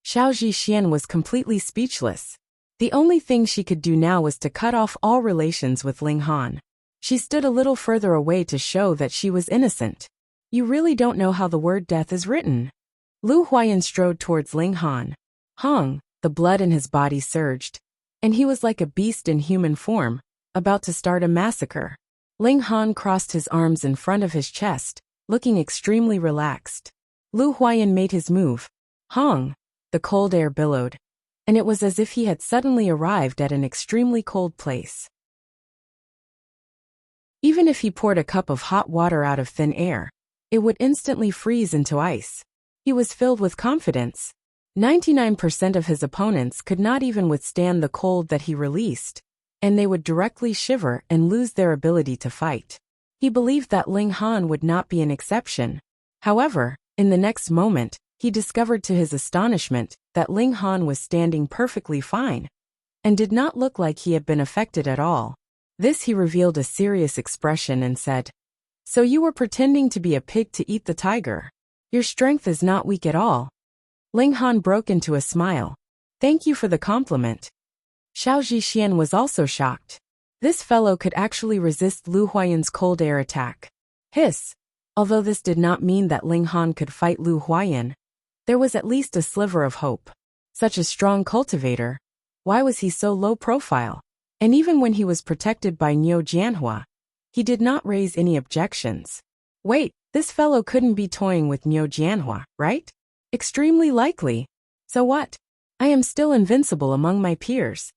Xiao Zhixian was completely speechless. The only thing she could do now was to cut off all relations with Ling Han. She stood a little further away to show that she was innocent. You really don't know how the word death is written. Lu Huayan strode towards Ling Han. Hong, the blood in his body surged, and he was like a beast in human form, about to start a massacre. Ling Han crossed his arms in front of his chest, looking extremely relaxed. Lu Huayan made his move. Hong, the cold air billowed, and it was as if he had suddenly arrived at an extremely cold place. Even if he poured a cup of hot water out of thin air, it would instantly freeze into ice. He was filled with confidence. 99% of his opponents could not even withstand the cold that he released, and they would directly shiver and lose their ability to fight. He believed that Ling Han would not be an exception. However, in the next moment, he discovered to his astonishment that Ling Han was standing perfectly fine, and did not look like he had been affected at all. This he revealed a serious expression and said, So you were pretending to be a pig to eat the tiger. Your strength is not weak at all. Ling Han broke into a smile. Thank you for the compliment. Xiao Zhixian was also shocked. This fellow could actually resist Lu Huayan's cold air attack. Hiss. Although this did not mean that Ling Han could fight Lu Huayan, there was at least a sliver of hope. Such a strong cultivator. Why was he so low profile? And even when he was protected by Niu Jianhua, he did not raise any objections. Wait, this fellow couldn't be toying with Niu Jianhua, right? Extremely likely. So what? I am still invincible among my peers.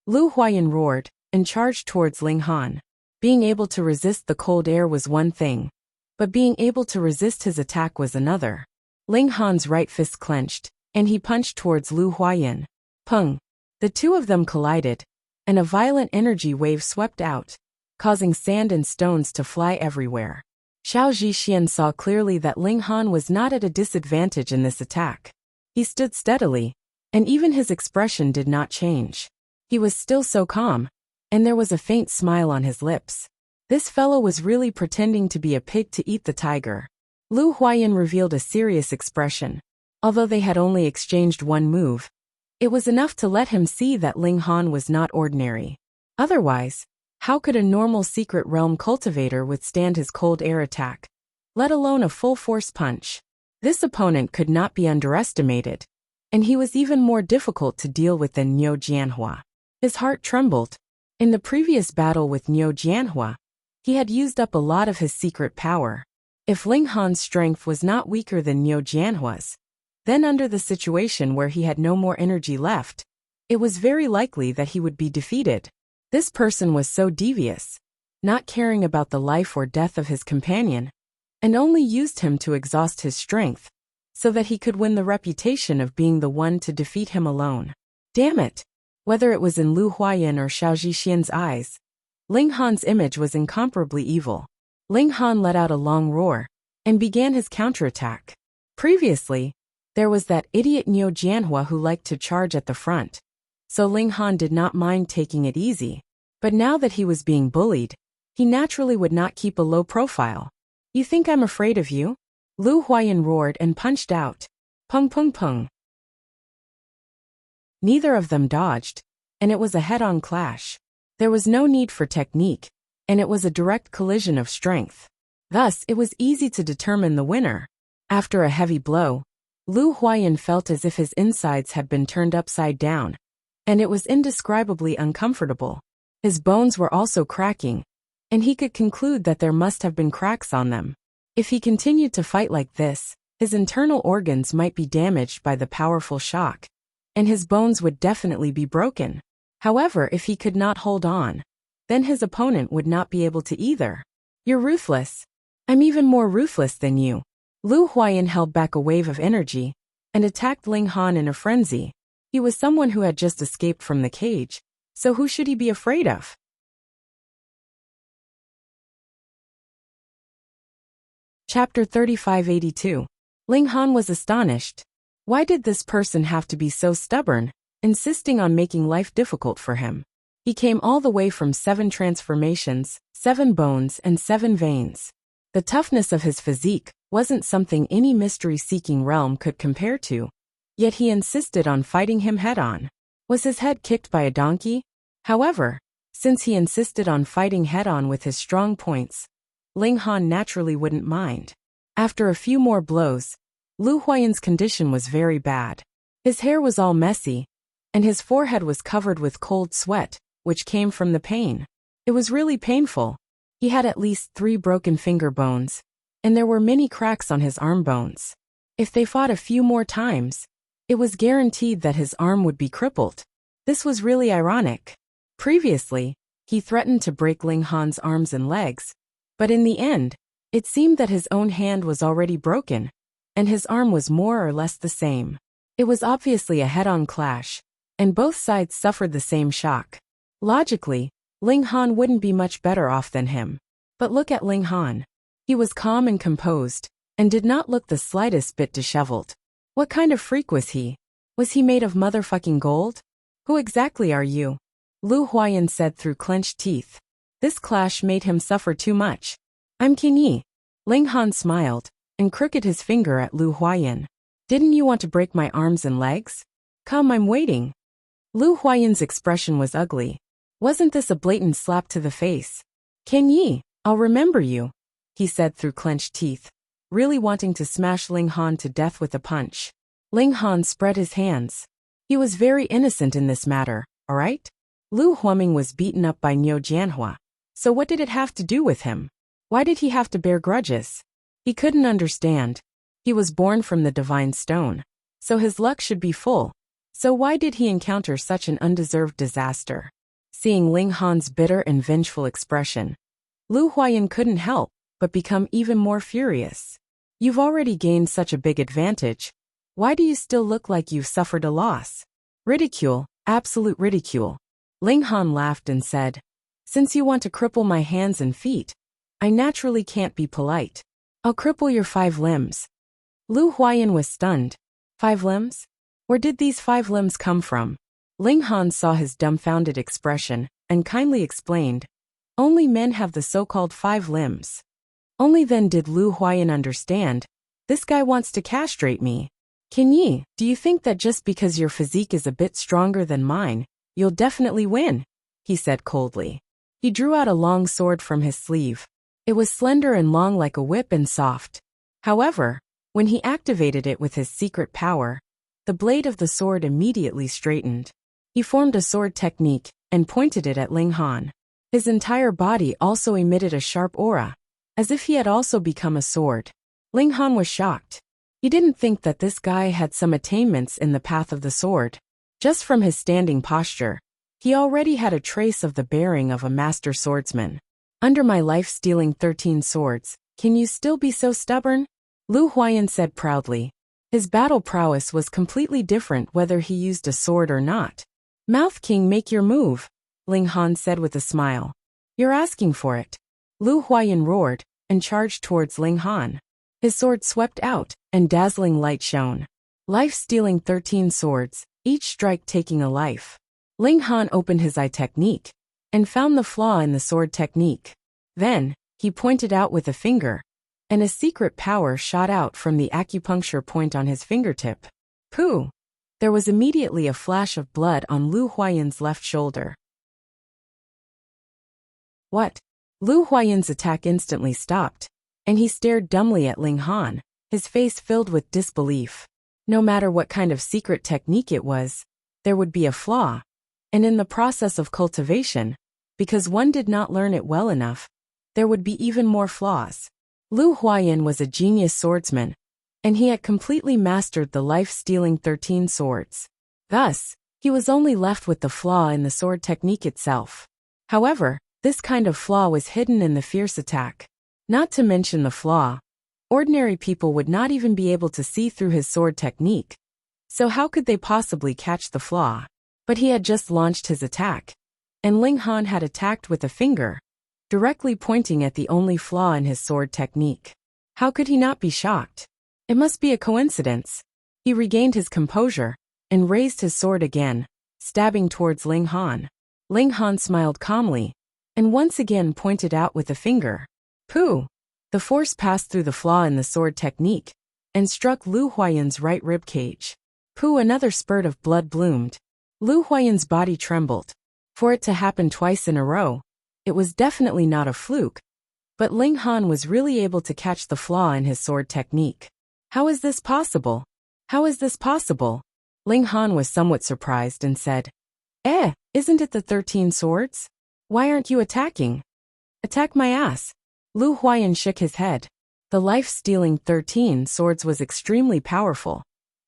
Lu Huayan roared and charged towards Ling Han. Being able to resist the cold air was one thing, but being able to resist his attack was another. Ling Han's right fist clenched, and he punched towards Lu Huayan. Pung! The two of them collided, and a violent energy wave swept out, causing sand and stones to fly everywhere. Xiao Zhixian saw clearly that Ling Han was not at a disadvantage in this attack. He stood steadily, and even his expression did not change. He was still so calm, and there was a faint smile on his lips. This fellow was really pretending to be a pig to eat the tiger. Lu Huayan revealed a serious expression. Although they had only exchanged one move, it was enough to let him see that Ling Han was not ordinary. Otherwise, how could a normal secret realm cultivator withstand his cold air attack, let alone a full-force punch? This opponent could not be underestimated, and he was even more difficult to deal with than Niu Jianhua. His heart trembled. In the previous battle with Niu Jianhua, he had used up a lot of his secret power. If Ling Han's strength was not weaker than Niu Jianhua's, then under the situation where he had no more energy left, it was very likely that he would be defeated. This person was so devious, not caring about the life or death of his companion, and only used him to exhaust his strength, so that he could win the reputation of being the one to defeat him alone. Damn it! Whether it was in Lu Huayan or Xiao Zhixian's eyes, Ling Han's image was incomparably evil. Ling Han let out a long roar, and began his counterattack. Previously, there was that idiot Niu Jianhua who liked to charge at the front, so Ling Han did not mind taking it easy. But now that he was being bullied, he naturally would not keep a low profile. You think I'm afraid of you? Lu Huayan roared and punched out. Pung pung pung. Neither of them dodged, and it was a head-on clash. There was no need for technique, and it was a direct collision of strength. Thus, it was easy to determine the winner. After a heavy blow, Lu Huayan felt as if his insides had been turned upside down, and it was indescribably uncomfortable. His bones were also cracking, and he could conclude that there must have been cracks on them. If he continued to fight like this, his internal organs might be damaged by the powerful shock, and his bones would definitely be broken. However, if he could not hold on, then his opponent would not be able to either. You're ruthless. I'm even more ruthless than you. Lu Huayan held back a wave of energy and attacked Ling Han in a frenzy. He was someone who had just escaped from the cage, so who should he be afraid of? Chapter 3582. Ling Han was astonished. Why did this person have to be so stubborn, insisting on making life difficult for him? He came all the way from 7 transformations, 7 bones, and 7 veins. The toughness of his physique wasn't something any mystery-seeking realm could compare to, yet he insisted on fighting him head-on. Was his head kicked by a donkey? However, since he insisted on fighting head-on with his strong points, Ling Han naturally wouldn't mind. After a few more blows, Lu Huayan's condition was very bad. His hair was all messy, and his forehead was covered with cold sweat, which came from the pain. It was really painful. He had at least 3 broken finger bones, and there were many cracks on his arm bones. If they fought a few more times, it was guaranteed that his arm would be crippled. This was really ironic. Previously, he threatened to break Ling Han's arms and legs, but in the end, it seemed that his own hand was already broken, and his arm was more or less the same. It was obviously a head-on clash, and both sides suffered the same shock. Logically, Ling Han wouldn't be much better off than him. But look at Ling Han. He was calm and composed, and did not look the slightest bit disheveled. What kind of freak was he? Was he made of motherfucking gold? Who exactly are you? Lu Huayan said through clenched teeth. This clash made him suffer too much. I'm King Yi. Ling Han smiled, and crooked his finger at Lu Huayan. Didn't you want to break my arms and legs? Come, I'm waiting. Lu Huayan's expression was ugly. Wasn't this a blatant slap to the face? King Yi, I'll remember you, he said through clenched teeth, really wanting to smash Ling Han to death with a punch. Ling Han spread his hands. He was very innocent in this matter, alright? Lu Huaming was beaten up by Niu Jianhua. So what did it have to do with him? Why did he have to bear grudges? He couldn't understand. He was born from the divine stone, so his luck should be full. So why did he encounter such an undeserved disaster? Seeing Ling Han's bitter and vengeful expression, Lu Huayan couldn't help but become even more furious. You've already gained such a big advantage. Why do you still look like you've suffered a loss? Ridicule, absolute ridicule. Ling Han laughed and said, since you want to cripple my hands and feet, I naturally can't be polite. I'll cripple your 5 limbs. Lu Huayan was stunned. 5 limbs? Where did these 5 limbs come from? Ling Han saw his dumbfounded expression and kindly explained, only men have the so-called 5 limbs. Only then did Lu Huayan understand, this guy wants to castrate me. King Yi, do you think that just because your physique is a bit stronger than mine, you'll definitely win? He said coldly. He drew out a long sword from his sleeve. It was slender and long like a whip and soft. However, when he activated it with his secret power, the blade of the sword immediately straightened. He formed a sword technique and pointed it at Ling Han. His entire body also emitted a sharp aura, as if he had also become a sword. Ling Han was shocked. He didn't think that this guy had some attainments in the path of the sword. Just from his standing posture, he already had a trace of the bearing of a master swordsman. Under my life-stealing 13 swords, can you still be so stubborn? Lu Huayan said proudly. His battle prowess was completely different whether he used a sword or not. Mouth King, make your move, Ling Han said with a smile. You're asking for it. Lu Huayan roared and charged towards Ling Han. His sword swept out, and dazzling light shone. Life-stealing 13 swords, each strike taking a life. Ling Han opened his eye technique and found the flaw in the sword technique. Then, he pointed out with a finger, and a secret power shot out from the acupuncture point on his fingertip. Pooh! There was immediately a flash of blood on Lu Huayan's left shoulder. What? Lu Huayan's attack instantly stopped, and he stared dumbly at Ling Han, his face filled with disbelief. No matter what kind of secret technique it was, there would be a flaw. And in the process of cultivation, because one did not learn it well enough, there would be even more flaws. Lu Huayan was a genius swordsman, and he had completely mastered the life-stealing 13 swords. Thus, he was only left with the flaw in the sword technique itself. However, this kind of flaw was hidden in the fierce attack. Not to mention the flaw, ordinary people would not even be able to see through his sword technique. So how could they possibly catch the flaw? But he had just launched his attack, and Ling Han had attacked with a finger, directly pointing at the only flaw in his sword technique. How could he not be shocked? It must be a coincidence. He regained his composure and raised his sword again, stabbing towards Ling Han. Ling Han smiled calmly and once again pointed out with a finger. Pooh! The force passed through the flaw in the sword technique and struck Lu Huayan's right rib cage. Pooh! Another spurt of blood bloomed. Lu Huayan's body trembled. For it to happen twice in a row, it was definitely not a fluke, but Ling Han was really able to catch the flaw in his sword technique. How is this possible? How is this possible? Ling Han was somewhat surprised and said, isn't it the 13 swords? Why aren't you attacking? Attack my ass. Lu Huayan shook his head. The life-stealing 13 swords was extremely powerful,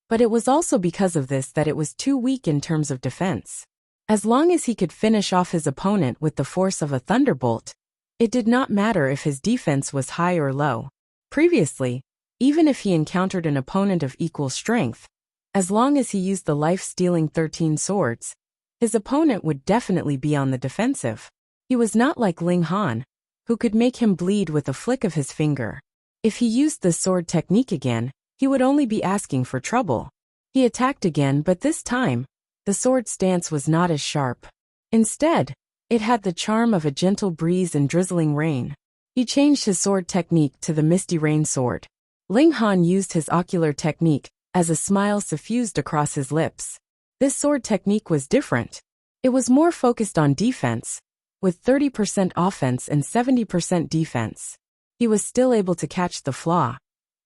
but it was also because of this that it was too weak in terms of defense. As long as he could finish off his opponent with the force of a thunderbolt, it did not matter if his defense was high or low. Previously, even if he encountered an opponent of equal strength, as long as he used the life-stealing 13 swords, his opponent would definitely be on the defensive. He was not like Ling Han, who could make him bleed with a flick of his finger. If he used the sword technique again, he would only be asking for trouble. He attacked again, but this time, the sword stance was not as sharp. Instead, it had the charm of a gentle breeze and drizzling rain. He changed his sword technique to the Misty Rain sword. Ling Han used his ocular technique as a smile suffused across his lips. This sword technique was different. It was more focused on defense, with 30% offense and 70% defense. He was still able to catch the flaw,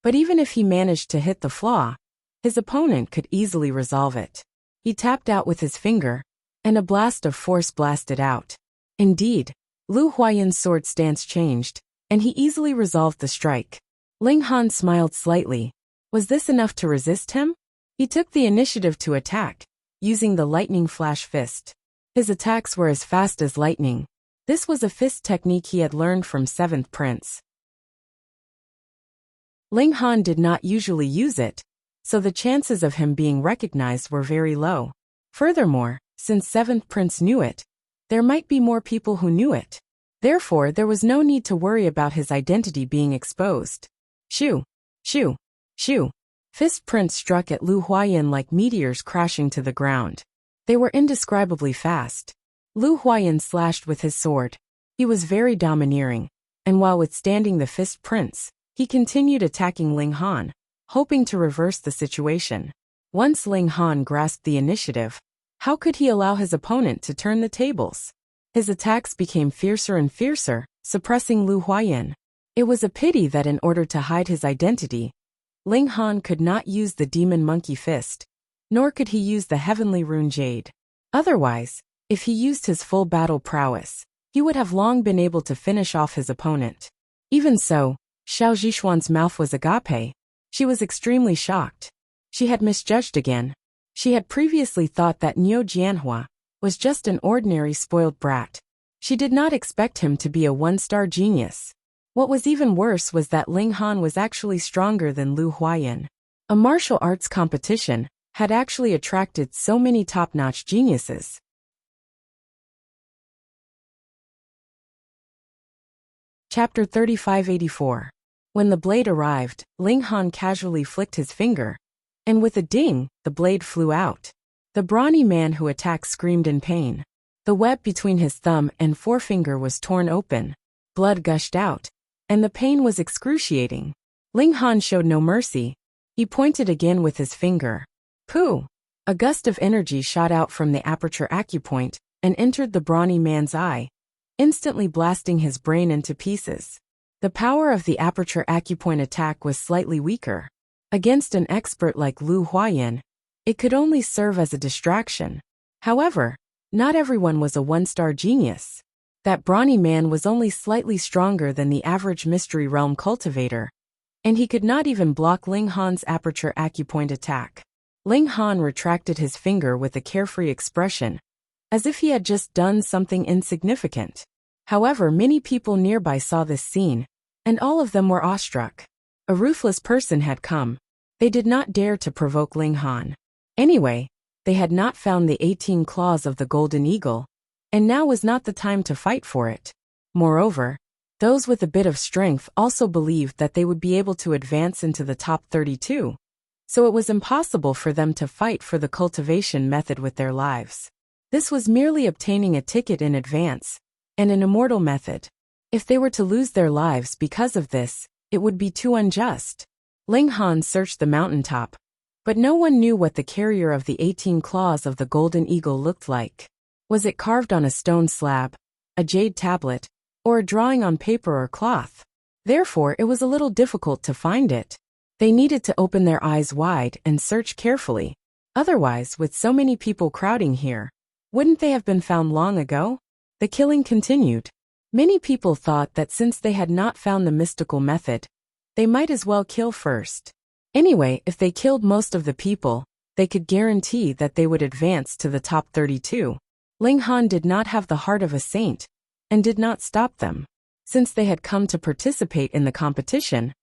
but even if he managed to hit the flaw, his opponent could easily resolve it. He tapped out with his finger, and a blast of force blasted out. Indeed, Lu Huayan's sword stance changed, and he easily resolved the strike. Ling Han smiled slightly. Was this enough to resist him? He took the initiative to attack, using the lightning flash fist. His attacks were as fast as lightning. This was a fist technique he had learned from 7th Prince. Ling Han did not usually use it, so the chances of him being recognized were very low. Furthermore, since 7th Prince knew it, there might be more people who knew it. Therefore, there was no need to worry about his identity being exposed. Shoo! Shoo! Shoo! Fist Prince struck at Lu Huayan like meteors crashing to the ground. They were indescribably fast. Lu Huayan slashed with his sword. He was very domineering, and while withstanding the Fist Prince, he continued attacking Ling Han, hoping to reverse the situation. Once Ling Han grasped the initiative, how could he allow his opponent to turn the tables? His attacks became fiercer and fiercer, suppressing Lu Huayan. It was a pity that in order to hide his identity, Ling Han could not use the Demon Monkey Fist, nor could he use the Heavenly Rune Jade. Otherwise, if he used his full battle prowess, he would have long been able to finish off his opponent. Even so, Xiao Zhishuan's mouth was agape. She was extremely shocked. She had misjudged again. She had previously thought that Niu Jianhua was just an ordinary spoiled brat. She did not expect him to be a one-star genius. What was even worse was that Ling Han was actually stronger than Lu Huayan. A martial arts competition had actually attracted so many top-notch geniuses. Chapter 3584. When the blade arrived, Ling Han casually flicked his finger, and with a ding, the blade flew out. The brawny man who attacked screamed in pain. The web between his thumb and forefinger was torn open. Blood gushed out, and the pain was excruciating. Ling Han showed no mercy. He pointed again with his finger. Pooh! A gust of energy shot out from the aperture acupoint and entered the brawny man's eye, instantly blasting his brain into pieces. The power of the aperture acupoint attack was slightly weaker. Against an expert like Lu Huayan, it could only serve as a distraction. However, not everyone was a one-star genius. That brawny man was only slightly stronger than the average Mystery Realm cultivator, and he could not even block Ling Han's aperture acupoint attack. Ling Han retracted his finger with a carefree expression, as if he had just done something insignificant. However, many people nearby saw this scene, and all of them were awestruck. A ruthless person had come. They did not dare to provoke Ling Han. Anyway, they had not found the 18 claws of the Golden Eagle, and now was not the time to fight for it. Moreover, those with a bit of strength also believed that they would be able to advance into the top 32. So it was impossible for them to fight for the cultivation method with their lives. This was merely obtaining a ticket in advance, and an immortal method. If they were to lose their lives because of this, it would be too unjust. Ling Han searched the mountaintop, but no one knew what the carrier of the 18 claws of the Golden Eagle looked like. Was it carved on a stone slab, a jade tablet, or a drawing on paper or cloth? Therefore, it was a little difficult to find it. They needed to open their eyes wide and search carefully. Otherwise, with so many people crowding here, wouldn't they have been found long ago? The killing continued. Many people thought that since they had not found the mystical method, they might as well kill first. Anyway, if they killed most of the people, they could guarantee that they would advance to the top 32. Ling Han did not have the heart of a saint, and did not stop them. Since they had come to participate in the competition,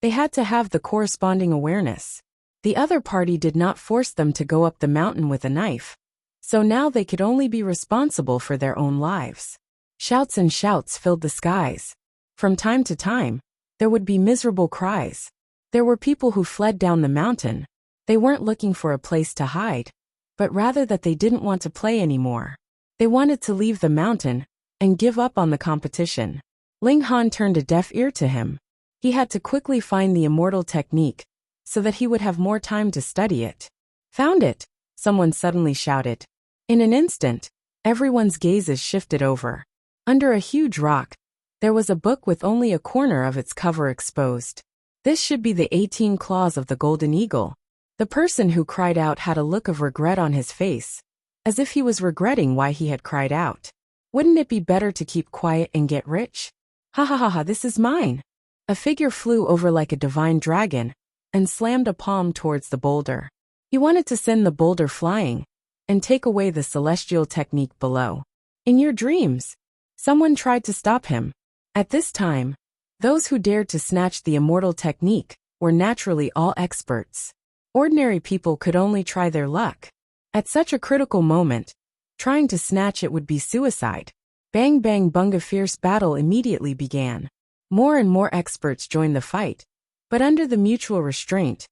they had to have the corresponding awareness. The other party did not force them to go up the mountain with a knife, so now they could only be responsible for their own lives. Shouts and shouts filled the skies. From time to time, there would be miserable cries. There were people who fled down the mountain. They weren't looking for a place to hide, but rather that they didn't want to play anymore. They wanted to leave the mountain and give up on the competition. Ling Han turned a deaf ear to him. He had to quickly find the immortal technique, so that he would have more time to study it. Found it! Someone suddenly shouted. In an instant, everyone's gazes shifted over. Under a huge rock, there was a book with only a corner of its cover exposed. This should be the 18 claws of the Golden Eagle. The person who cried out had a look of regret on his face, as if he was regretting why he had cried out. Wouldn't it be better to keep quiet and get rich? Ha ha ha ha, this is mine! A figure flew over like a divine dragon, and slammed a palm towards the boulder. He wanted to send the boulder flying, and take away the celestial technique below. In your dreams, someone tried to stop him. At this time, those who dared to snatch the immortal technique were naturally all experts. Ordinary people could only try their luck. At such a critical moment, trying to snatch it would be suicide. Bang bang bung, a fierce battle immediately began. More and more experts joined the fight, but under the mutual restraint,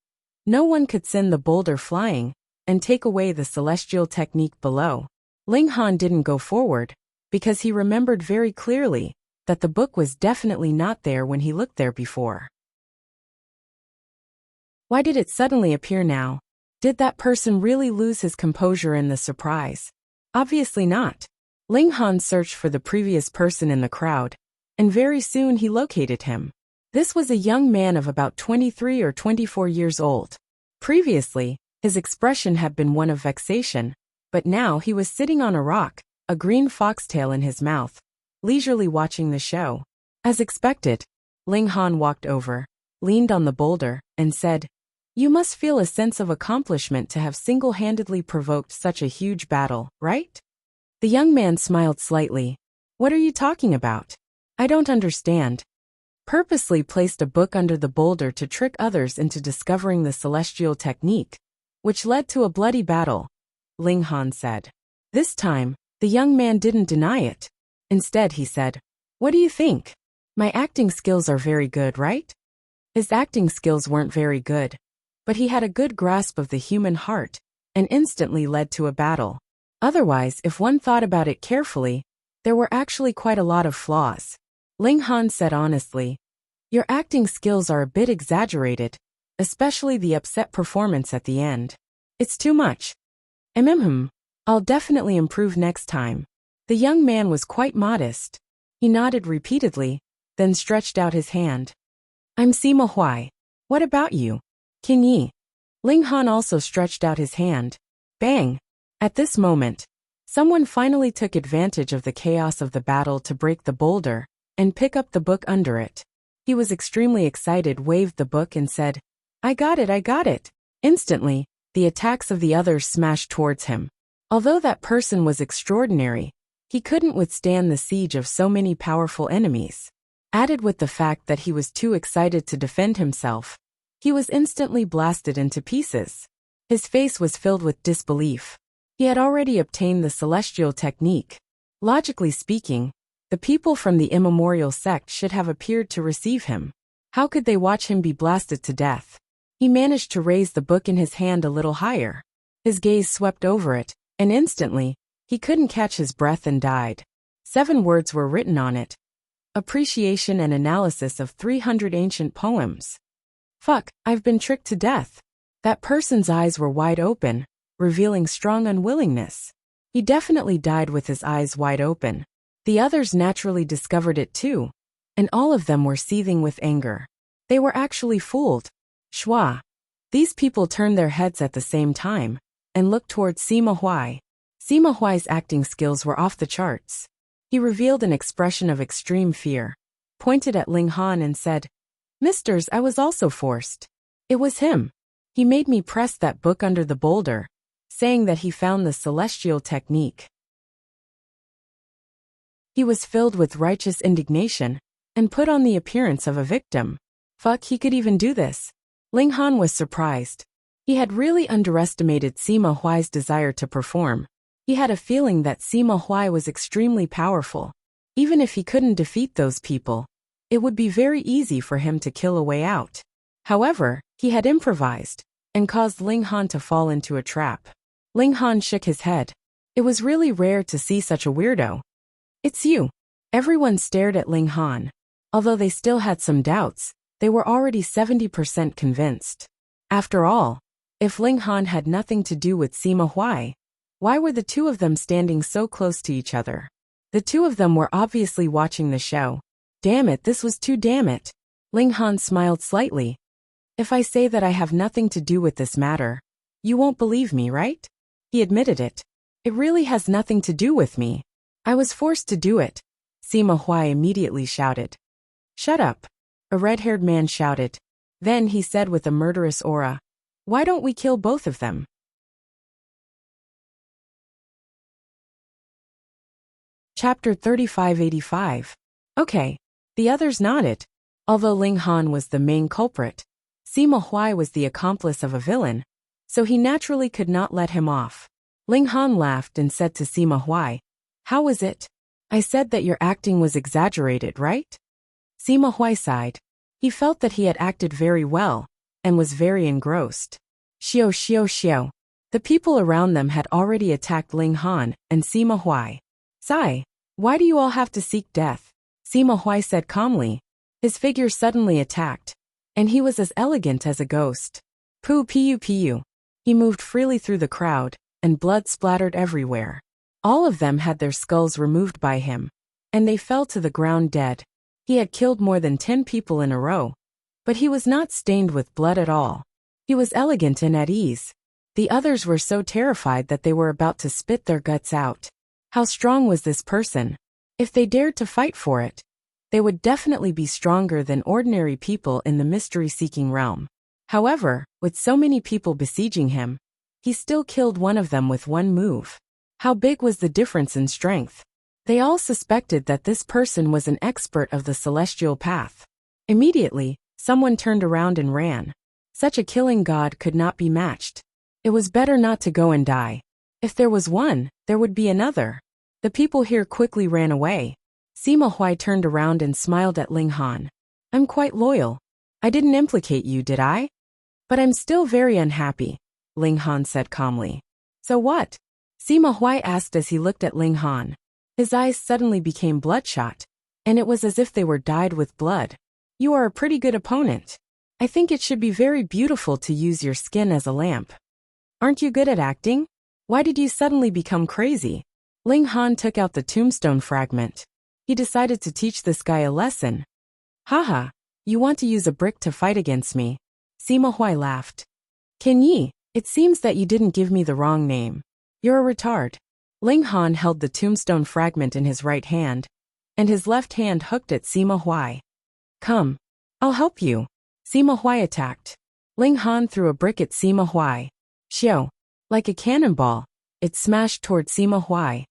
no one could send the boulder flying and take away the celestial technique below. Ling Han didn't go forward, because he remembered very clearly that the book was definitely not there when he looked there before. Why did it suddenly appear now? Did that person really lose his composure in the surprise? Obviously not. Ling Han searched for the previous person in the crowd, and very soon he located him. This was a young man of about 23 or 24 years old. Previously, his expression had been one of vexation, but now he was sitting on a rock, a green foxtail in his mouth, leisurely watching the show. As expected, Ling Han walked over, leaned on the boulder, and said, "You must feel a sense of accomplishment to have single-handedly provoked such a huge battle, right?" The young man smiled slightly. "What are you talking about? I don't understand." Purposely placed a book under the boulder to trick others into discovering the celestial technique, which led to a bloody battle, Ling Han said. This time, the young man didn't deny it. Instead, he said, "What do you think? My acting skills are very good, right?" His acting skills weren't very good, but he had a good grasp of the human heart, and instantly led to a battle. Otherwise, if one thought about it carefully, there were actually quite a lot of flaws. Ling Han said honestly, Your acting skills are a bit exaggerated, especially the upset performance at the end. It's too much. I'll definitely improve next time. The young man was quite modest. He nodded repeatedly, then stretched out his hand. I'm Sima Huai. What about you? King Yi. Ling Han also stretched out his hand. Bang! At this moment, someone finally took advantage of the chaos of the battle to break the boulder and pick up the book under it. He was extremely excited, waved the book and said, I got it, I got it. Instantly, the attacks of the others smashed towards him. Although that person was extraordinary, he couldn't withstand the siege of so many powerful enemies. Added with the fact that he was too excited to defend himself, he was instantly blasted into pieces. His face was filled with disbelief. He had already obtained the celestial technique. Logically speaking, the people from the immemorial sect should have appeared to receive him. How could they watch him be blasted to death? He managed to raise the book in his hand a little higher. His gaze swept over it, and instantly, he couldn't catch his breath and died. 7 words were written on it. Appreciation and analysis of 300 ancient poems. Fuck, I've been tricked to death. That person's eyes were wide open, revealing strong unwillingness. He definitely died with his eyes wide open. The others naturally discovered it too, and all of them were seething with anger. They were actually fooled. Schwa. These people turned their heads at the same time and looked towards Sima Huai. Sima Huai's acting skills were off the charts. He revealed an expression of extreme fear, pointed at Ling Han and said, Misters, I was also forced. It was him. He made me press that book under the boulder, saying that he found the celestial technique. He was filled with righteous indignation and put on the appearance of a victim. Fuck, he could even do this. Ling Han was surprised. He had really underestimated Sima Huai's desire to perform. He had a feeling that Sima Huai was extremely powerful. Even if he couldn't defeat those people, it would be very easy for him to kill a way out. However, he had improvised and caused Ling Han to fall into a trap. Ling Han shook his head. It was really rare to see such a weirdo. It's you. Everyone stared at Ling Han. Although they still had some doubts, they were already 70% convinced. After all, if Ling Han had nothing to do with Sima Huai, why were the two of them standing so close to each other? The two of them were obviously watching the show. Damn it, this was too damn it. Ling Han smiled slightly. If I say that I have nothing to do with this matter, you won't believe me, right? He admitted it. It really has nothing to do with me. I was forced to do it. Sima Huai immediately shouted. Shut up. A red-haired man shouted. Then he said with a murderous aura, why don't we kill both of them? Chapter 3585. Okay. The others nodded. Although Ling Han was the main culprit, Sima Huai was the accomplice of a villain, so he naturally could not let him off. Ling Han laughed and said to Sima Huai, how was it? I said that your acting was exaggerated, right? Sima Huai sighed. He felt that he had acted very well, and was very engrossed. Xiao xiao xiao. The people around them had already attacked Ling Han and Sima Huai. Sigh. Why do you all have to seek death? Sima Huai said calmly. His figure suddenly attacked, and he was as elegant as a ghost. Pu pu pu. He moved freely through the crowd, and blood splattered everywhere. All of them had their skulls removed by him, and they fell to the ground dead. He had killed more than 10 people in a row, but he was not stained with blood at all. He was elegant and at ease. The others were so terrified that they were about to spit their guts out. How strong was this person? If they dared to fight for it, they would definitely be stronger than ordinary people in the mystery-seeking realm. However, with so many people besieging him, he still killed one of them with one move. How big was the difference in strength? They all suspected that this person was an expert of the celestial path. Immediately, someone turned around and ran. Such a killing god could not be matched. It was better not to go and die. If there was one, there would be another. The people here quickly ran away. Sima Huai turned around and smiled at Ling Han. I'm quite loyal. I didn't implicate you, did I? But I'm still very unhappy, Ling Han said calmly. So what? Sima Huai asked as he looked at Ling Han. His eyes suddenly became bloodshot, and it was as if they were dyed with blood. You are a pretty good opponent. I think it should be very beautiful to use your skin as a lamp. Aren't you good at acting? Why did you suddenly become crazy? Ling Han took out the tombstone fragment. He decided to teach this guy a lesson. Haha, you want to use a brick to fight against me? Sima Huai laughed. Can ye? It seems that you didn't give me the wrong name. You're a retard. Ling Han held the tombstone fragment in his right hand, and his left hand hooked at Sima Huai. Come. I'll help you. Sima Huai attacked. Ling Han threw a brick at Sima Huai. Xiao. Like a cannonball, it smashed toward Sima Huai.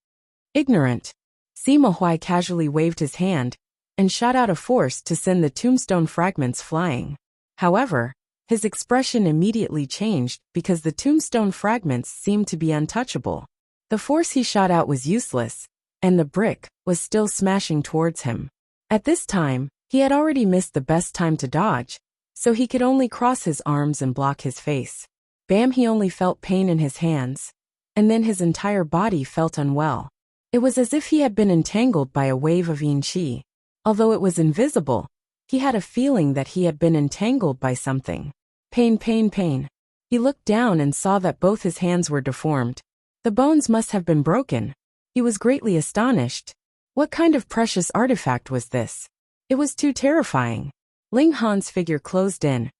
Ignorant. Sima Huai casually waved his hand and shot out a force to send the tombstone fragments flying. However, his expression immediately changed because the tombstone fragments seemed to be untouchable. The force he shot out was useless, and the brick was still smashing towards him. At this time, he had already missed the best time to dodge, so he could only cross his arms and block his face. Bam! He only felt pain in his hands, and then his entire body felt unwell. It was as if he had been entangled by a wave of yin qi. Although it was invisible, he had a feeling that he had been entangled by something. Pain, pain, pain. He looked down and saw that both his hands were deformed. The bones must have been broken. He was greatly astonished. What kind of precious artifact was this? It was too terrifying. Ling Han's figure closed in,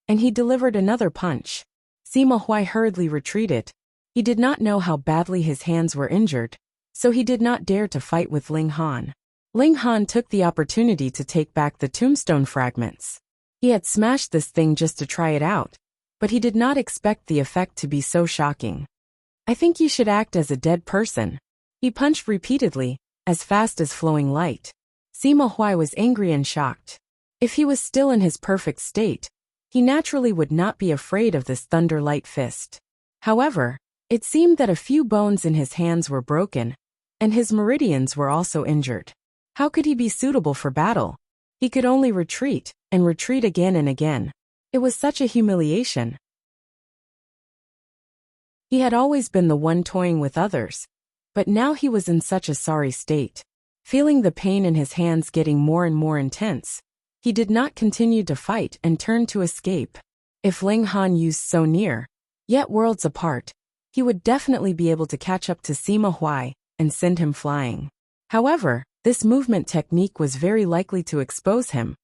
and he delivered another punch. Sima Huai hurriedly retreated. He did not know how badly his hands were injured, so he did not dare to fight with Ling Han. Ling Han took the opportunity to take back the tombstone fragments. He had smashed this thing just to try it out, but he did not expect the effect to be so shocking. I think you should act as a dead person. He punched repeatedly, as fast as flowing light. Sima Huai was angry and shocked. If he was still in his perfect state, he naturally would not be afraid of this thunder light fist. However, it seemed that a few bones in his hands were broken, and his meridians were also injured. How could he be suitable for battle? He could only retreat, and retreat again and again. It was such a humiliation. He had always been the one toying with others, but now he was in such a sorry state. Feeling the pain in his hands getting more and more intense, he did not continue to fight and turned to escape. If Ling Han used so near, yet worlds apart, he would definitely be able to catch up to Sima Huai and send him flying. However, this movement technique was very likely to expose him,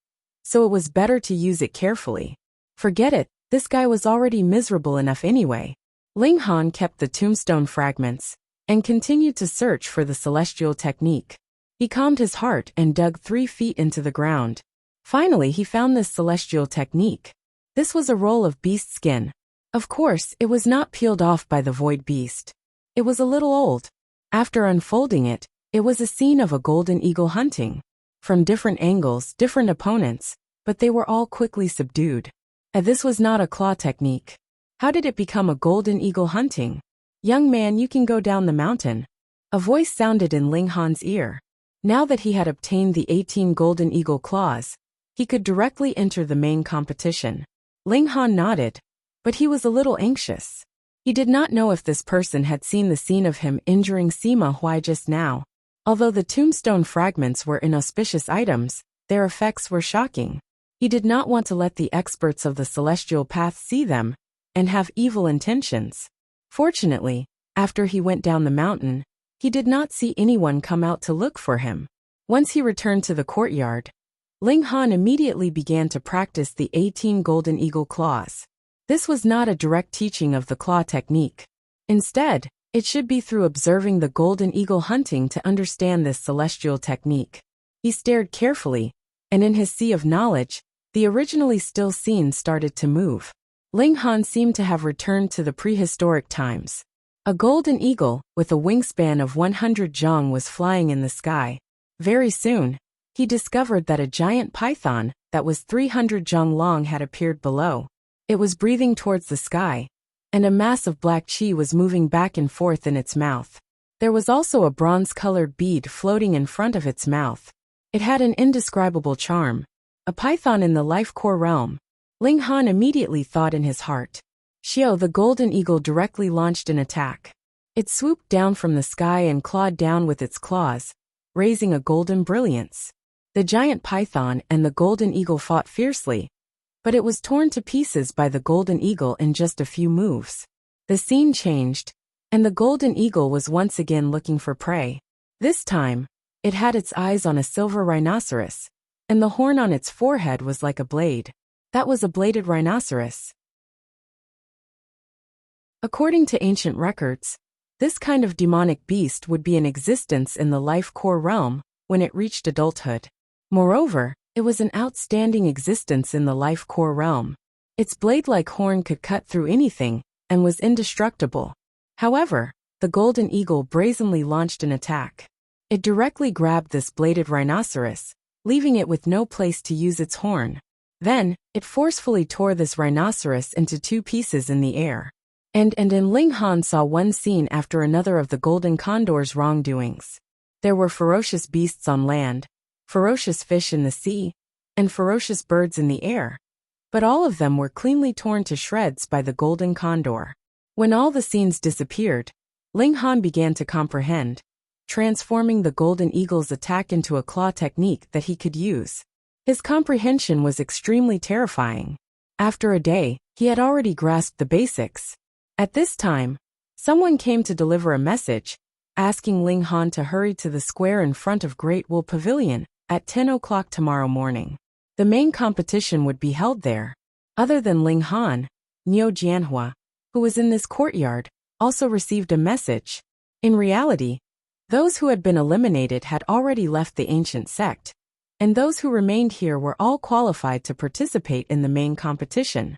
so it was better to use it carefully. Forget it, this guy was already miserable enough anyway. Ling Han kept the tombstone fragments and continued to search for the celestial technique. He calmed his heart and dug 3 feet into the ground. Finally, he found this celestial technique. This was a roll of beast skin. Of course, it was not peeled off by the void beast. It was a little old. After unfolding it, it was a scene of a golden eagle hunting. From different angles, different opponents, but they were all quickly subdued. And this was not a claw technique. How did it become a golden eagle hunting? Young man, you can go down the mountain. A voice sounded in Ling Han's ear. Now that he had obtained the 18 golden eagle claws, he could directly enter the main competition. Ling Han nodded, but he was a little anxious. He did not know if this person had seen the scene of him injuring Sima Huai just now. Although the tombstone fragments were inauspicious items, their effects were shocking. He did not want to let the experts of the celestial path see them and have evil intentions. Fortunately, after he went down the mountain, he did not see anyone come out to look for him. Once he returned to the courtyard, Ling Han immediately began to practice the 18 golden eagle claws. This was not a direct teaching of the claw technique. Instead, it should be through observing the golden eagle hunting to understand this celestial technique. He stared carefully, and in his sea of knowledge, the originally still scene started to move. Ling Han seemed to have returned to the prehistoric times. A golden eagle, with a wingspan of 100 zhang, was flying in the sky. Very soon, he discovered that a giant python that was 300 zhang long had appeared below. It was breathing towards the sky, and a mass of black qi was moving back and forth in its mouth. There was also a bronze-colored bead floating in front of its mouth. It had an indescribable charm. A python in the life core realm. Ling Han immediately thought in his heart. Xiao, the golden eagle, directly launched an attack. It swooped down from the sky and clawed down with its claws, raising a golden brilliance. The giant python and the golden eagle fought fiercely, but it was torn to pieces by the golden eagle in just a few moves. The scene changed, and the golden eagle was once again looking for prey. This time, it had its eyes on a silver rhinoceros, and the horn on its forehead was like a blade. That was a bladed rhinoceros. According to ancient records, this kind of demonic beast would be in existence in the life core realm when it reached adulthood. Moreover, it was an outstanding existence in the life core realm. Its blade-like horn could cut through anything and was indestructible. However, the golden eagle brazenly launched an attack. It directly grabbed this bladed rhinoceros, leaving it with no place to use its horn. Then, it forcefully tore this rhinoceros into two pieces in the air. And Ling Han saw one scene after another of the golden condor's wrongdoings. There were ferocious beasts on land, ferocious fish in the sea, and ferocious birds in the air. But all of them were cleanly torn to shreds by the golden condor. When all the scenes disappeared, Ling Han began to comprehend, transforming the golden eagle's attack into a claw technique that he could use. His comprehension was extremely terrifying. After a day, he had already grasped the basics. At this time, someone came to deliver a message, asking Ling Han to hurry to the square in front of Great Wool Pavilion at 10 o'clock tomorrow morning. The main competition would be held there. Other than Ling Han, Niu Jianhua, who was in this courtyard, also received a message. In reality, those who had been eliminated had already left the ancient sect, and those who remained here were all qualified to participate in the main competition.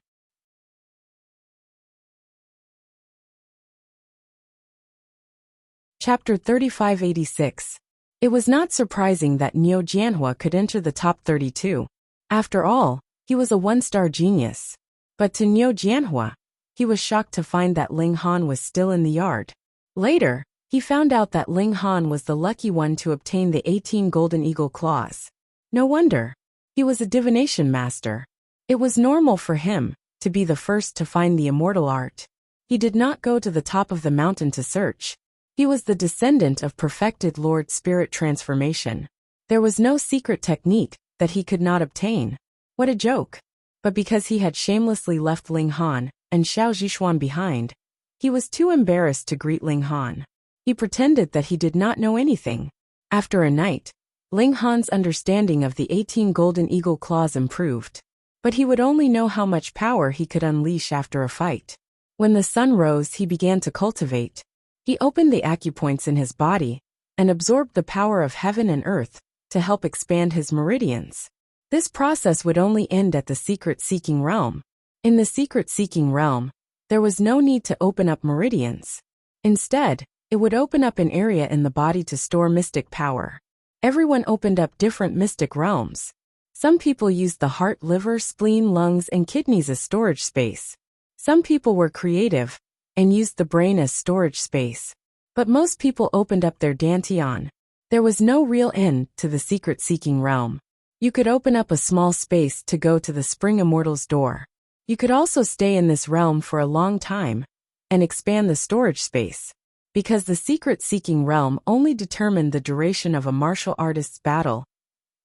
Chapter 3586. It was not surprising that Niu Jianhua could enter the top 32. After all, he was a one-star genius. But to Niu Jianhua, he was shocked to find that Ling Han was still in the yard. Later, he found out that Ling Han was the lucky one to obtain the 18 golden eagle claws. No wonder. He was a divination master. It was normal for him to be the first to find the immortal art. He did not go to the top of the mountain to search. He was the descendant of perfected Lord Spirit transformation. There was no secret technique that he could not obtain. What a joke. But because he had shamelessly left Ling Han and Xiao Zhishuan behind, he was too embarrassed to greet Ling Han. He pretended that he did not know anything. After a night, Ling Han's understanding of the 18 golden eagle claws improved. But he would only know how much power he could unleash after a fight. When the sun rose, he began to cultivate. He opened the acupoints in his body and absorbed the power of heaven and earth to help expand his meridians. This process would only end at the secret-seeking realm. In the secret-seeking realm, there was no need to open up meridians. Instead, it would open up an area in the body to store mystic power. Everyone opened up different mystic realms. Some people used the heart, liver, spleen, lungs, and kidneys as storage space. Some people were creative and used the brain as storage space. But most people opened up their dantian. There was no real end to the secret-seeking realm. You could open up a small space to go to the Spring Immortal's door. You could also stay in this realm for a long time and expand the storage space. Because the secret-seeking realm only determined the duration of a martial artist's battle,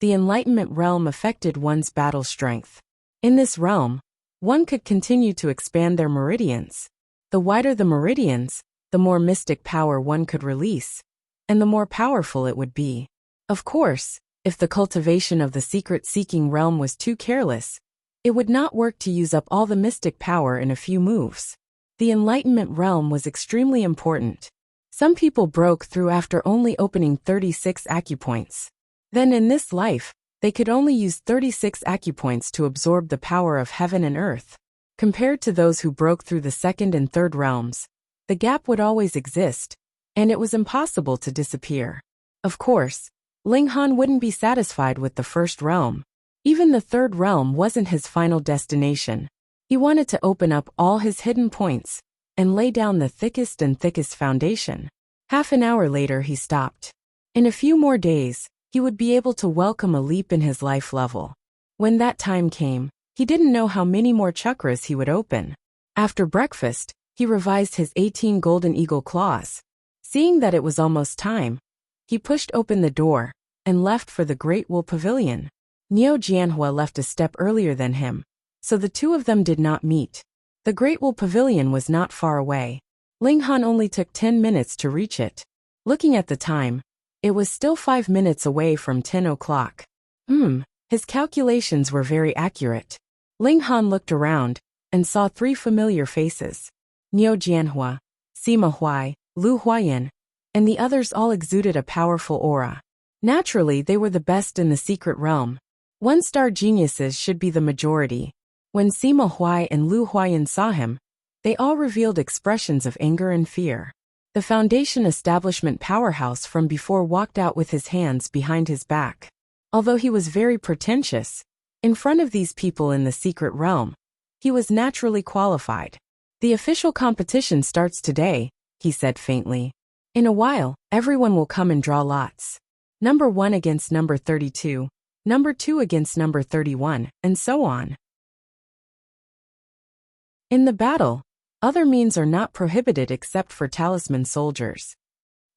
the enlightenment realm affected one's battle strength. In this realm, one could continue to expand their meridians. The wider the meridians, the more mystic power one could release, and the more powerful it would be. Of course, if the cultivation of the secret-seeking realm was too careless, it would not work to use up all the mystic power in a few moves. The enlightenment realm was extremely important. Some people broke through after only opening 36 acupoints. Then in this life, they could only use 36 acupoints to absorb the power of heaven and earth. Compared to those who broke through the second and third realms, the gap would always exist, and it was impossible to disappear. Of course, Ling Han wouldn't be satisfied with the first realm. Even the third realm wasn't his final destination. He wanted to open up all his hidden points and lay down the thickest and thickest foundation. Half an hour later he stopped. In a few more days, he would be able to welcome a leap in his life level. When that time came, he didn't know how many more chakras he would open. After breakfast, he revised his 18 golden eagle claws. Seeing that it was almost time, he pushed open the door and left for the Great Wool Pavilion. Niu Jianhua left a step earlier than him, so the two of them did not meet. The Great Wool Pavilion was not far away. Ling Han only took 10 minutes to reach it. Looking at the time, it was still 5 minutes away from 10 o'clock. His calculations were very accurate. Ling Han looked around and saw 3 familiar faces. Niu Jianhua, Sima Huai, Lu Huayan, and the others all exuded a powerful aura. Naturally, they were the best in the secret realm. One-star geniuses should be the majority. When Sima Huai and Lu Huayan saw him, they all revealed expressions of anger and fear. The Foundation establishment powerhouse from before walked out with his hands behind his back. Although he was very pretentious, in front of these people in the secret realm, he was naturally qualified. The official competition starts today, he said faintly. In a while, everyone will come and draw lots. Number 1 against number 32, number 2 against number 31, and so on. In the battle, other means are not prohibited except for talisman soldiers.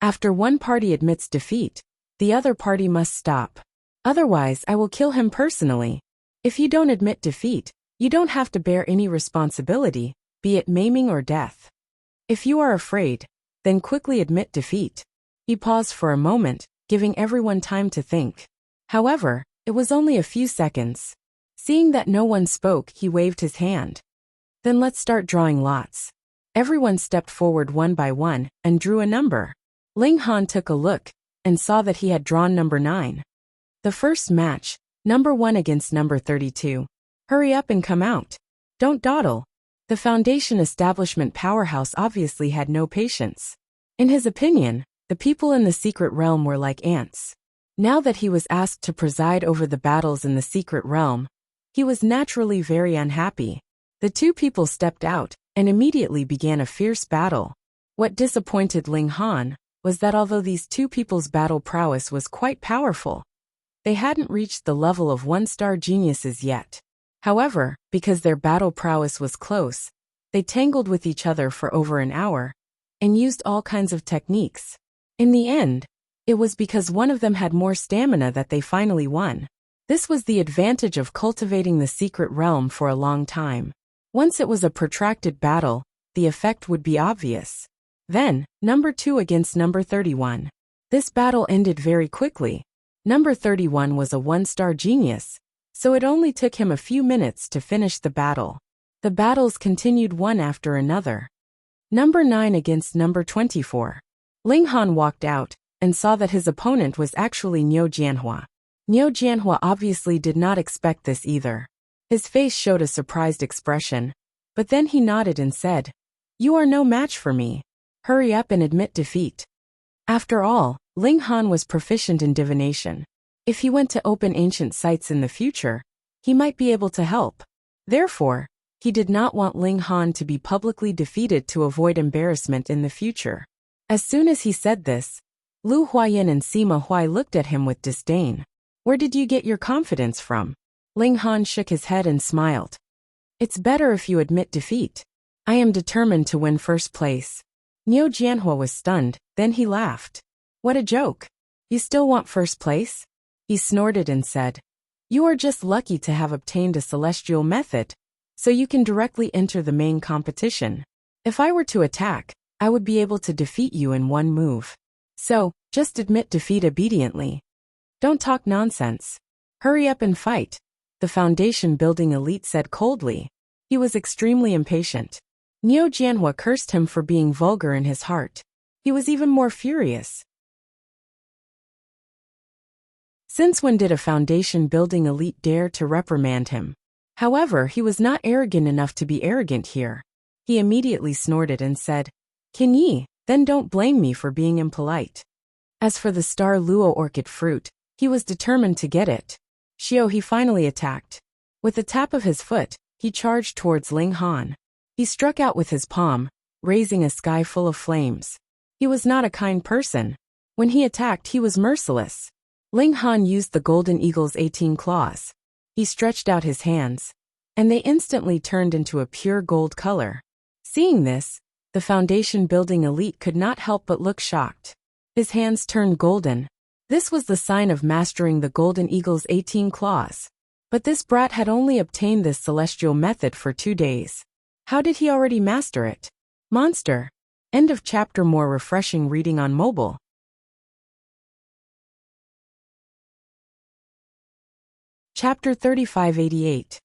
After one party admits defeat, the other party must stop. Otherwise, I will kill him personally. If you don't admit defeat, you don't have to bear any responsibility, be it maiming or death. If you are afraid, then quickly admit defeat. He paused for a moment, giving everyone time to think. However, it was only a few seconds. Seeing that no one spoke, he waved his hand. Then let's start drawing lots. Everyone stepped forward one by one and drew a number. Ling Han took a look and saw that he had drawn number 9. The first match, number 1 against number 32. Hurry up and come out. Don't dawdle. The Foundation establishment powerhouse obviously had no patience. In his opinion, the people in the secret realm were like ants. Now that he was asked to preside over the battles in the secret realm, he was naturally very unhappy. The two people stepped out and immediately began a fierce battle. What disappointed Ling Han was that although these two people's battle prowess was quite powerful, they hadn't reached the level of one-star geniuses yet. However, because their battle prowess was close, they tangled with each other for over an hour and used all kinds of techniques. In the end, it was because one of them had more stamina that they finally won. This was the advantage of cultivating the secret realm for a long time. Once it was a protracted battle, the effect would be obvious. Then, number 2 against number 31. This battle ended very quickly. Number 31 was a one-star genius, so it only took him a few minutes to finish the battle. The battles continued one after another. Number 9 against number 24. Ling Han walked out and saw that his opponent was actually Niu Jianhua. Niu Jianhua obviously did not expect this either. His face showed a surprised expression, but then he nodded and said, "You are no match for me. Hurry up and admit defeat." After all, Ling Han was proficient in divination. If he went to open ancient sites in the future, he might be able to help. Therefore, he did not want Ling Han to be publicly defeated to avoid embarrassment in the future. As soon as he said this, Lu Huayan and Sima Huai looked at him with disdain. "Where did you get your confidence from?" Ling Han shook his head and smiled. "It's better if you admit defeat. I am determined to win first place." Niu Jianhua was stunned, then he laughed. "What a joke. You still want first place?" He snorted and said, "You are just lucky to have obtained a celestial method, so you can directly enter the main competition. If I were to attack, I would be able to defeat you in one move. So, just admit defeat obediently. Don't talk nonsense. Hurry up and fight," the Foundation building elite said coldly. He was extremely impatient. Niu Jianhua cursed him for being vulgar in his heart. He was even more furious. Since when did a Foundation building elite dare to reprimand him? However, he was not arrogant enough to be arrogant here. He immediately snorted and said, "Can ye, then don't blame me for being impolite." As for the star luo orchid fruit, he was determined to get it. He finally attacked. With a tap of his foot, he charged towards Ling Han. He struck out with his palm, raising a sky full of flames. He was not a kind person. When he attacked, he was merciless. Ling Han used the golden eagle's 18 claws. He stretched out his hands, and they instantly turned into a pure gold color. Seeing this, the Foundation building elite could not help but look shocked. His hands turned golden. This was the sign of mastering the Golden Eagle's 18 claws. But this brat had only obtained this celestial method for 2 days. How did he already master it? Monster. End of chapter. More refreshing reading on mobile. Chapter 3588.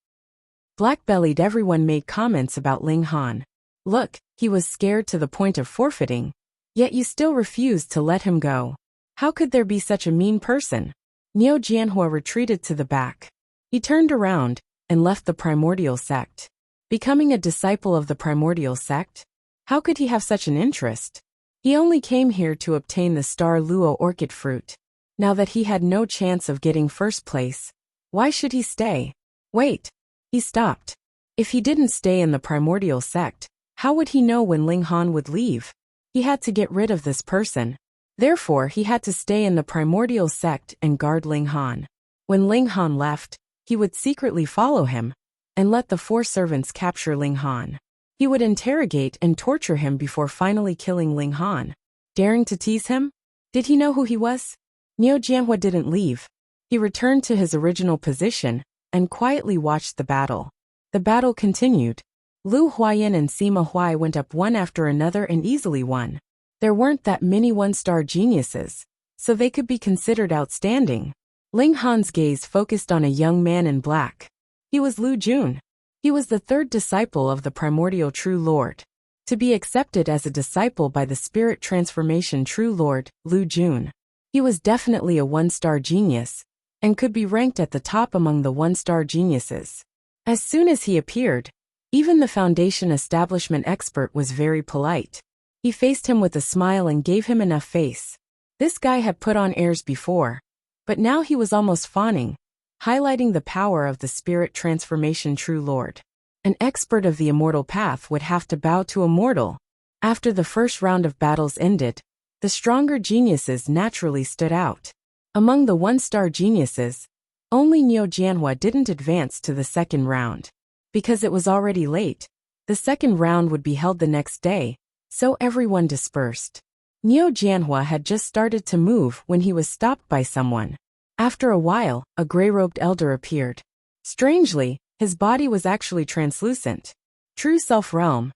Black-bellied. Everyone made comments about Ling Han. Look, he was scared to the point of forfeiting. Yet you still refused to let him go. How could there be such a mean person? Niu Jianhua retreated to the back. He turned around and left the primordial sect. Becoming a disciple of the primordial sect? How could he have such an interest? He only came here to obtain the star luo orchid fruit. Now that he had no chance of getting first place, why should he stay? Wait. He stopped. If he didn't stay in the primordial sect, how would he know when Ling Han would leave? He had to get rid of this person. Therefore, he had to stay in the primordial sect and guard Ling Han. When Ling Han left, he would secretly follow him and let the 4 servants capture Ling Han. He would interrogate and torture him before finally killing Ling Han. Daring to tease him? Did he know who he was? Niu Jianhua didn't leave. He returned to his original position and quietly watched the battle. The battle continued. Lu Huayan and Sima Huai went up one after another and easily won. There weren't that many 1-star geniuses, so they could be considered outstanding. Ling Han's gaze focused on a young man in black. He was Lu Jun. He was the 3rd disciple of the primordial True Lord. To be accepted as a disciple by the Spirit Transformation True Lord, Lu Jun. He was definitely a 1-star genius, and could be ranked at the top among the 1-star geniuses. As soon as he appeared, even the Foundation establishment expert was very polite. He faced him with a smile and gave him enough face. This guy had put on airs before, but now he was almost fawning, highlighting the power of the Spirit Transformation True Lord. An expert of the immortal path would have to bow to a mortal. After the first round of battles ended, the stronger geniuses naturally stood out. Among the 1-star geniuses, only Niu Jianhua didn't advance to the second round. Because it was already late, the second round would be held the next day, so everyone dispersed. Niu Jianhua had just started to move when he was stopped by someone. After a while, a gray-robed elder appeared. Strangely, his body was actually translucent. True self-realm.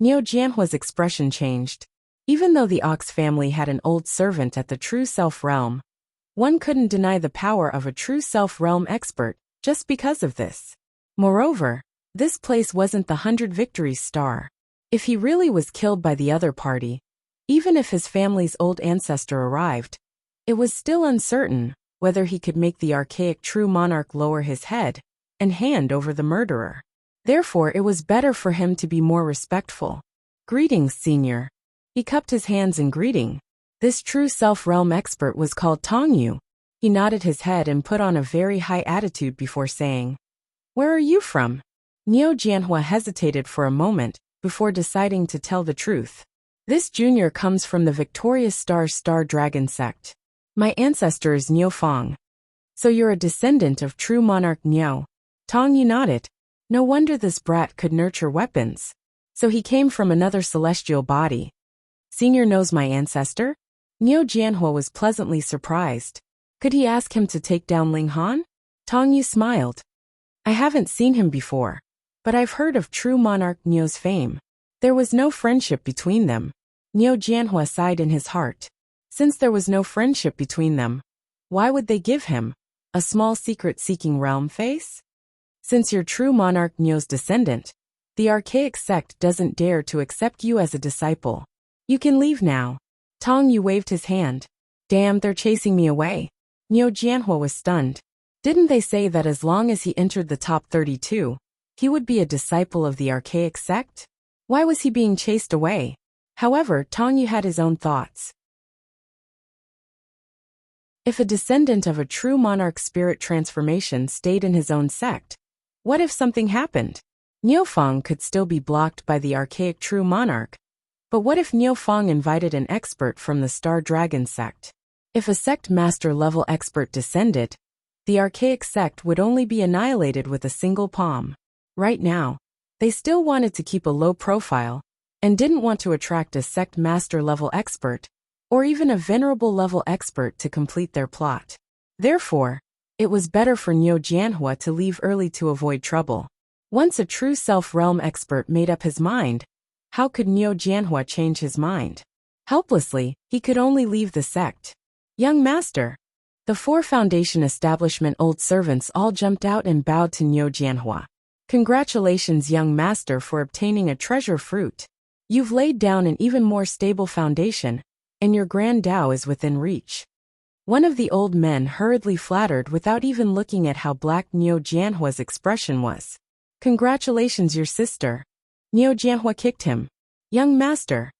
Niu Jianhua's expression changed. Even though the Ox family had an old servant at the True Self-realm, one couldn't deny the power of a True Self-realm expert just because of this. Moreover, this place wasn't the 100 Victories star. If he really was killed by the other party, even if his family's old ancestor arrived, it was still uncertain whether he could make the archaic True Monarch lower his head and hand over the murderer. Therefore, it was better for him to be more respectful. Greetings, senior. He cupped his hands in greeting. This True Self-realm expert was called Tong Yu. He nodded his head and put on a very high attitude before saying, "Where are you from?" Niu Jianhua hesitated for a moment before deciding to tell the truth. This junior comes from the Victorious Star Dragon sect. My ancestor is Niu Fang. So you're a descendant of True Monarch Niu. Tong Yu nodded. No wonder this brat could nurture weapons. So he came from another celestial body. Senior knows my ancestor? Niu Jianhua was pleasantly surprised. Could he ask him to take down Ling Han? Tong Yu smiled. I haven't seen him before, but I've heard of True Monarch Niu's fame. There was no friendship between them. Niu Jianhua sighed in his heart. Since there was no friendship between them, why would they give him a small secret-seeking realm face? Since you're True Monarch Niu's descendant, the archaic sect doesn't dare to accept you as a disciple. You can leave now. Tong Yu waved his hand. Damn, they're chasing me away. Niu Jianhua was stunned. Didn't they say that as long as he entered the top 32, he would be a disciple of the archaic sect? Why was he being chased away? However, Tong Yu had his own thoughts. If a descendant of a True Monarch Spirit Transformation stayed in his own sect, what if something happened? Niu Fang could still be blocked by the archaic True Monarch. But what if Niu Fang invited an expert from the Star Dragon sect? If a sect master level expert descended, the archaic sect would only be annihilated with a single palm. Right now, they still wanted to keep a low profile and didn't want to attract a sect master level expert or even a venerable level expert to complete their plot. Therefore, it was better for Niu Jianhua to leave early to avoid trouble. Once a true self-realm expert made up his mind, how could Niu Jianhua change his mind? Helplessly, he could only leave the sect. Young master. The 4 Foundation establishment old servants all jumped out and bowed to Niu Jianhua. Congratulations, young master, for obtaining a treasure fruit. You've laid down an even more stable foundation, and your grand Tao is within reach. One of the old men hurriedly flattered without even looking at how black Niu Jianhua's expression was. Congratulations, your sister. Niu Jianhua kicked him. Young master.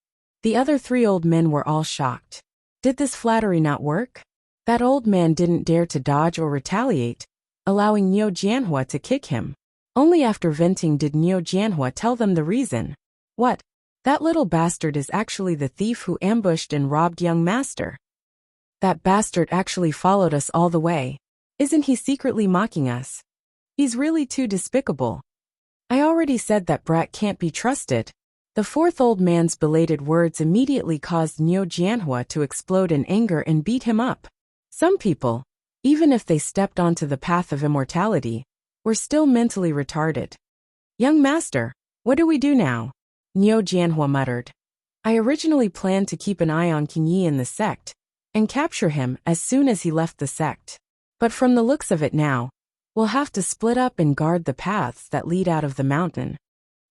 The other 3 old men were all shocked. Did this flattery not work? That old man didn't dare to dodge or retaliate, allowing Niu Jianhua to kick him. Only after venting did Niu Jianhua tell them the reason. What? That little bastard is actually the thief who ambushed and robbed young master. That bastard actually followed us all the way. Isn't he secretly mocking us? He's really too despicable. I already said that brat can't be trusted. The 4th old man's belated words immediately caused Niu Jianhua to explode in anger and beat him up. Some people, even if they stepped onto the path of immortality, were still mentally retarded. Young master, what do we do now? Niu Jianhua muttered. I originally planned to keep an eye on King Yi in the sect, and capture him as soon as he left the sect. But from the looks of it now, we'll have to split up and guard the paths that lead out of the mountain.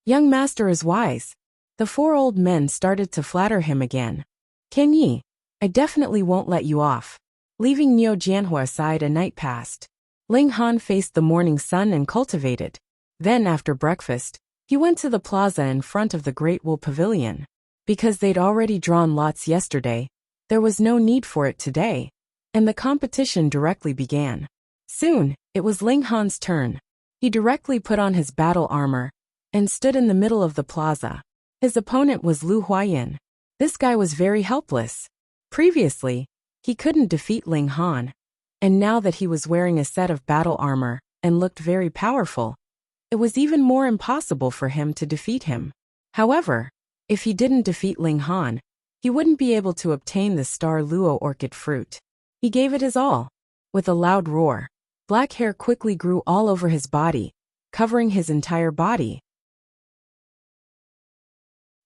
Young master is wise. The 4 old men started to flatter him again. King Yi, I definitely won't let you off. Leaving Niu Jianhua aside, a night passed. Ling Han faced the morning sun and cultivated. Then after breakfast, he went to the plaza in front of the Great Wool Pavilion. Because they'd already drawn lots yesterday, there was no need for it today, and the competition directly began. Soon, it was Ling Han's turn. He directly put on his battle armor and stood in the middle of the plaza. His opponent was Lu Huayan. This guy was very helpless. Previously, he couldn't defeat Ling Han, and now that he was wearing a set of battle armor and looked very powerful, it was even more impossible for him to defeat him. However, if he didn't defeat Ling Han, he wouldn't be able to obtain the Star Luo orchid fruit. He gave it his all. With a loud roar, black hair quickly grew all over his body, covering his entire body.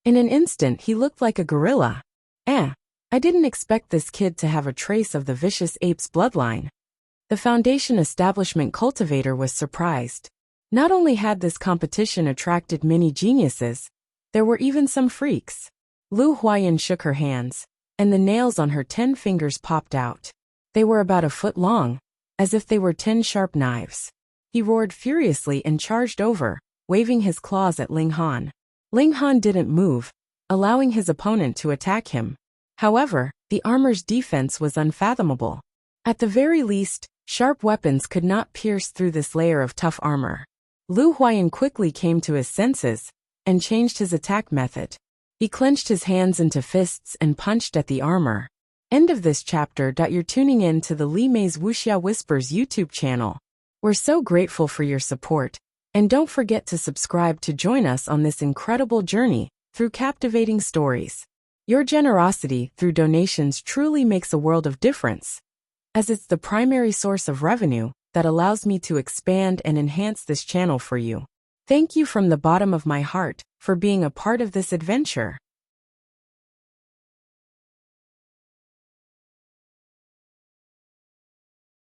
In an instant, he looked like a gorilla. I didn't expect this kid to have a trace of the vicious ape's bloodline. The Foundation establishment cultivator was surprised. Not only had this competition attracted many geniuses, there were even some freaks. Lu Huayan shook her hands, and the nails on her 10 fingers popped out. They were about a foot long, as if they were 10 sharp knives. He roared furiously and charged over, waving his claws at Ling Han. Ling Han didn't move, allowing his opponent to attack him. However, the armor's defense was unfathomable. At the very least, sharp weapons could not pierce through this layer of tough armor. Lu Huayan quickly came to his senses and changed his attack method. He clenched his hands into fists and punched at the armor. End of this chapter. You're tuning in to the Li Mei's Wuxia Whispers YouTube channel. We're so grateful for your support, and don't forget to subscribe to join us on this incredible journey through captivating stories. Your generosity through donations truly makes a world of difference, as it's the primary source of revenue that allows me to expand and enhance this channel for you. Thank you from the bottom of my heart for being a part of this adventure.